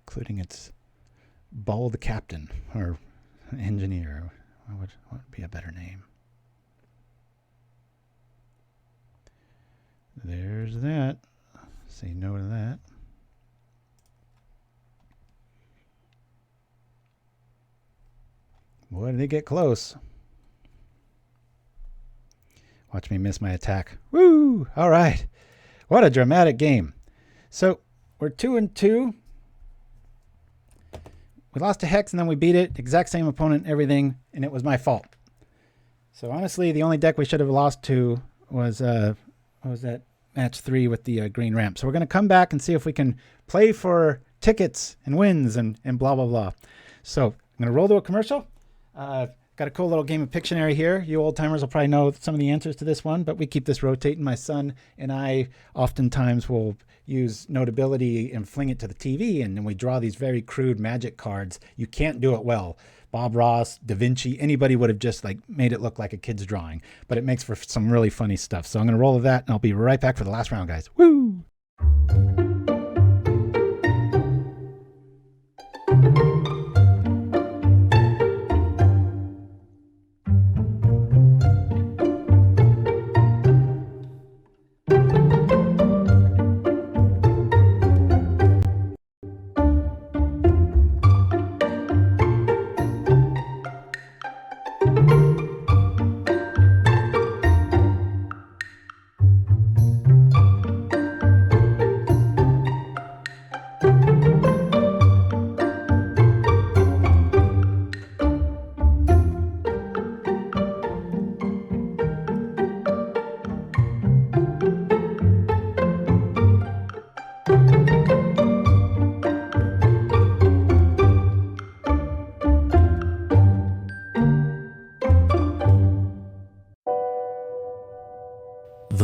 Including its bald captain, or engineer. What would be a better name? There's that. Say no to that. Boy, did they get close. Watch me miss my attack. Woo! All right. What a dramatic game. So we're 2-2. We lost to Hex and then we beat it. Exact same opponent, everything, and it was my fault. So honestly, the only deck we should have lost to was what was that? Match 3 with the green ramp. So we're going to come back and see if we can play for tickets and wins and blah, blah, blah. So I'm going to roll to a commercial. Got a cool little game of Pictionary here. You old timers will probably know some of the answers to this one, but we keep this rotating. My son and I oftentimes will use Notability and fling it to the TV, and then we draw these very crude magic cards. You can't do it well. Bob Ross, Da Vinci, anybody would have just like made it look like a kid's drawing, but it makes for some really funny stuff. So I'm going to roll with that, and I'll be right back for the last round, guys. Woo!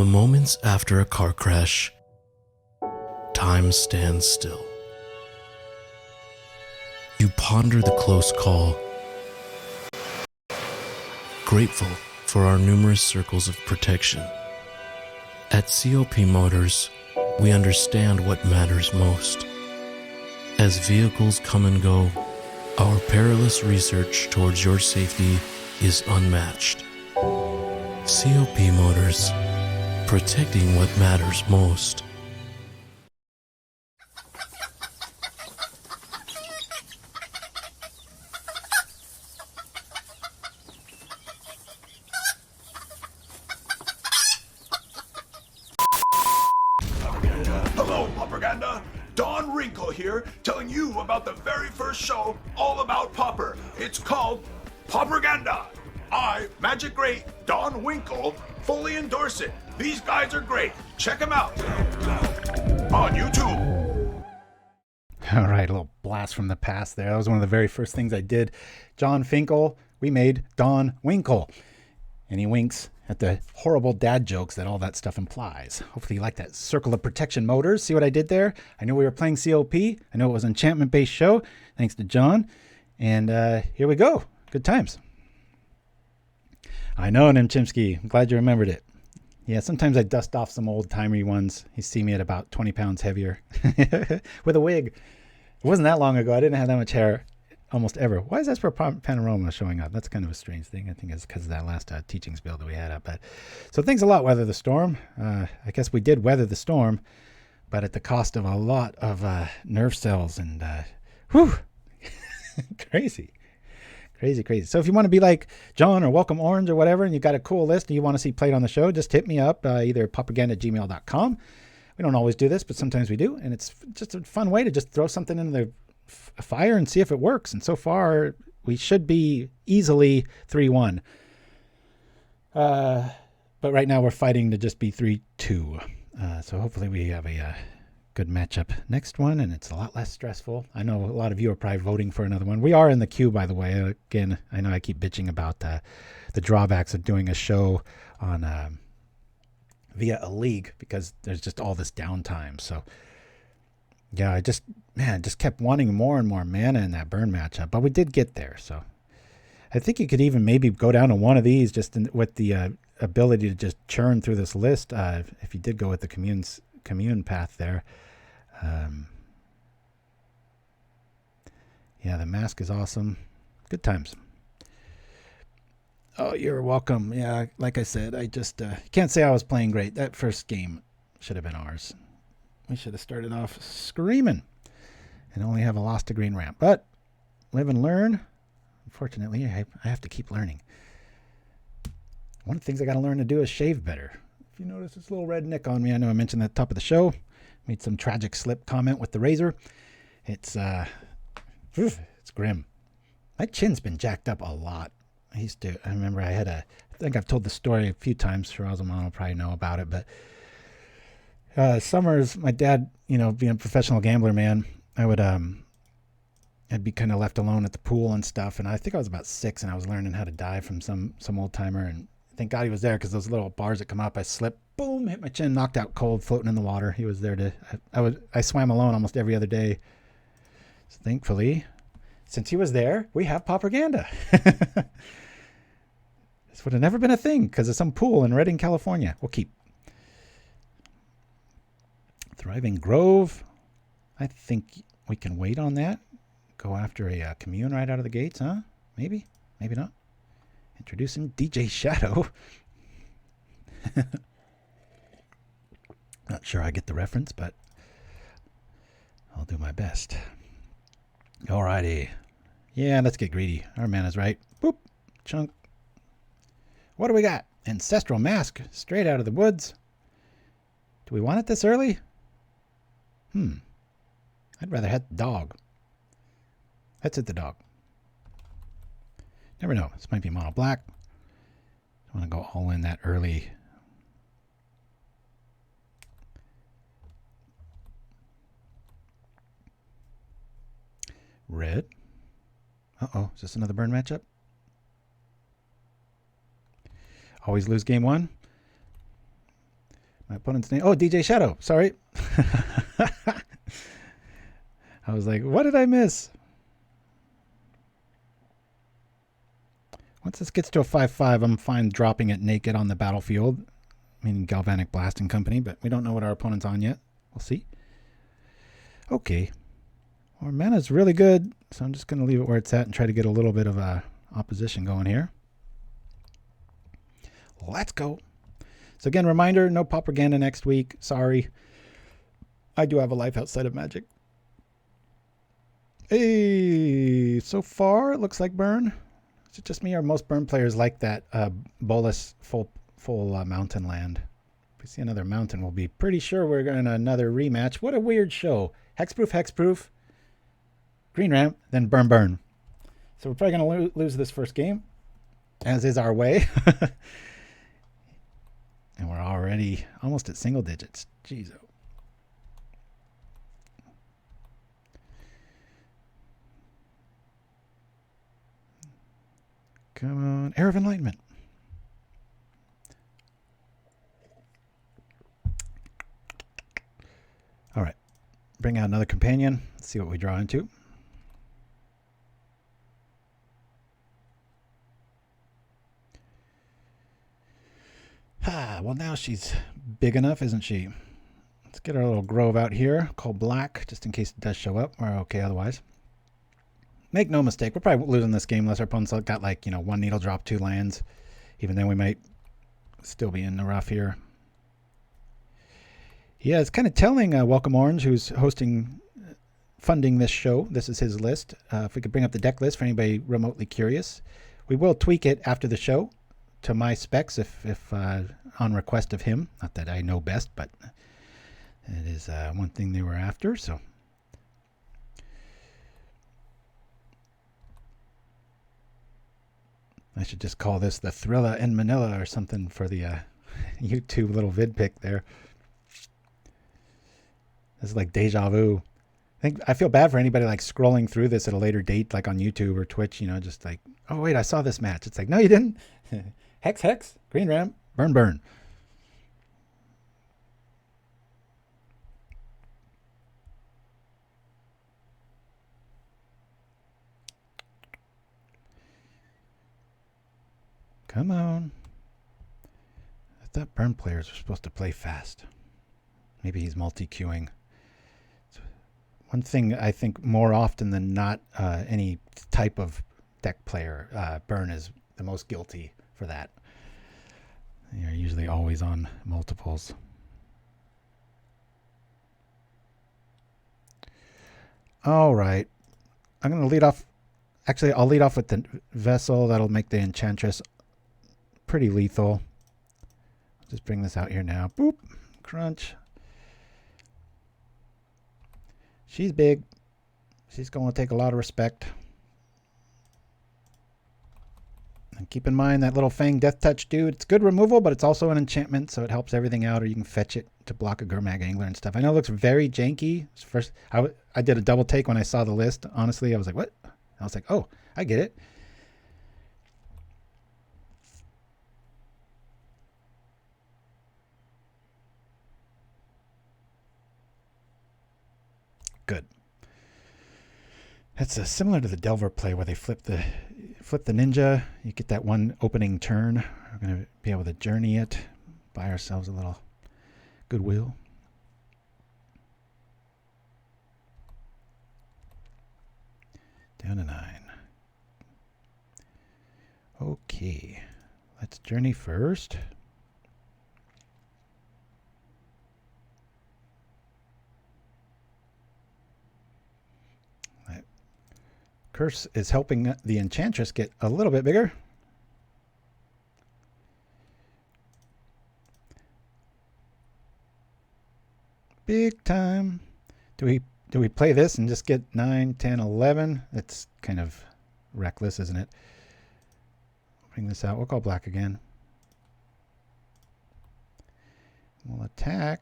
Moments after a car crash, time stands still. You ponder the close call, grateful for our numerous circles of protection. At COP Motors, we understand what matters most. As vehicles come and go, our perilous research towards your safety is unmatched. COP Motors, protecting what matters most. Hello, Propaganda. Don Wrinkle here, telling you about the very first show all about Pauper. It's called Propaganda. I, Magic Great Don Winkle, fully endorse it. These guys are great. Check them out on YouTube. All right, a little blast from the past there. That was one of the very first things I did. John Finkel, we made Don Winkle. And he winks at the horrible dad jokes that all that stuff implies. Hopefully you like that circle of protection motors. See what I did there? I knew we were playing COP. I know it was an enchantment-based show, thanks to John. And here we go. Good times. I know, Nim Chimpskey. I'm glad you remembered it. Yeah, sometimes I dust off some old-timey ones. You see me at about 20 pounds heavier with a wig. It wasn't that long ago. I didn't have that much hair almost ever. Why is Esper Panorama showing up? That's kind of a strange thing. I think it's because of that last teachings build that we had up. But so thanks a lot, Weather the Storm. I guess we did weather the storm, but at the cost of a lot of nerve cells and whew, crazy. So if you want to be like John or Welcome Orange or whatever, and you got a cool list and you want to see played on the show, just hit me up, either propaganda@gmail.com. We don't always do this, but sometimes we do. And it's just a fun way to just throw something into the fire and see if it works. And so far, we should be easily 3-1. But right now we're fighting to just be 3-2. So hopefully we have a good matchup next one, and it's a lot less stressful. I know a lot of you are probably voting for another one. We are in the queue, by the way. Again, I know I keep bitching about the drawbacks of doing a show on via a league because there's just all this downtime. So yeah, I just kept wanting more and more mana in that burn matchup, but we did get there. So I think you could even maybe go down to one of these just with the ability to just churn through this list. If you did go with the commune path there. Yeah, the mask is awesome. Good times. Oh, you're welcome. Yeah, like I said, I just can't say I was playing great. That first game should have been ours. We should have started off screaming and only have a loss to green ramp. But live and learn. Unfortunately, I have to keep learning. One of the things I got to learn to do is shave better. If you notice this little red nick on me, I know I mentioned that at the top of the show. Made some tragic slip comment with the razor. It's grim. My chin's been jacked up a lot. I remember I think I've told the story a few times. Shirazumon will probably know about it, but summers, my dad, being a professional gambler, man, I'd be kind of left alone at the pool and stuff. And I think I was about 6 and I was learning how to dive from some old timer. And thank God he was there because those little bars that come up, I slipped, boom, hit my chin, knocked out cold, floating in the water. He was there I swam alone almost every other day. So thankfully, since he was there, we have propaganda. This would have never been a thing because of some pool in Redding, California. We'll keep. Thriving Grove. I think we can wait on that. Go after a commune right out of the gates, huh? Maybe. Maybe not. Introducing DJ Shadow. Not sure I get the reference, but I'll do my best. Alrighty. Yeah, let's get greedy. Our mana's right. Boop. Chunk. What do we got? Ancestral Mask. Straight out of the woods. Do we want it this early? I'd rather hit the dog. Let's hit the dog. Never know. This might be mono black. Don't want to go all in that early. Red. Uh-oh. Is this another burn matchup? Always lose game 1. My opponent's name. Oh, DJ Shadow. Sorry. I was like, what did I miss? Once this gets to a 5-5, I'm fine dropping it naked on the battlefield. Meaning Galvanic Blasting Company, but we don't know what our opponent's on yet. We'll see. Okay. Our mana's really good, so I'm just going to leave it where it's at and try to get a little bit of opposition going here. Let's go. So again, reminder, no propaganda next week. Sorry. I do have a life outside of Magic. Hey, so far it looks like burn. Is it just me or most burn players like that bolus full mountain land? If we see another mountain, we'll be pretty sure we're going to another rematch. What a weird show. Hexproof. Green ramp, then burn. So we're probably going to lose this first game, as is our way. And we're already almost at single digits. Jeez. Come on. Era of Enlightenment. All right. Bring out another companion. Let's see what we draw into. Well, now she's big enough, isn't she? Let's get our little grove out here called Black, just in case it does show up. We're okay otherwise. Make no mistake, we're probably losing this game unless our opponent's got like, 1 needle drop, 2 lands. Even then we might still be in the rough here. Yeah, it's kind of telling Welcome Orange, who's funding this show. This is his list. If we could bring up the deck list for anybody remotely curious. We will tweak it after the show to my specs if on request of him. Not that I know best, but it is one thing they were after. So I should just call this the Thrilla in Manila or something for the YouTube little vid pic there. This is like deja vu. I feel bad for anybody like scrolling through this at a later date, like on YouTube or Twitch, just like, oh wait, I saw this match. It's like, no, you didn't. Hex, green ramp, burn. Come on. I thought burn players were supposed to play fast. Maybe he's multi-queuing. One thing I think more often than not, any type of deck player, burn is the most guilty for that. You're usually always on multiples. All right. I'm going to lead off. Actually, I'll lead off with the Vessel. That'll make the Enchantress pretty lethal. I'll just bring this out here now. Boop. Crunch. She's big. She's going to take a lot of respect. And keep in mind that little Fang Death Touch dude. It's good removal, but it's also an enchantment, so it helps everything out, or you can fetch it to block a Gurmag Angler and stuff. I know it looks very janky. First, I did a double take when I saw the list. Honestly, I was like, what? I was like, oh, I get it. Good. That's similar to the Delver play where they flip the ninja. You get that one opening turn. We're going to be able to journey it, buy ourselves a little goodwill. Down to 9. Okay, let's journey first. Curse is helping the Enchantress get a little bit bigger. Big time. Do we play this and just get 9, 10, 11? It's kind of reckless, isn't it? Bring this out. We'll call black again. We'll attack.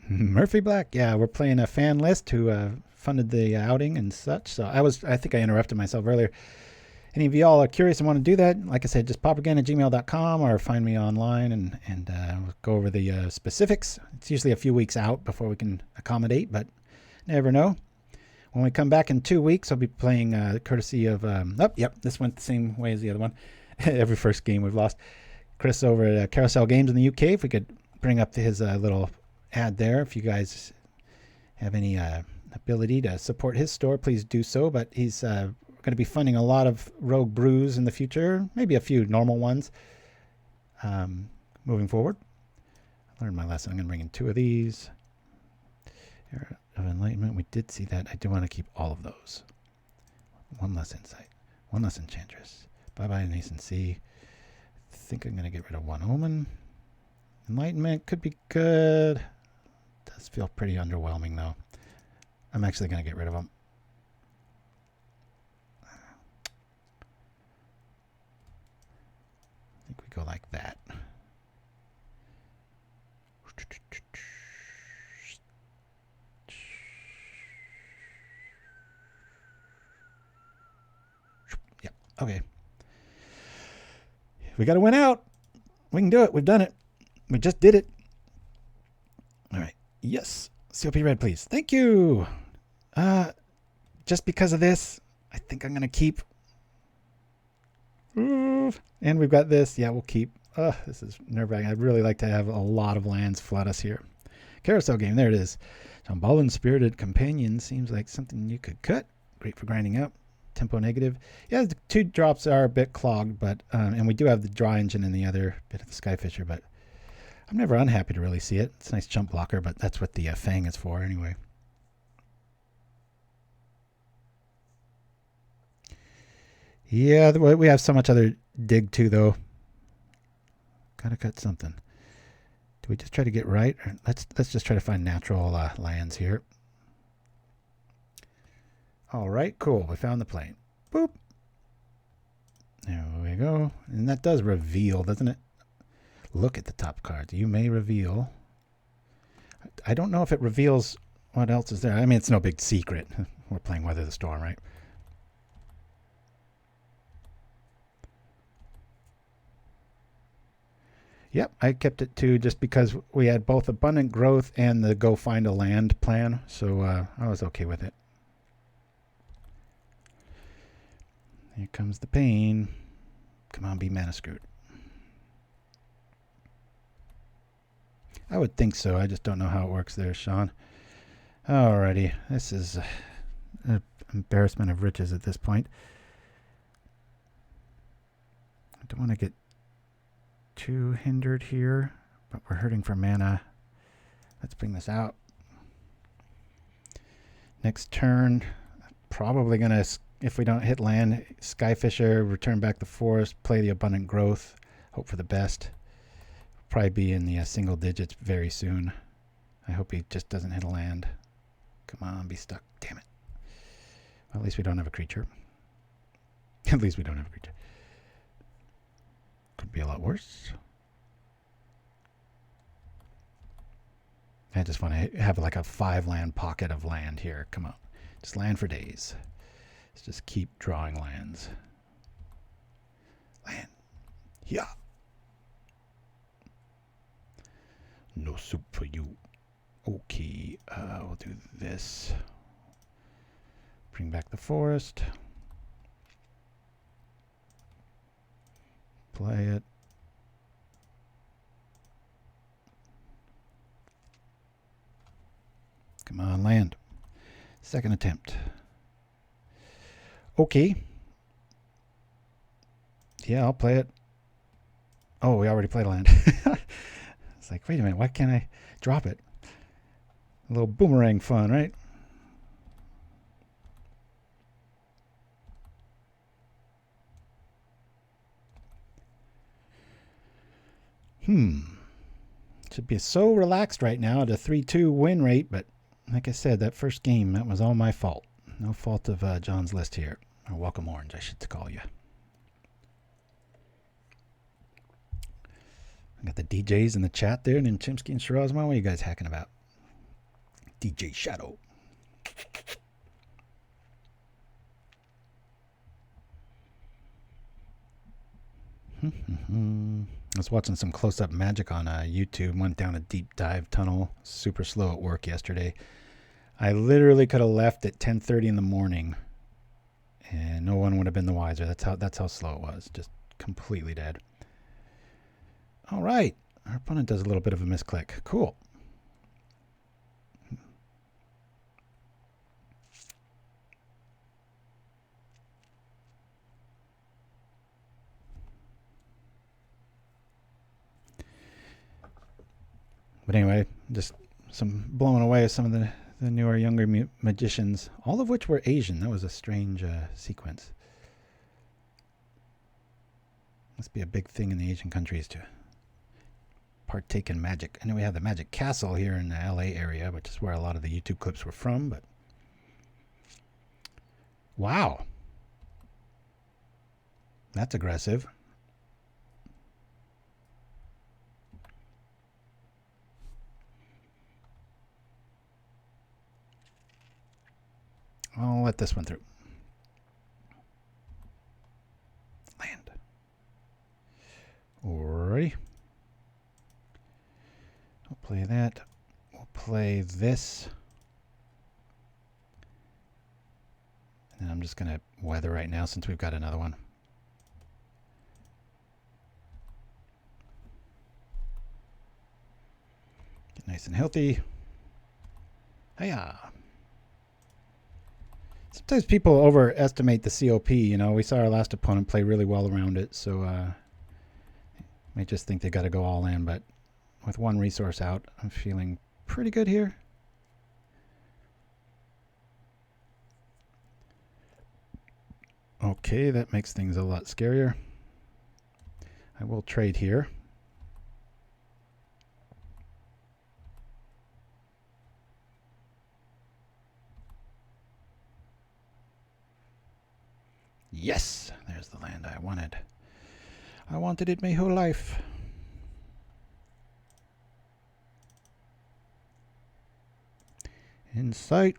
Murphy Black, yeah, we're playing a fan list who funded the outing and such. So I think I interrupted myself earlier. Any of y'all are curious and want to do that, like I said, just pop again at gmail.com or find me online and we'll go over the specifics. It's usually a few weeks out before we can accommodate, but never know. When we come back in 2 weeks, I'll be playing courtesy of, this went the same way as the other one. Every first game we've lost. Chris over at Carousel Games in the UK, if we could bring up his little ad there. If you guys have any ability to support his store, please do so. But he's going to be funding a lot of rogue brews in the future, maybe a few normal ones moving forward. I learned my lesson. I'm going to bring in 2 of these. Era of Enlightenment. We did see that. I do want to keep all of those. 1 less insight. 1 less Enchantress. Bye-bye Nascency. I think I'm going to get rid of 1 Omen. Enlightenment could be good. Does feel pretty underwhelming though. I'm actually going to get rid of them. I think we go like that. Yep. Okay. We got to win out. We can do it. We've done it. We just did it. All right. Yes. COP red, please. Thank you. Just because of this, I think I'm going to keep. Ooh. And we've got this. Yeah, we'll keep. This is nerve-wracking. I'd really like to have a lot of lands flood us here. Carousel game. There it is. Shambhalan Spirited Companion seems like something you could cut. Great for grinding up. Tempo negative. Yeah, the 2 drops are a bit clogged, but and we do have the draw engine and the other bit of the Skyfisher, but I'm never unhappy to really see it. It's a nice jump blocker, but that's what the Fang is for anyway. Yeah, we have so much other dig too, though. Gotta cut something. Do we just try to get right? Or let's just try to find natural lands here. All right, cool. We found the plane. Boop. There we go. And that does reveal, doesn't it? Look at the top cards. You may reveal. I don't know if it reveals what else is there. I mean, it's no big secret. We're playing Weather the Storm, right? Yep, I kept it 2 just because we had both Abundant Growth and the Go Find a Land plan, so I was okay with it. Here comes the pain. Come on, be mana screwed. I would think so. I just don't know how it works there, Sean. Alrighty, this is an embarrassment of riches at this point. I don't want to get too hindered here, but we're hurting for mana. Let's bring this out. Next turn, probably going to, if we don't hit land, Skyfisher, return back the forest, play the Abundant Growth, hope for the best. Probably be in the single digits very soon. I hope he just doesn't hit a land. Come on, be stuck. Damn it. Well, at least we don't have a creature. At least we don't have a creature. Could be a lot worse. I just want to have like a 5-land pocket of land here. Come on. Just land for days. Let's just keep drawing lands. Land. Yeah. No soup for you. Okay. We'll do this. Bring back the forest. Play it. Come on, land. Second attempt. Okay. Yeah, I'll play it. Oh, we already played land. It's like, wait a minute, why can't I drop it? A little boomerang fun, right? Should be so relaxed right now at a 3-2 win rate, but like I said, that first game, that was all my fault. No fault of John's list here. Or Welcome Orange, I should call you. I got the DJs in the chat there, Nim Chimpskey and Shirazma. What are you guys hacking about? DJ Shadow. I was watching some close-up magic on YouTube. Went down a deep dive tunnel. Super slow at work yesterday. I literally could have left at 10:30 in the morning, and no one would have been the wiser. That's how slow it was. Just completely dead. All right, our opponent does a little bit of a misclick. Cool. But anyway, just blowing away some of the newer, younger magicians, all of which were Asian. That was a strange sequence. Must be a big thing in the Asian countries to partake in magic. I know we have the Magic Castle here in the LA area, which is where a lot of the YouTube clips were from, but wow. That's aggressive. I'll let this one through. Land. Alrighty. We'll play that. We'll play this. And I'm just going to weather right now since we've got another one. Get nice and healthy. Hiya! Sometimes people overestimate the COP. You know, we saw our last opponent play really well around it, so may just think they got to go all in. But with one resource out, I'm feeling pretty good here. Okay, that makes things a lot scarier. I will trade here. Yes, there's the land I wanted. I wanted it my whole life. In sight.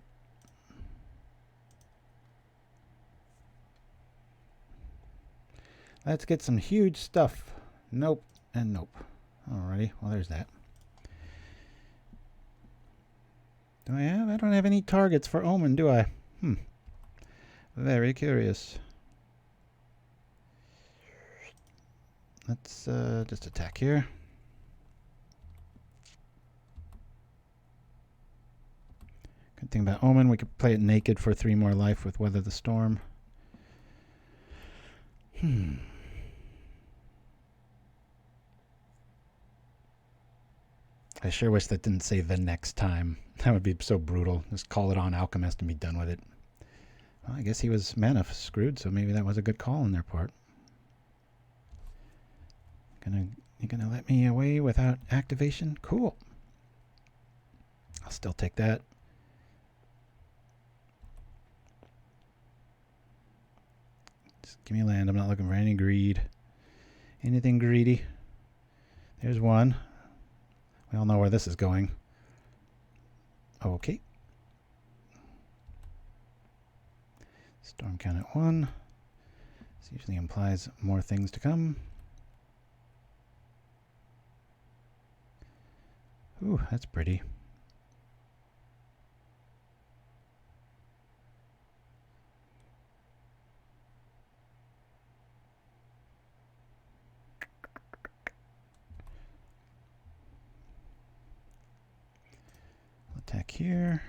Let's get some huge stuff. Nope and nope. Alrighty, well there's that. Do I have? I don't have any targets for Omen, do I? Very curious. Let's just attack here. Good thing about Omen, we could play it naked for 3 more life with Weather the Storm. I sure wish that didn't say the next time. That would be so brutal. Just call it on Alchemist and be done with it. Well, I guess he was mana screwed, so maybe that was a good call on their part. You gonna let me away without activation? Cool. I'll still take that. Just give me land. I'm not looking for any greed. Anything greedy. There's one. We all know where this is going. Okay. Storm count at 1. This usually implies more things to come. Ooh, that's pretty. Attack here.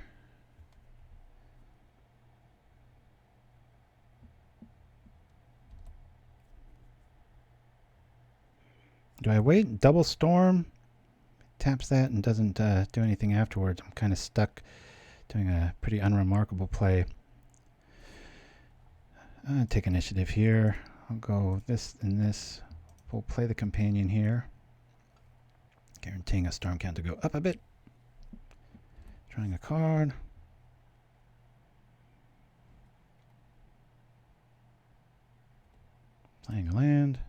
Do I wait? Double Storm? Taps that and doesn't do anything afterwards. I'm kind of stuck doing a pretty unremarkable play. Take initiative here. I'll go this and this. We'll play the companion here. Guaranteeing a storm count to go up a bit. Drawing a card. Playing a land.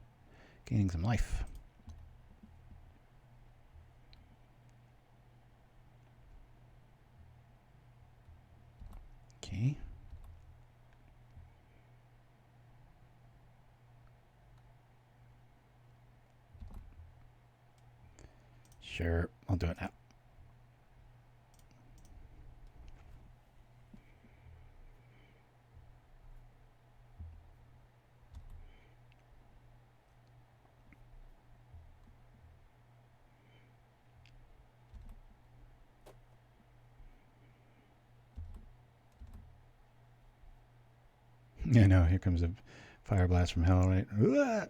Gaining some life. Okay. Sure, I'll do it now. Yeah, no, here comes a fire blast from hell, right? Uah!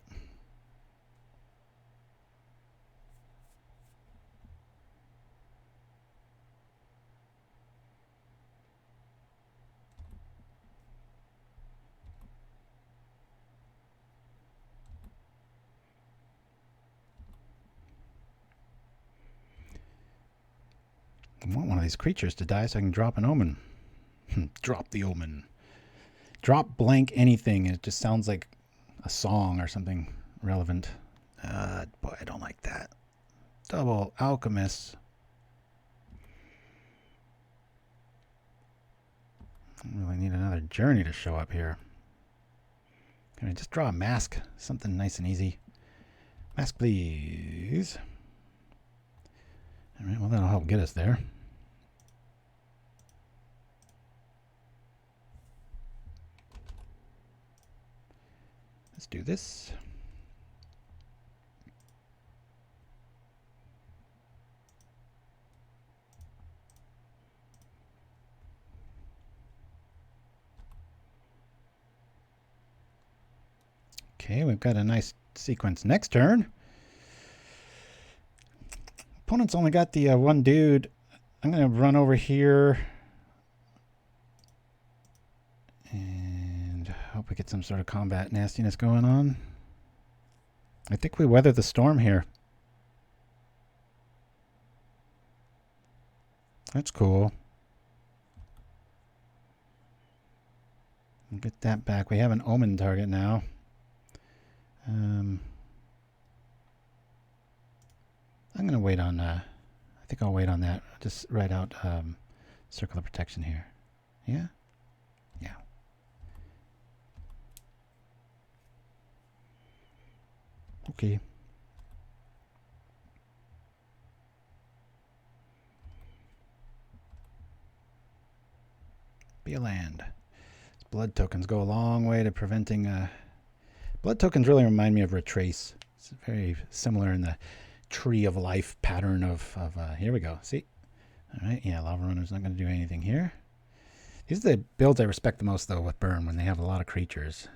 I want one of these creatures to die so I can drop an Omen. Drop the Omen. Drop blank anything. It just sounds like a song or something relevant. Boy, I don't like that. Double Alchemist. I really need another journey to show up here. Can I just draw a mask? Something nice and easy. Mask, please. All right, well, that'll help get us there. Let's do this. Okay, we've got a nice sequence next turn. Opponent's only got the one dude. I'm going to run over here and hope we get some sort of combat nastiness going on. I think we weather the storm here. That's cool. We'll get that back. We have an Omen target now. I'm going to wait on, I think I'll wait on that. Just write out Circle of Protection here. Yeah? Yeah. Okay. Be a land. Blood tokens go a long way to preventing... blood tokens really remind me of Retrace. It's very similar in the tree of life pattern of here we go. See? All right, yeah, Lava Runner's not going to do anything here. These are the builds I respect the most, though, with Burn, when they have a lot of creatures.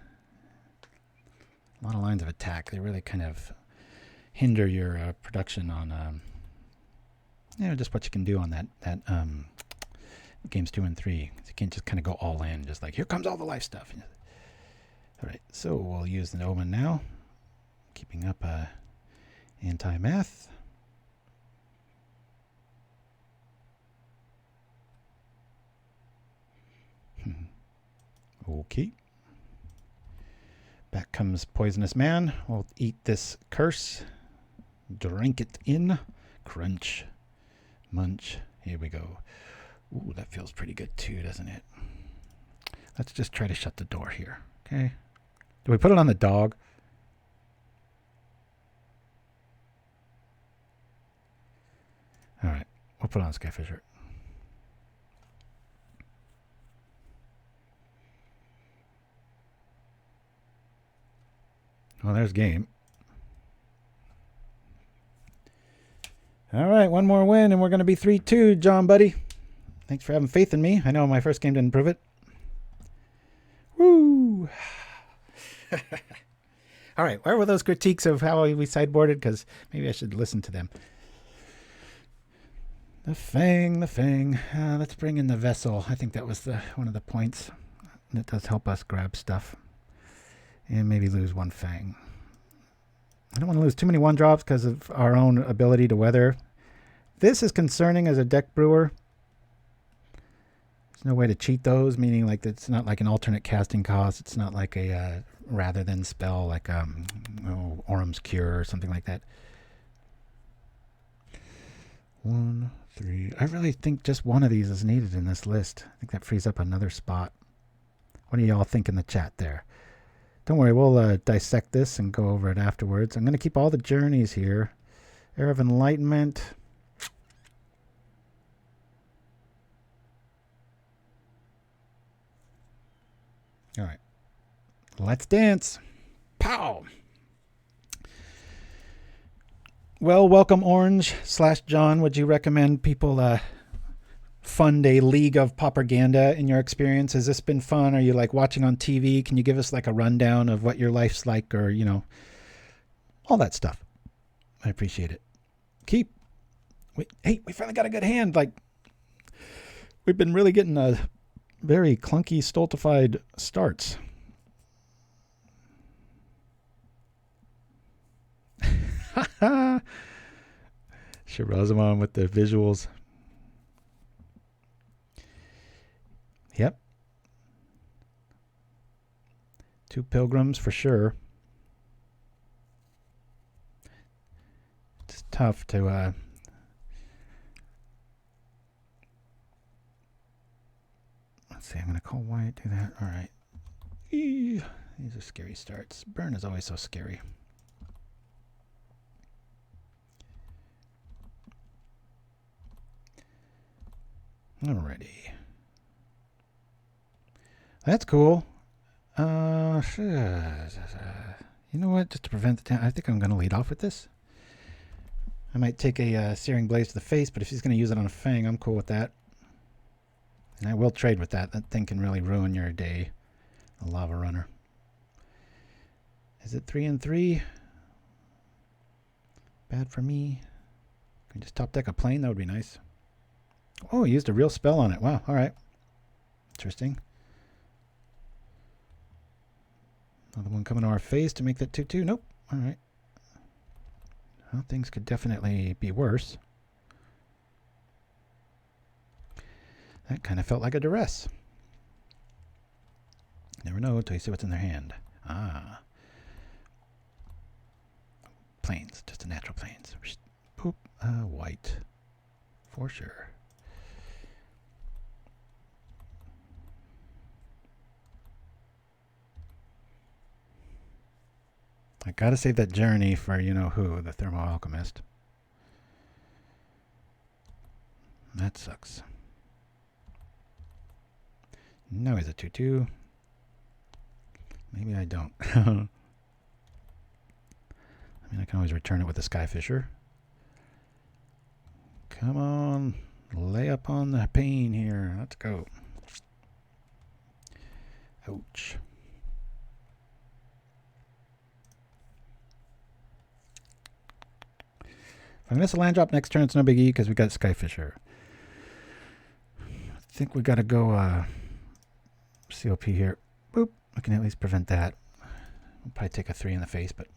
A lot of lines of attack. They really kind of hinder your production on, you know, just what you can do on that games 2 and 3. You can't just kind of go all in, just like, here comes all the life stuff. All right, so we'll use the Omen now. Keeping up anti-math. Okay. Back comes Poisonous Man. We'll eat this curse. Drink it in. Crunch. Munch. Here we go. Ooh, that feels pretty good too, doesn't it? Let's just try to shut the door here. Okay. Do we put it on the dog? All right. We'll put it on Skyfisher. Well, there's game. All right, one more win, and we're going to be 3-2, John, buddy. Thanks for having faith in me. I know my first game didn't prove it. Woo! All right, where were those critiques of how we sideboarded? Because maybe I should listen to them. The Fang. Let's bring in the Vessel. I think that was one of the points. That does help us grab stuff. And maybe lose one Fang. I don't want to lose too many 1-drops because of our own ability to weather. This is concerning as a deck brewer. There's no way to cheat those, meaning like it's not like an alternate casting cost. It's not like a rather than spell like Auram's Cure or something like that. 1, 3. I really think just one of these is needed in this list. I think that frees up another spot. What do y'all think in the chat there? Don't worry, we'll dissect this and go over it afterwards. I'm going to keep all the journeys here. Era of Enlightenment. All right. Let's dance. Pow! Well, welcomeorange / John, would you recommend people fund a league of propaganda in your experience? Has this been fun? Are you like watching on TV? Can you give us like a rundown of what your life's like, or, you know, all that stuff? I appreciate it. Hey, we finally got a good hand. Like, we've been really getting very clunky, stultified starts. Shirazamon with the visuals. Yep. 2 pilgrims for sure. It's tough to let's see, I'm gonna call white, do that. All right. These are scary starts. Burn is always so scary. Alrighty. That's cool. You know what? Just to prevent the I think I'm going to lead off with this. I might take a Searing Blaze to the face, but if he's going to use it on a Fang, I'm cool with that. And I will trade with that. That thing can really ruin your day. A Lava Runner. Is it 3 and 3? Bad for me. Can I just top deck a plane? That would be nice. Oh, he used a real spell on it. Wow, alright. Interesting. Another one coming to our face to make that 2-2. Nope. Alright. Well, things could definitely be worse. That kind of felt like a duress. Never know until you see what's in their hand. Ah. Plains. Just a natural plains. Poop. White. For sure. I gotta save that journey for you-know-who, the Thermo Alchemist. That sucks. No, he's a 2-2. Maybe I don't. I mean, I can always return it with a Skyfisher. Come on. Lay up on the pain here. Let's go. Ouch. If I miss a land drop next turn, it's no biggie because we got Skyfisher. I think we got to go COP here. Boop. I can at least prevent that. We'll probably take a 3 in the face, but...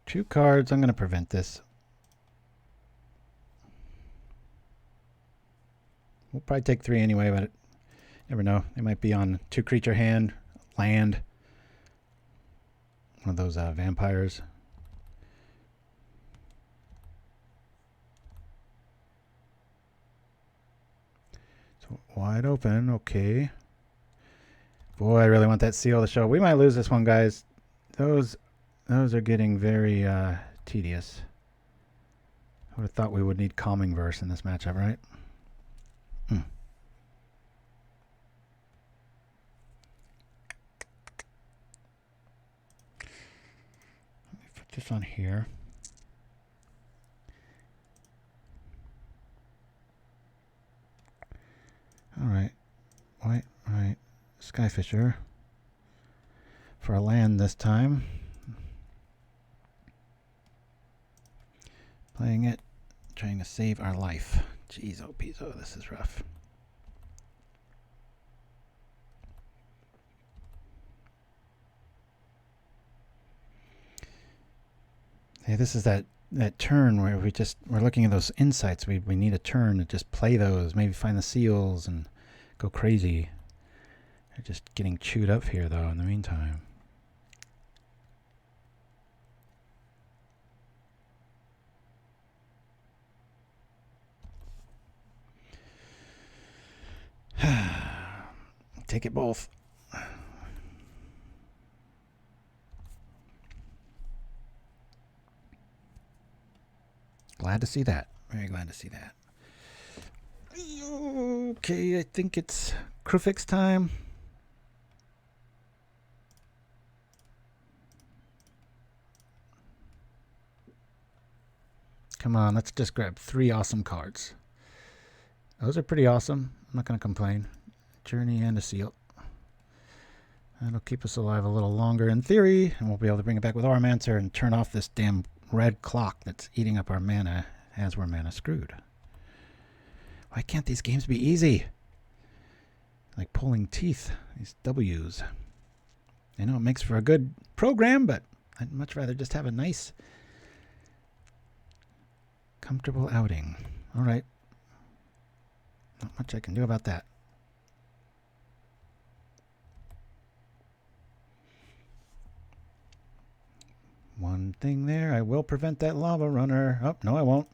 Two cards. I'm going to prevent this. We'll probably take 3 anyway, but never know. They might be on 2 creature hand, land. One of those vampires. So wide open. Okay. Boy, I really want that seal to show. We might lose this one, guys. Those are getting very tedious. I would have thought we would need Calming Verse in this matchup, right? Let me put this on here. Alright. White, right. Skyfisher. For a land this time. Playing it, trying to save our life. Jeez, oh, Pizzo, this is rough. Hey, this is that turn where we're looking at those insights. We need a turn to just play those, maybe find the seals and go crazy. They're just getting chewed up here, though, in the meantime. Take it both. Glad to see that. Very glad to see that. Okay, I think it's Kruphix time. Come on, let's just grab 3 awesome cards. Those are pretty awesome. I'm not going to complain. Journey and a seal. That'll keep us alive a little longer in theory, and we'll be able to bring it back with Auramancer and turn off this damn red clock that's eating up our mana as we're mana screwed. Why can't these games be easy? Like pulling teeth, these W's. I know it makes for a good program, but I'd much rather just have a nice, comfortable outing. All right. Not much I can do about that. One thing there, I will prevent that lava runner. Oh, no, I won't.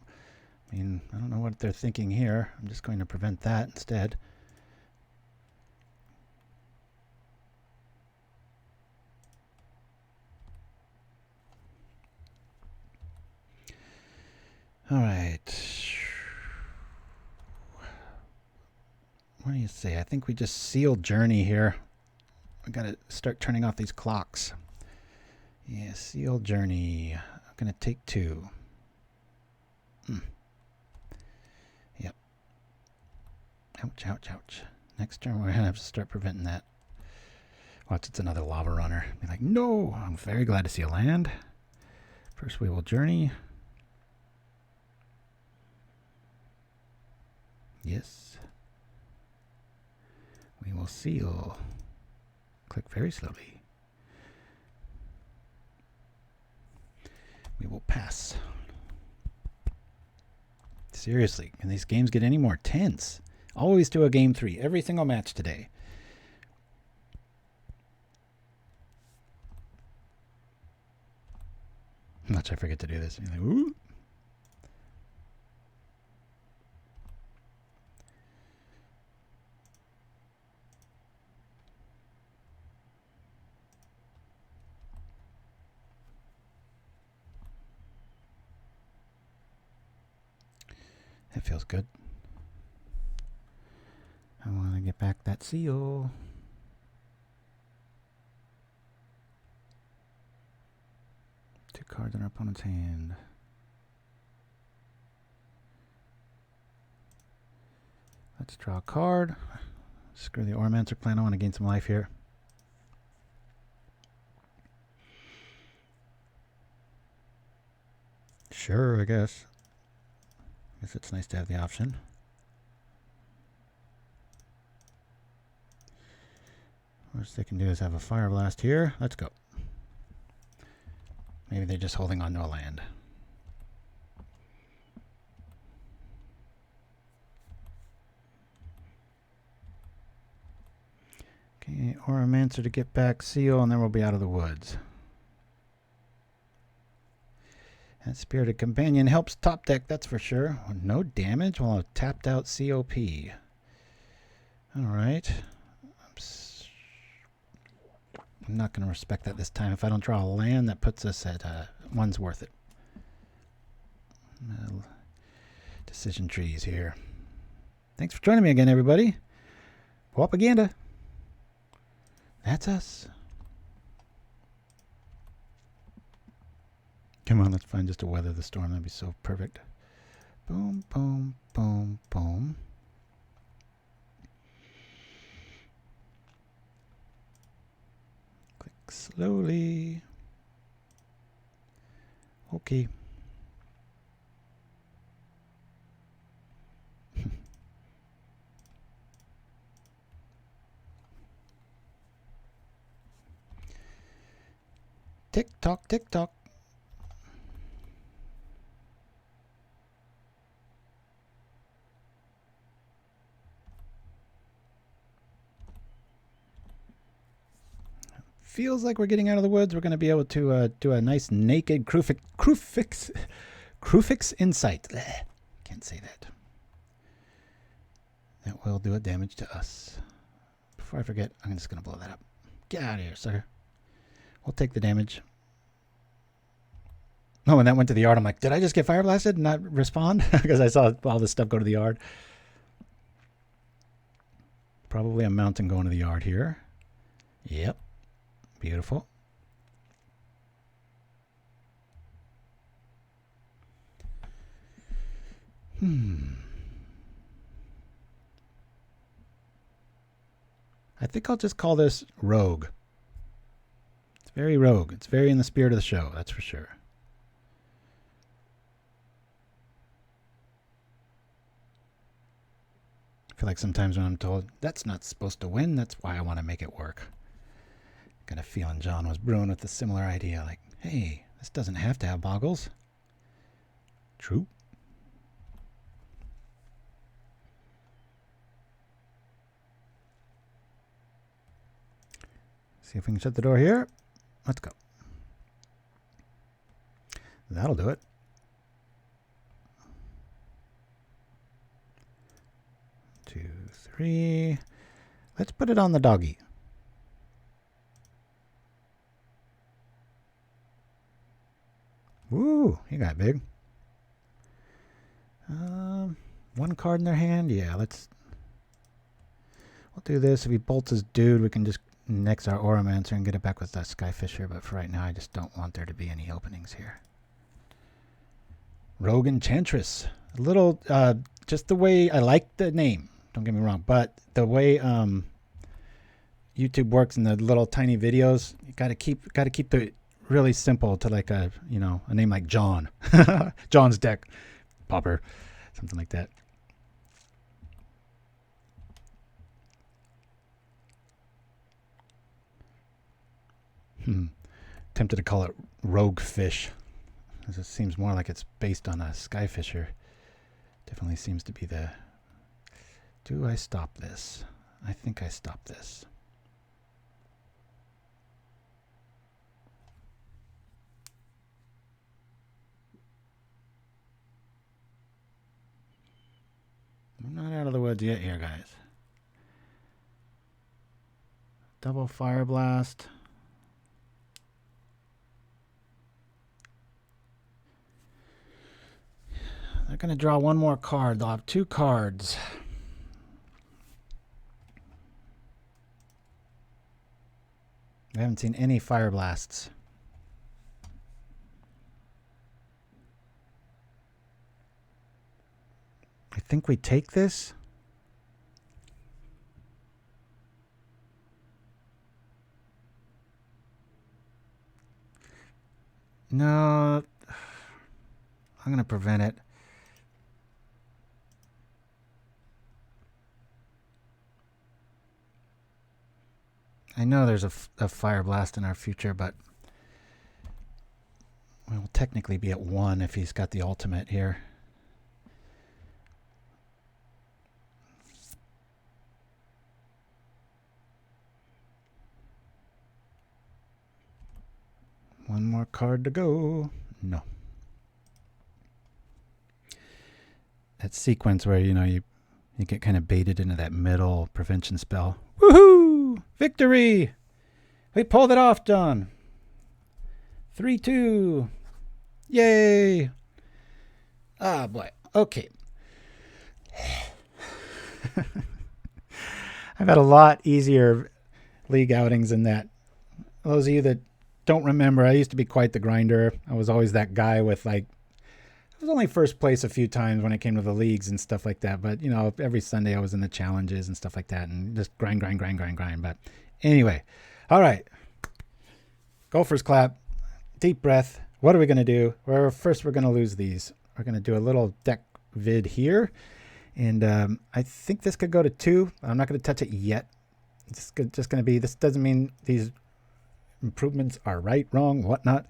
I mean, I don't know what they're thinking here. I'm just going to prevent that instead. All right. What do you say? I think we just seal Journey here. I gotta start turning off these clocks. Yeah, seal Journey. I'm gonna take 2. Yep. Ouch, ouch, ouch. Next turn we're gonna have to start preventing that. Watch, it's another lava runner. Be like, no! I'm very glad to see a land. First we will Journey. Yes. We will seal. Click very slowly. We will pass. Seriously, can these games get any more tense? Always do a game 3 every single match today. Much I forget to do this. You're like, ooh. That feels good. I want to get back that seal. Two cards in our opponent's hand. Let's draw a card. Screw the Auramancer plan. I want to gain some life here. Sure, I guess. Guess it's nice to have the option. Worst they can do is have a Fire Blast here. Let's go. Maybe they're just holding on to a land. Okay, Auramancer to get back Seal, and then we'll be out of the woods. That Spirited Companion helps top deck, that's for sure. No damage while I've tapped out COP. Alright. I'm not going to respect that this time. If I don't draw a land, that puts us at 1's worth it. Decision trees here. Thanks for joining me again, everybody. Propaganda. That's us. Come on, let's find just to weather the storm. That'd be so perfect. Boom, boom, boom, boom. Click slowly. Okay. Tick tock, tick tock. Feels like we're getting out of the woods. We're going to be able to do a nice naked Kruphix Insight. Blech, can't say that. That will do a damage to us. Before I forget, I'm just going to blow that up. Get out of here, sucker. We'll take the damage. Oh, when that went to the yard, I'm like, did I just get fire blasted and not respond? Because I saw all this stuff go to the yard. Probably a mountain going to the yard here. Yep. Beautiful. I think I'll just call this Rogue. It's very rogue. It's very in the spirit of the show, that's for sure. I feel like sometimes when I'm told, that's not supposed to win, that's why I want to make it work. Got a feeling John was brewing with a similar idea, like, hey, this doesn't have to have boggles. True. See if we can shut the door here. Let's go. That'll do it. Two, three. Let's put it on the doggy. Woo, he got big. One card in their hand. Yeah, we'll do this. If he bolts his dude, we can just next our Auramancer and get it back with that Skyfisher. But for right now, I just don't want there to be any openings here. Rogue Enchantress. A little, just the way I like the name. Don't get me wrong, but the way YouTube works in the little tiny videos, you gotta keep the really simple to like a name like John, John's deck, Pauper, something like that. Tempted to call it Rogue Fish. It seems more like it's based on a Skyfisher. Definitely seems to be the... Do I stop this? I think I stop this. I'm not out of the woods yet here, guys. Double Fire Blast. They're going to draw one more card. They'll have 2 cards. I haven't seen any Fire Blasts. I think we take this. No. I'm going to prevent it. I know there's a Fire Blast in our future, but we'll technically be at 1 if he's got the ultimate here. One more card to go. No. That sequence where, you get kind of baited into that middle prevention spell. Woohoo! Victory! We pulled it off, John. 3-2. Yay! Ah, boy. Okay. I've had a lot easier league outings than that. Those of you that don't remember, I used to be quite the grinder. I was always that guy with I was only first place a few times when it came to the leagues and stuff like that. But, every Sunday I was in the challenges and stuff like that and just grind. But anyway, all right. Golfer's clap. Deep breath. What are we going to do? Well, first we're going to lose these. We're going to do a little deck vid here. And I think this could go to 2. I'm not going to touch it yet. It's just going to be, this doesn't mean these improvements are right, wrong, whatnot.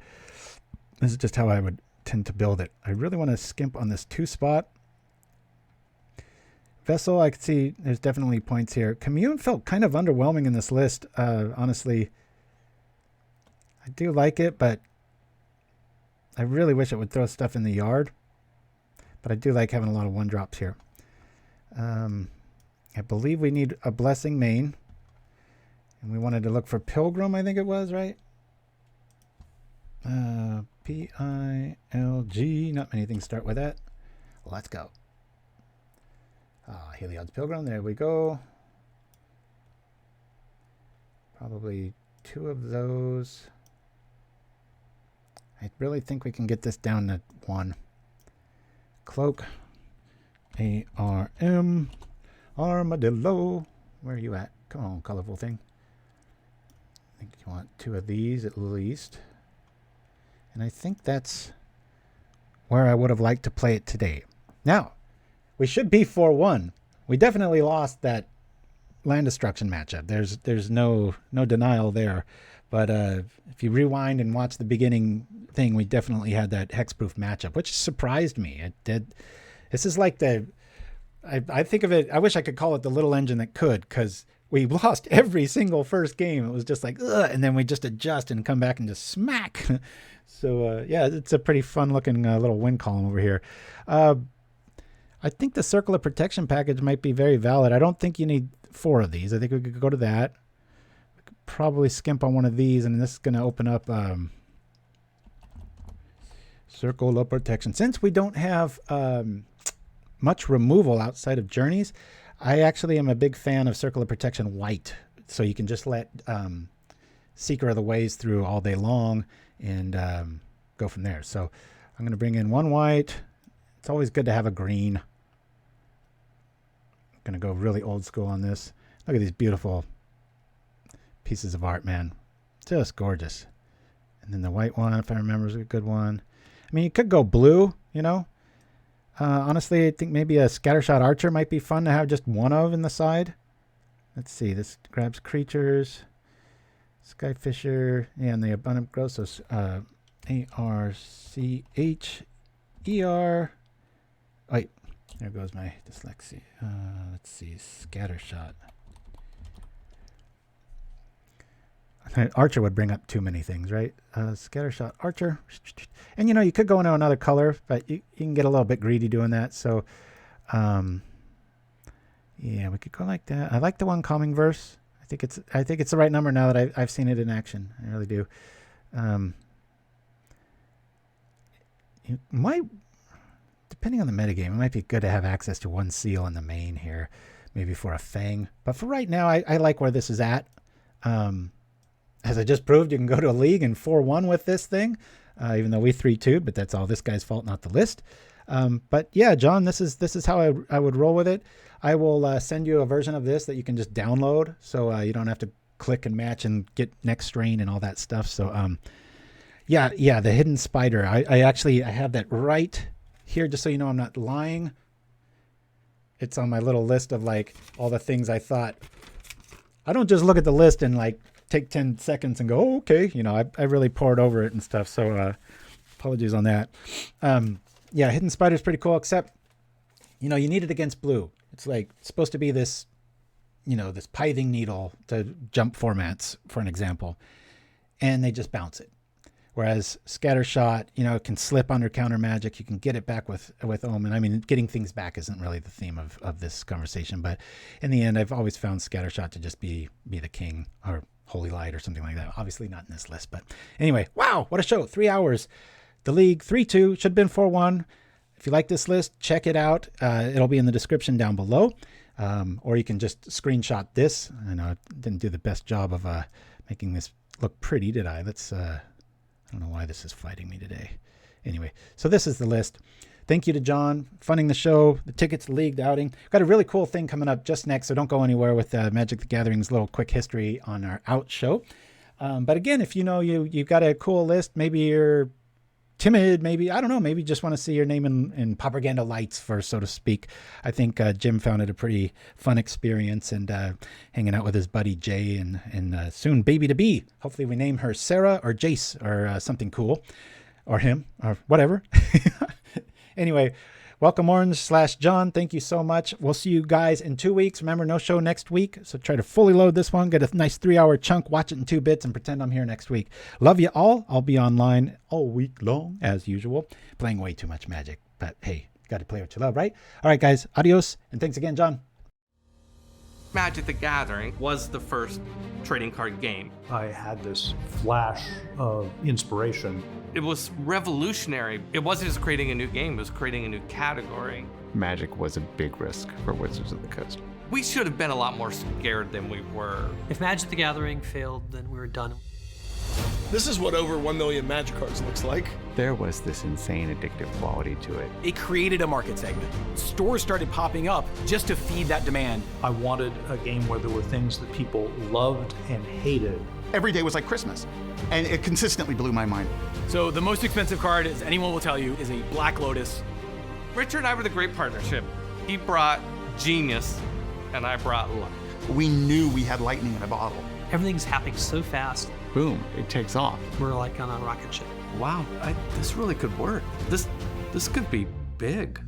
This is just how I would tend to build it. I really want to skimp on this 2 spot. Vessel, I can see there's definitely points here. Commune felt kind of underwhelming in this list. Honestly, I do like it, but I really wish it would throw stuff in the yard. But I do like having a lot of 1-drops here. I believe we need a Blessing main. And we wanted to look for Pilgrim, I think it was, right? P-I-L-G. Not many things start with that. Let's go. Heliod's Pilgrim. There we go. Probably 2 of those. I really think we can get this down to 1. Cloak. A-R-M. Armadillo. Where are you at? Come on, colorful thing. I think you want 2 of these at least. And I think that's where I would have liked to play it today. Now, we should be 4-1. We definitely lost that land destruction matchup. There's no denial there. But if you rewind and watch the beginning thing, we definitely had that hexproof matchup, which surprised me. It did. This is like I think of it, I wish I could call it the little engine that could, because we lost every single first game. It was just like, ugh, and then we just adjust and come back and just smack. So, yeah, it's a pretty fun-looking little win column over here. I think the Circle of Protection package might be very valid. I don't think you need 4 of these. I think we could go to that. We could probably skimp on one of these, and this is going to open up Circle of Protection. Since we don't have much removal outside of Journeys. I actually am a big fan of Circle of Protection white, so you can just let Seeker of the Ways through all day long and go from there. So I'm going to bring in 1 white. It's always good to have a green. I'm going to go really old school on this. Look at these beautiful pieces of art, man. Just gorgeous. And then the white one, if I remember, is a good one. I mean, you could go blue, you know. Honestly, I think maybe a Scattershot Archer might be fun to have just one of in the side. Let's see. This grabs creatures. Skyfisher. Yeah, and the Abundant Growth. So A-R-C-H-E-R. Wait, there goes my dyslexia. Let's see. Scattershot. Archer would bring up too many things, right? Scattershot Archer. And, you know, you could go into another color, but you can get a little bit greedy doing that. So, yeah, we could go like that. I like the one Calming Verse. I think it's the right number now that I've seen it in action. I really do. You might, depending on the metagame, it might be good to have access to 1 seal in the main here, maybe for a Fang. But for right now, I like where this is at. As I just proved, you can go to a league and 4-1 with this thing, even though we 3-2'd, but that's all this guy's fault, not the list. But yeah, John, this is how I would roll with it. I will send you a version of this that you can just download, so you don't have to click and match and get next strain and all that stuff. So yeah, the Hidden Spider. I have that right here, just so you know I'm not lying. It's on my little list of like all the things I thought. I don't just look at the list and like take 10 seconds and go, oh, okay. You know, I really poured over it and stuff. So apologies on that. Yeah, Hidden Spider is pretty cool, except, you know, you need it against blue. It's like supposed to be this, you know, this pithing needle to jump formats, for an example. And they just bounce it. Whereas Scattershot, you know, it can slip under counter magic. You can get it back with Omen. I mean, getting things back isn't really the theme of this conversation. But in the end, I've always found Scattershot to just be the king, or Holy Light or something like that. Obviously not in this list. But anyway, wow, what a show. 3 hours. The league, 3-2. Should have been 4-1. If you like this list, check it out. It'll be in the description down below. Or you can just screenshot this. I know I didn't do the best job of making this look pretty, did I? Let's... I don't know why this is fighting me today. Anyway, so this is the list. Thank you to John funding the show, the tickets, the league, the outing. Got a really cool thing coming up just next, so don't go anywhere with Magic the Gathering's little quick history on our out show. But again, if you know you've got a cool list, maybe you're timid, maybe, I don't know, maybe just want to see your name in propaganda lights, for so to speak. I think Jim found it a pretty fun experience, and hanging out with his buddy Jay and soon baby to be. Hopefully we name her Sarah or Jace or something cool, or him or whatever. Anyway, welcomeorange/John, thank you so much. We'll see you guys in 2 weeks. Remember, no show next week, so try to fully load this one, get a nice 3-hour chunk, watch it in 2 bits, and pretend I'm here next week. Love you all. I'll be online all week long, as usual, playing way too much Magic. But hey, got to play what you love, right? All right, guys, adios, and thanks again, John. Magic the Gathering was the first trading card game. I had this flash of inspiration. It was revolutionary. It wasn't just creating a new game, it was creating a new category. Magic was a big risk for Wizards of the Coast. We should have been a lot more scared than we were. If Magic the Gathering failed, then we were done. This is what over 1 million Magic cards looks like. There was this insane addictive quality to it. It created a market segment. Stores started popping up just to feed that demand. I wanted a game where there were things that people loved and hated. Every day was like Christmas, and it consistently blew my mind. So the most expensive card, as anyone will tell you, is a Black Lotus. Richard and I were the great partnership. He brought genius, and I brought luck. We knew we had lightning in a bottle. Everything's happening so fast. Boom, it takes off. We're like on a rocket ship. Wow, this really could work. This could be big.